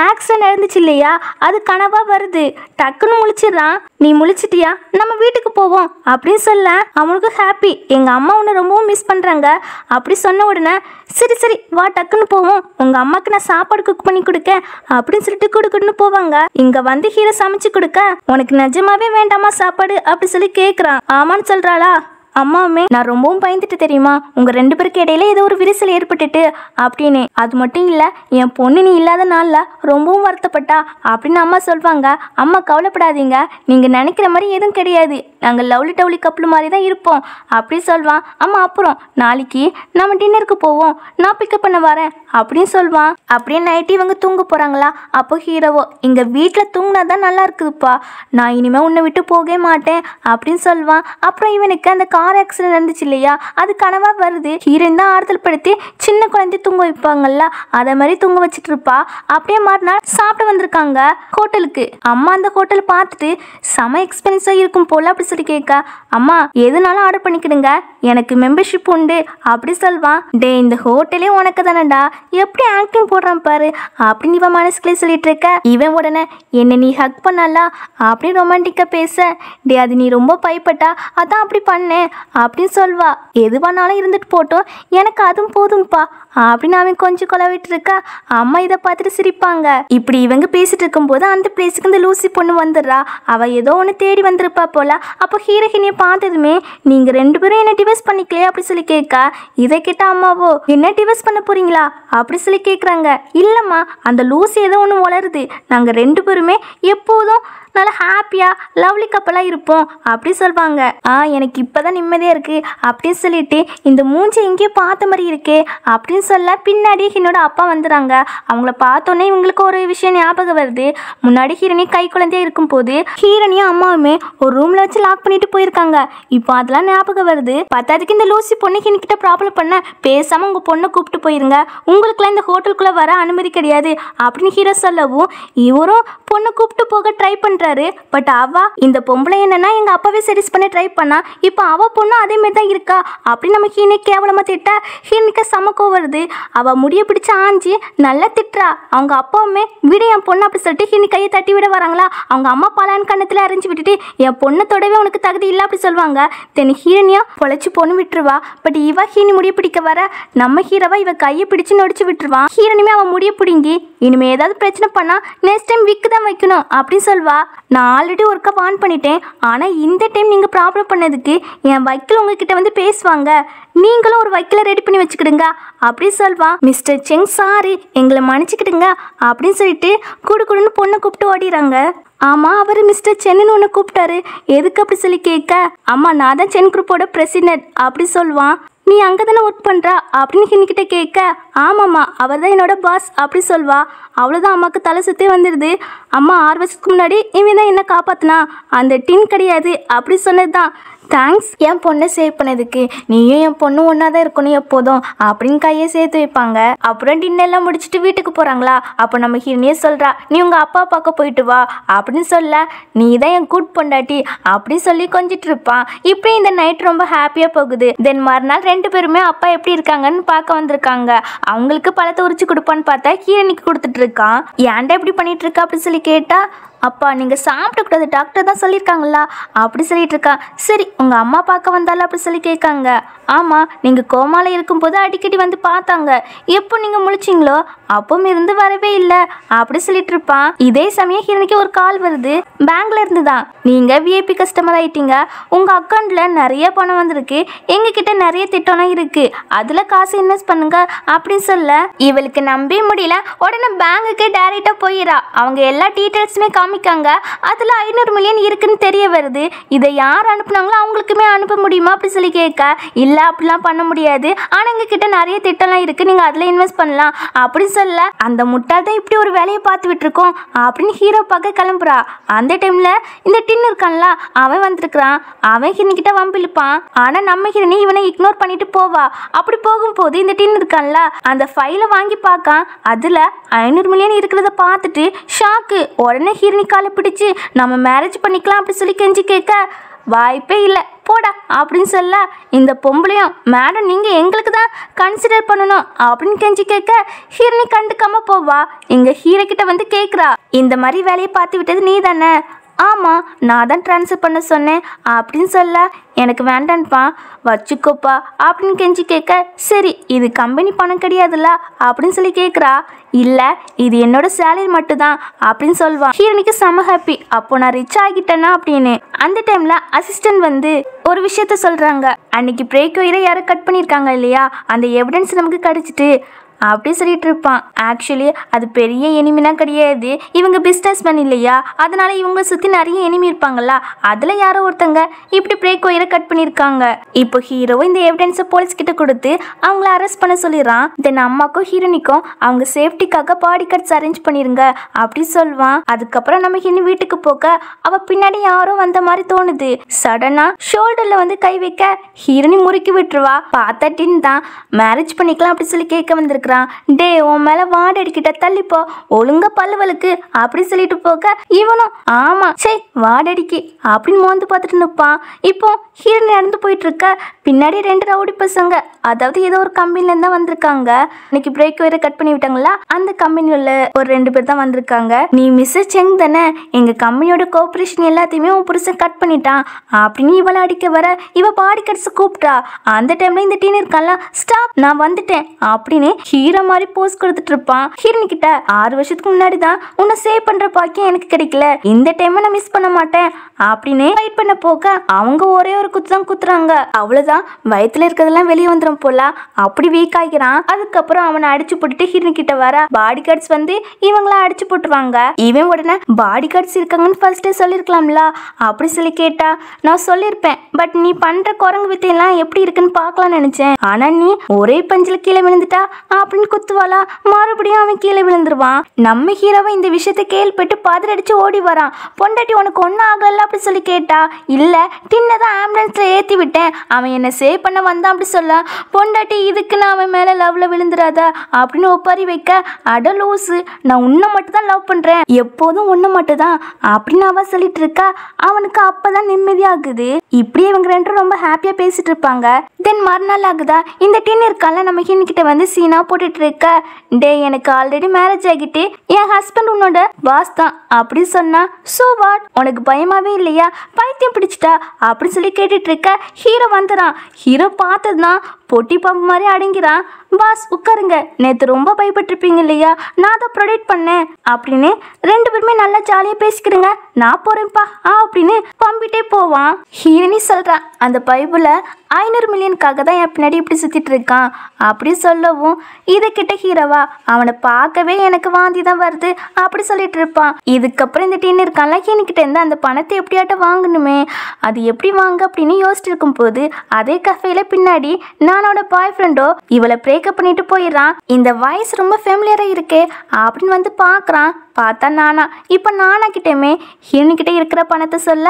ஆக்சிடென்ட் நடந்துச்சு இல்லையா, அது கனவா வருது. டக்குன்னு முழிச்சிடறான். நீ முழிச்சிட்டியா, நம்ம வீட்டுக்கு போவோம் அப்படின்னு சொல்ல அவனுக்கு ஹாப்பி. எங்க அம்மா உன்னை ரொம்பவும் மிஸ் பண்றாங்க அப்படி சொன்ன உடனே சரி சரி வா டக்குன்னு போவோம், உங்க அம்மாக்கு நான் சாப்பாடு குக் பண்ணி கொடுக்க அப்படின்னு சொல்லிட்டு கொடுக்குன்னு போவாங்க. இங்க வந்து ஹீரோ சமைச்சு கொடுக்க உனக்கு நிஜமாவே வேண்டாமா சாப்பாடு அப்படி சொல்லி கேட்குறான். ஆமான்னு சொல்றாளா. அம்மாவுமே நான் ரொம்பவும் பயந்துட்டு தெரியுமா, உங்கள் 2 பேருக்கு இடையில ஏதோ ஒரு விரிசல் ஏற்பட்டுட்டு அப்படின்னு. அது மட்டும் இல்லை என் பொண்ணு நீ இல்லாத நாளில் ரொம்பவும் வருத்தப்பட்டா அப்படின்னு அம்மா சொல்வாங்க. அம்மா கவலைப்படாதீங்க, நீங்கள் நினைக்கிற மாதிரி எதுவும் கிடையாது, நாங்கள் லவ்லி டவுலி கப்பல் மாதிரி தான் இருப்போம் அப்படி சொல்வான். அம்மா அப்புறம் நாளைக்கு நம்ம டின்னருக்கு போவோம், நான் பிக்கப் பண்ண வரேன் அப்படின்னு சொல்வான். அப்படியே நைட்டு இவங்க தூங்க போகிறாங்களா. அப்போ ஹீரோவோ இங்கே வீட்டில் தூங்கினா தான் நல்லா இருக்குதுப்பா, நான் இனிமேல் உன்னை விட்டு போகவே மாட்டேன் அப்படின்னு சொல்வான். அப்புறம் இவனுக்கு அந்த கார் ஆக்சிடென்ட் நடந்துச்சு இல்லையா, அது கனவா வருது. ஹீரோயின் தான் ஆறுதல் படுத்தி சின்ன குழந்தை தூங்க வைப்பாங்கல்ல அதை மாதிரி தூங்க வச்சுட்டு இருப்பா. அப்படியே மறுநாள் சாப்பிட்டு வந்திருக்காங்க ஹோட்டலுக்கு. அம்மா அந்த ஹோட்டல் பார்த்துட்டு செம எக்ஸ்பென்சிவாக இருக்கும் போல அப்படி சொல்லி கேட்க அம்மா எதுனாலும் ஆர்டர் பண்ணிக்கிடுங்க, எனக்கு மெம்பர்ஷிப் உண்டு அப்படி சொல்வான். டே இந்த ஹோட்டலே உனக்கு தானடா, எப்படி ஆக்டிங் போடுறான் பாரு அப்படின்னு இவன் மனசுக்குள்ளே சொல்லிட்டு இருக்க. இவன் உடனே என்ன நீ ஹக் பண்ணலா அப்படின்னு ரொமான்டிக்காக பேச, டே அது நீ ரொம்ப பயப்பட்டா அதான் அப்படி பண்ணேன் அப்படின்னு சொல்வா. எதுவானாலும் இருந்துட்டு போட்டோம், எனக்கு அதுவும் போதும்பா அப்படின்னு அவன் கொஞ்சம் கொலவிட்டு இருக்க. அம்மா இதை பார்த்துட்டு சிரிப்பாங்க. இப்படி இவங்க பேசிட்டு இருக்கும்போது அந்த பிளேஸுக்கு இந்த லூசி பொண்ணு வந்துடுறா. அவள் ஏதோ ஒன்று தேடி வந்திருப்பா போல. அப்போ ஹீரோயினியை பார்த்ததுமே நீங்கள் 2 பேரும் என்ன டிவோர்ஸ் பண்ணிக்கலையே அப்படி சொல்லி கேட்க, இதை கேட்ட அம்மாவோ என்ன டிவோர்ஸ் பண்ண போறீங்களா அப்படி சொல்லி கேட்குறாங்க. இல்லைம்மா அந்த லூசி ஏதோ ஒன்று வளருது, நாங்கள் 2 பேருமே எப்போதும் நல்லா ஹாப்பியாக லவ்லி கப்பலாக இருப்போம் அப்படி சொல்வாங்க. எனக்கு இப்போ தான் நிம்மதியாக இருக்குது அப்படின்னு சொல்லிட்டு இந்த மூஞ்சி எங்கேயோ பார்த்த மாதிரி இருக்கே அப்படின்னு சொல்ல பின்னாடி என்னோட அப்பா வந்துடுறாங்க. அவங்கள பார்த்தோன்னே இவங்களுக்கு ஒரு விஷயம் ஞாபகம் வருது. முன்னாடி ஹீரோனி கை குழந்தையாக இருக்கும்போது ஹீரோனியும் அம்மாவுமே ஒரு ரூமில் வச்சு லாக் பண்ணிட்டு போயிருக்காங்க. இப்போ அதெல்லாம் ஞாபகம் வருது. பத்தாதுக்கு இந்த லூசி பொண்ணு ஹீரோனிக்கிட்ட ப்ராப்ளம் பண்ண பேசாமல் உங்கள் பொண்ணை கூப்பிட்டு போயிருங்க, உங்களுக்குலாம் இந்த ஹோட்டலுக்குள்ளே வர அனுமதி கிடையாது அப்படின்னு ஹீரோ சொல்லவும் இவரும் பொண்ணை கூப்பிட்டு போக ட்ரை பண்ணுறாரு. பட் அவ இந்த பொம்பளை என்னன்னா எங்க அப்பாவே சர்வீஸ் பண்ண ட்ரை பண்ணா, இப்போ அவ பொண்ணு அதே மாதிரி தான் இருக்கா அப்படின்னு நம்ம ஹீனை கேவலமா திட்ட ஹீனுக்கு சமக்கோ வருது. அவ முடிய பிடிச்சு ஆஞ்சி நல்லா திட்டுறா. அவங்க அப்பாவுமே விட என் பொண்ணு அப்படி சொல்லிட்டு ஹீனி கையை தட்டி விட வராங்களா. அவங்க அம்மா பாலான் கண்ணத்துல அரைஞ்சு விட்டுட்டு என் பொண்ணை தொடவே உனக்கு தகுதி இல்லை அப்படி சொல்லுவாங்க. தென் ஹீரனியா பொழைச்சு பொண்ணு விட்டுருவா. பட் இவ ஹீனி முடிய பிடிக்க வர நம்ம ஹீரோவா இவ கையை பிடிச்சு நொடிச்சு விட்டுருவான். ஹீரனியுமே அவன் முடிய பிடிங்கி இனிமே ஏதாவது பிரச்சனை பண்ணா நெக்ஸ்ட் டைம் விக்கு தான் வைக்கணும் அப்படின்னு சொல்வா. நான் ஆல்ரெடி ஒர்க்கை வான் பண்ணிட்டேன், ஆனால் இந்த டைம் நீங்கள் ப்ராப்ளம் பண்ணதுக்கு என் வக்கீல் உங்ககிட்ட வந்து பேசுவாங்க, நீங்களும் ஒரு வக்கீலை ரெடி பண்ணி வச்சுக்கிடுங்க அப்படி சொல்வான். மிஸ்டர் செங் சாரி எங்களை மன்னிச்சுக்கிடுங்க அப்படின்னு சொல்லிட்டு குடுன்னு பொண்ணை கூப்பிட்டு ஓடிறாங்க. ஆமாம் அவர் மிஸ்டர் சென்னு ஒன்று கூப்பிட்டாரு, எதுக்கு அப்படி சொல்லி கேட்க அம்மா நான் தான் சென் குரூப்போட பிரசிடென்ட் அப்படி சொல்வான். நீ அங்கே தானே ஒர்க் பண்ணுறா அப்படின்னு ஹின்கிட்ட கேட்க ஆமாம்மா அவர் தான் என்னோட பாஸ் அப்படி சொல்வா. அவ்வளோதான் அம்மாவுக்கு தலை சுற்றி வந்துடுது. அம்மா 6 வருஷத்துக்கு முன்னாடி இவன் தான் என்ன காப்பாற்றினா, அந்த டின் கிடையாது அப்படி சொன்னது தான் தேங்க்ஸ் என் பொண்ணை சேவ் பண்ணதுக்கு, நீயும் என் பொண்ணு ஒன்றா தான் இருக்கணும் எப்போதும் அப்படின்னு கையை சேர்த்து வைப்பாங்க. அப்புறம் டின்னர்லாம் முடிச்சுட்டு வீட்டுக்கு போகிறாங்களா, அப்போ நம்ம ஹீரோனியே சொல்கிறா, நீ உங்கள் அப்பா பார்க்க போயிட்டு வா அப்படின்னு சொல்ல, நீ தான் என் கூட் பொண்டாட்டி அப்படின்னு சொல்லி கொஞ்சிட்டு இருப்பான். இப்படி இந்த நைட் ரொம்ப ஹாப்பியாக போகுது. தென் மறுநாள் 2 பேருமே அப்பா எப்படி இருக்காங்கன்னு பார்க்க வந்திருக்காங்க. அவங்களுக்கு பழத்தை உரிச்சு கொடுப்பான்னு பார்த்தா ஹீரோனிக்கு கொடுத்துட்டு இருக்கான். ஏன்டா இப்படி பண்ணிட்டு இருக்கா அப்படின்னு சொல்லி கேட்டா, அப்பா நீங்கள் சாப்பிடக்கூடாது, டாக்டர் தான் சொல்லியிருக்காங்களா அப்படி சொல்லிட்டு இருக்கா. சரி உங்கள் அம்மா பார்க்க வந்தாலும் அப்படி சொல்லி கேட்காங்க. ஆமாம், நீங்கள் கோமாவில் இருக்கும்போது அடிக்கடி வந்து பார்த்தாங்க, எப்போ நீங்கள் முழிச்சிங்களோ அப்பவும் இருந்து வரவே இல்லை அப்படி சொல்லிட்டு இருப்பான். இதே சமயம் ஹீரோனிக்கு ஒரு கால் வருது, பேங்க்ல இருந்து தான். நீங்கள் விஐபி கஸ்டமர் ஆயிட்டீங்க, உங்கள் அக்கௌண்ட்டில் நிறைய பணம் வந்திருக்கு, எங்ககிட்ட நிறைய திட்டம்லாம் இருக்குது, அதில் காசு இன்வெஸ்ட் பண்ணுங்க அப்படின்னு சொல்ல, இவளுக்கு நம்பவே முடியல. உடனே பேங்குக்கு டைரெக்டாக போயிடா. அவங்க எல்லா டீட்டெயில்ஸுமே காமிக்காங்க. அதில் 500 மில்லியன் இருக்குன்னு தெரிய வருது. இதை யார் அனுப்புனாங்களோ அவங்களுக்குமே அனுப்ப முடியுமா அப்படி சொல்லி கேட்க, இல்லை அப்படிலாம் பண்ண முடியாது, ஆனால் எங்ககிட்ட நிறைய திட்டம்லாம் இருக்குது, நீங்கள் அதில் இன்வெஸ்ட் பண்ணலாம் அப்படின்னு சொல்ல, அந்த முட்டாள் தான் இப்படி ஒரு வேலையை பார்த்து விட்டுருக்கோம் அப்படின்னு ஹீரோ பார்க்க கிளம்புறா. அந்த டைமில் இந்த டின் இருக்கான்ல அவன் வந்திருக்கிறான். அவன் ஹீரோனிக்கிட்ட வம்பிழுப்பான். ஆனால் நம்ம ஹீரோனி இவனை இக்னோர் பண்ணிட்டு போவா. அப்படி போகும்போது இந்த டின் இருக்கான்ல அந்த ஃபைலை வாங்கி பார்க்கான். அதில் 500 மில்லியன் இருக்கிறத பார்த்துட்டு ஷாக்கு. உடனே ஹீரோனி காலை பிடிச்சி நம்ம மேரேஜ் பண்ணிக்கலாம் அப்படி சொல்லி கெஞ்சி கேட்க, வாய்ப்பே இல்லை போடா அப்படின்னு சொல்ல, இந்த பொம்பளையும் மேடம் நீங்கள் எங்களுக்கு தான் கன்சிடர் பண்ணணும் அப்படின்னு கெஞ்சி கேட்க, ஹீரோனி கண்டுக்காம போவா. இங்கே ஹீரோ கிட்ட வந்து கேட்குறா, இந்த மாதிரி வேலையை பார்த்து விட்டது நீ தானே? ஆமாம், நான் தான் ட்ரான்ஸ்ஃபர் பண்ண சொன்னேன் அப்படின்னு சொல்ல, எனக்கு வேண்டான்ப்பா வச்சுக்கோப்பா அப்படின்னு கெஞ்சி கேட்க, சரி இது கம்பெனி பணம் கிடையாதுல்ல அப்படின்னு சொல்லி கேட்குறா. இல்லை இது என்னோட சேலரி மட்டும்தான் அப்படின்னு சொல்லுவான். ஹீரோனிக்கு செம ஹாப்பி, அப்போ நான் ரிச் ஆகிட்டேன்னா அப்படின்னு. அந்த டைமில் அசிஸ்டன்ட் வந்து ஒரு விஷயத்த சொல்கிறாங்க, அன்னைக்கு பிரேக் ஒயரை யாரும் கட் பண்ணியிருக்காங்க இல்லையா, அந்த எவிடன்ஸ் நமக்கு கிடச்சிட்டு அப்படி சொல்லிட்டு இருப்பான். ஆக்சுவலி அது பெரிய எனிமிலாம் கிடையாது, இவங்க பிஸ்னஸ் மேன் இல்லையா, அதனால இவங்க சுற்றி நிறைய எனிமி இருப்பாங்களா, அதில் யாரோ ஒருத்தங்க இப்படி பிரேக் ஒயரை கட் பண்ணியிருக்காங்க. இப்போ ஹீரோவும் இந்த எவிடன்ஸை போலீஸ் கிட்ட கொடுத்து அவங்கள அரெஸ்ட் பண்ண சொல்லிடுறான். தென் அம்மாக்கும் ஹீரோனிக்கும் அவங்க சேஃப்டிக்காக பாடி கார்ட்ஸ் அரேஞ்ச் பண்ணிருங்க அப்படி சொல்லுவான். அதுக்கப்புறம் நம்ம ஹீரோனி வீட்டுக்கு போக அவ பின்னாடி யாரோ வந்த மாதிரி தோணுது. சடனா ஷோல்டர்ல வந்து கை வைக்க ஹீரோனி முறுக்கி விட்டுருவா. பார்த்தா டின் தான் மேரேஜ் பண்ணிக்கலாம் அப்படி சொல்லி கேட்க வந்திருக்க. டே உன் மேல வாடை அடிக்கிட்ட தள்ளிப்போ, ஒழுங்கா பல்லுவலுக்கு அப்படி சொல்லிட்டு போக இவனும் ஆமா சே வாடடிக்கு அப்படின்னு மோந்து பார்த்துட்டு நிற்பான். இப்போ ஹீரோனி நடந்து போயிட்டு இருக்க, பின்னாடி 2 ரவுடி பசங்க, அதாவது ஏதோ ஒரு கம்பெனில இருந்தா வந்திருக்காங்க. இன்னைக்கு பிரேக் ஒயரை கட் பண்ணி விட்டாங்களா, அந்த கம்பெனில ஒரு 2 பேர் தான் வந்திருக்காங்க. நீ மிஸ்ஸஸ் செங் தானே, எங்க கம்பெனியோட கோஆபரேஷன் எல்லாத்தையுமே உன் புருஷன் கட் பண்ணிட்டான் அப்படின்னு இவளை அடிக்க வர, இவ பாடி கார்ட்ஸ் கூப்பிட்டா. அந்த டைம்ல இந்த டீன் இருக்கான்ல, ஸ்டாப் நான் வந்துட்டேன் அப்படின்னு ஹீரோ மாதிரி போஸ் கொடுத்துட்டு இருப்பான். ஹீரோனி கிட்ட 6 வருஷத்துக்கு முன்னாடி தான் உன்னை சேவ் பண்ற பாக்கியம் எனக்கு கிடைக்கல, இந்த டைம் நான் மிஸ் பண்ண மாட்டேன் அப்படின்னு ஃபைட் பண்ண போக அவங்க ஒரே ஒரு குத்து தான் குத்துறாங்க. அவ்வளவுதான், வயிற்றுல இருக்கிறதெல்லாம் வெளியே வந்துடும் போல, அப்படி வீக் ஆகிறான். அதுக்கப்புறம் அவனை அடிச்சு போட்டுட்டு ஹீரோனி கிட்ட வர பாடி கார்ட்ஸ் வந்து இவங்கள அடிச்சு போட்டுருவாங்க. இவன் உடனே பாடி கார்ட்ஸ் இருக்காங்கன்னு ஃபர்ஸ்டே சொல்லிருக்கலாம்ல அப்படி சொல்லி கேட்டா, நான் சொல்லியிருப்பேன், பட் நீ பண்ற குரங்கு வித்தையெல்லாம் எப்படி இருக்குன்னு பார்க்கலாம்னு நினைச்சேன், ஆனா நீ ஒரே பஞ்சில கீழே விழுந்துட்டா அப்படின்னு குத்துவாளா. மறுபடியும் அவன் கீழே விழுந்துருவான். நம்ம ஹீரோவை இந்த விஷயத்தை கேள்விப்பட்டு பதறி அடிச்சு ஓடி வரான். பொண்டாட்டி உனக்கு ஒன்னும் ஆகல அப்படி சொல்லி கேட்டா, இல்ல டின்னதான் ஆம்புலன்ஸ்ல ஏத்தி விட்டேன், அவன் என்ன சேவ் பண்ண வந்தான் அப்படி சொல்ல, பொண்டாட்டி இதுக்கு நான் அவன் மேல லவ்ல விழுந்துடாத அப்படின்னு ஒப்பாரி வைக்க, அட லூசு நான் உன்னை மட்டும் தான் லவ் பண்றேன், எப்போதும் ஒண்ணு மட்டும் தான் அப்படின்னு அவ சொல்லிட்டு இருக்கா. அவனுக்கு அப்பதான் நிம்மதியாகுது. இப்படியே இவங்க 2 ரொம்ப ஹாப்பியா பேசிட்டு இருப்பாங்க. தென் மறுநாள் ஆகுதா, இந்த டின் இருக்கால நம்ம ஹீரோனிக்கிட்ட வந்து சீனா போட்டுட்டு இருக்க, டே எனக்கு ஆல்ரெடி மேரேஜ் ஆகிட்டு என் ஹஸ்பண்ட் உன்னோட பாஸ் தான் அப்படி சொன்னா, சோ வாட் உனக்கு பயமாவே இல்லையா, பைத்தியம் பிடிச்சிட்டா அப்படி சொல்லி கேட்டுட்டு இருக்க. ஹீரோ வந்துறான். ஹீரோ பார்த்ததுதான் பொட்டி பம்பு மாதிரி அடங்கிறான். பாஸ் உட்காருங்க, நேற்று ரொம்ப பயப்பட்டிருப்பீங்க இல்லையா, நான் தான் ப்ரொடெக்ட் பண்ணேன் அப்படின்னு 2 பேருமே நல்லா ஜாலியாக பேசிக்கிறேங்க, நான் போறேன்ப்பா அப்படின்னு பம்பிட்டே போவான். ஹீரோனி சொல்றான், அந்த பைபிள 500 மில்லியனுக்காக தான் என் பின்னாடி இப்படி சுத்திட்டு இருக்கான் அப்படி சொல்லவும், இதை கிட்ட ஹீரோவா அவனை பார்க்கவே எனக்கு வாந்தி தான் வருது அப்படி சொல்லிட்டு இருப்பான். இதுக்கப்புறம் இந்த டீன் இருக்கான்ல, ஹீரோனிக்கிட்ட இருந்து அந்த பணத்தை எப்படியாட்ட வாங்கணுமே, அது எப்படி வாங்க அப்படின்னு யோசிச்சுட்டு இருக்கும் போது அதே கஃபேல பின்னாடி நானோட பாய் ஃப்ரெண்டோ இவளை பிரேக்கப் பண்ணிட்டு போயிடறான். இந்த வாய்ஸ் ரொம்ப ஃபேமிலியரா இருக்கே அப்படின்னு வந்து பார்க்குறான். பார்த்தா நானா. இப்போ நானா கிட்டேயுமே ஹீரோனிக்கிட்ட இருக்கிற பணத்தை சொல்ல,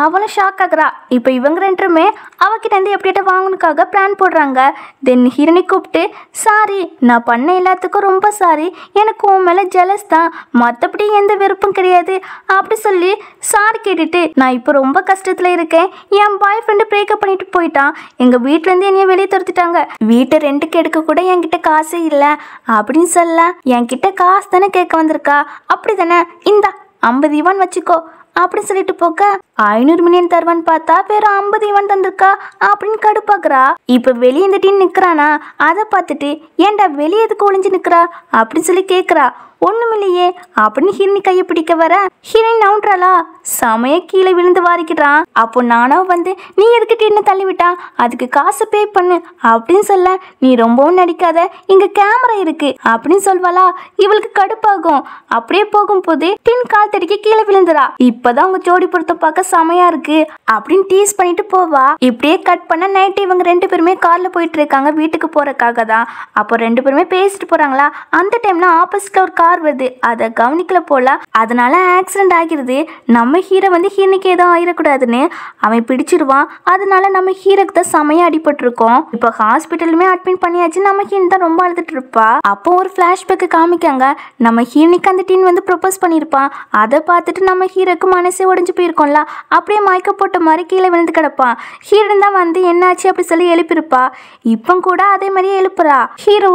அவளும் ஷாக் ஆகுறா. இப்போ இவங்க ரெண்டுமே அவகிட்ட இருந்து எப்படியாட்ட வாங்கணுக்காக பிளான் போடுறாங்க. தென் ஹீரோனை கூப்பிட்டு, சாரி நான் பண்ண எல்லாத்துக்கும் ரொம்ப சாரி, எனக்கு உன் மேலே ஜெலஸ் தான், மற்றபடி எந்த வெறுப்பும் கிடையாது அப்படி சொல்லி சாரி கேட்டுட்டு, நான் இப்போ ரொம்ப கஷ்டத்தில் இருக்கேன், என் பாய் ஃப்ரெண்டு பிரேக்கப் பண்ணிட்டு போயிட்டான், எங்கள் வீட்டிலேருந்து என்னைய வெளியே துரத்திட்டாங்க, வீட்டை ரெண்டுக்கு எடுக்க கூட என்கிட்ட காசே இல்லை அப்படின்னு சொல்ல, என்கிட்ட காசு தானே கேட்க வந்திருக்கா, அப்படி தானே, இந்தா 50 யுவான் வச்சுக்கோ அப்படின்னு சொல்லிட்டு போக 500 மில்லியன் தருவான்னு பார்த்தா வெறும் 50 யுவான் தந்திருக்கா அப்படின்னு கடுப்பாக்குறா. இப்போ வெளியே இந்த டீன் நிற்கிறானா, அதை பார்த்துட்டு ஏன்டா வெளியே எதுக்கு ஒளிஞ்சு நிற்கிறா அப்படின்னு சொல்லி கேட்குறா. ஒண்ணுமில்லையே அப்படின்னு ஹீரோனி கையை பிடிக்க வர ஹீரோயின் நவுன்றாளா, சமைய கீழே விழுந்து வாரிக்கிறான். அப்போ நானா வந்து நீ எதுக்கு டீனை தள்ளி விட்டா, அதுக்கு காசு பே பண்ணு அப்படின்னு சொல்ல, நீ ரொம்பவும் நடிக்காத, இங்க கேமரா இருக்கு அப்படின்னு சொல்வாளா. இவளுக்கு கடுப்பாகும். அப்படியே போகும்போது டின் கால் தடிக்க கீழே விழுந்துறா. இப்பதான் அவங்க ஜோடி பொருத்த பார்க்க செமையா இருக்கு அப்படின்னு டீஸ் பண்ணிட்டு போவா. இப்படியே கட் பண்ண நைட்டு இவங்க 2 பேருமே கார்ல போயிட்டு இருக்காங்க வீட்டுக்கு போறதுக்காக தான். அப்போ 2 பேருமே பேசிட்டு போறாங்களா. அந்த டைம்ல ஆப்போசிட்ல ஒரு கார் வருது, அதை கவனிக்கல போல, அதனால ஆக்சிடென்ட் ஆகிருது. நம்ம ஹீரோ வந்து ஹீரோனுக்கு ஏதோ ஆயிடக்கூடாதுன்னு அவன் பிடிச்சிருவான். அதனால நம்ம ஹீரோக்கு தான் செமையா அடிபட்டிருக்கோம். இப்போ ஹாஸ்பிட்டலுமே அட்மிட் பண்ணியாச்சு. நம்ம ஹீரோன் தான் ரொம்ப அழுதுட்டு இருப்பா. அப்போ ஒரு ஃபிளாஷ்பேக் காமிக்காங்க. நம்ம ஹீரோனுக்கு அந்த டீன் வந்து ப்ரொபோஸ் பண்ணியிருப்பான். அதை பார்த்துட்டு நம்ம ஹீரோக்கு மனசே உடஞ்சு போயிருக்கோம்ல, அப்படியே மயக்க போட்ட மாதிரி கீழே விழுந்து கிடப்பான். ஹீரோன் தான் வந்து என்னாச்சு அப்படி சொல்லி எழுப்பியிருப்பா. இப்போ கூட அதே மாதிரியே எழுப்புறா. ஹீரோ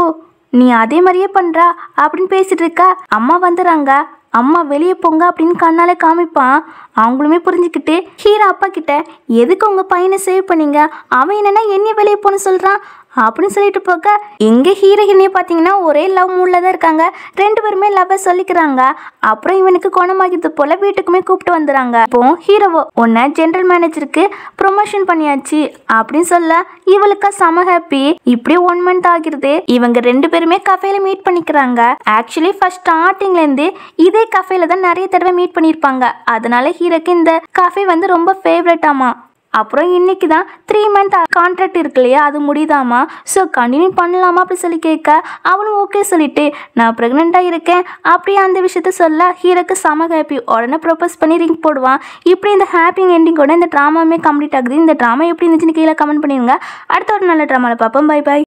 நீ அதே மாதிரியே பண்றா அப்படின்னு பேசிட்டு இருக்கா. அம்மா வந்துடுறாங்க. அம்மா வெளியே போங்க அப்படின்னு கண்ணாலே காமிப்பான். அவங்களுமே புரிஞ்சுக்கிட்டு ஹீரோ அப்பா கிட்ட எதுக்கு உங்கள் பையனை சேவ் பண்ணீங்க, அவன் என்னன்னா என்ன வெளியே போன்னு சொல்கிறான் அப்படின்னு சொல்லிட்டு போக, எங்கே ஹீரோயினே பார்த்தீங்கன்னா ஒரே லவ் மூடில் தான் இருக்காங்க. 2 பேருமே லவ்வை சொல்லிக்கிறாங்க. அப்புறம் இவனுக்கு குணமாகிறது போல் வீட்டுக்குமே கூப்பிட்டு வந்துடுறாங்க. இப்போ ஹீரோவோ உன்னை ஜென்ரல் மேனேஜருக்கு ப்ரொமோஷன் பண்ணியாச்சு அப்படின்னு சொல்ல இவளுக்கா செம ஹாப்பி. இப்படியே 1 மந்த் ஆகிருது. இவங்க 2 பேருமே கஃபேல மீட் பண்ணிக்கிறாங்க. ஆக்சுவலி ஃபர்ஸ்ட் ஸ்டார்டிங்லேருந்து இதே கஃபேல தான் நிறைய தடவை மீட் பண்ணியிருப்பாங்க. அதனால ஹீரோக்கு இந்த கஃபே வந்து ரொம்ப ஃபேவரட் ஆமா. அப்புறம் இன்னைக்கு தான் 3 மந்த் கான்ட்ராக்ட் இருக்கு இல்லையா, அது முடியுதாமா. ஸோ கண்டினியூ பண்ணலாமா அப்படி சொல்லி கேட்க அவனும் ஓகே சொல்லிட்டு நான் ப்ரெக்னெண்ட்டாக இருக்கேன் அப்படியே அந்த விஷயத்த சொல்ல ஹீரோக்கு செம ஹாப்பி. உடனே ப்ரொபோஸ் பண்ணி ரிங் போடுவான். இப்படி இந்த ஹாப்பி எண்டிங்கோட இந்த ட்ராமாவே கம்ப்ளீட் ஆகுது. இந்த ட்ராமா எப்படி இருந்துச்சுன்னு கீழே கமெண்ட் பண்ணிடுங்க. அடுத்த ஒரு நல்ல ட்ராமாவில் பார்ப்போம். Bye bye.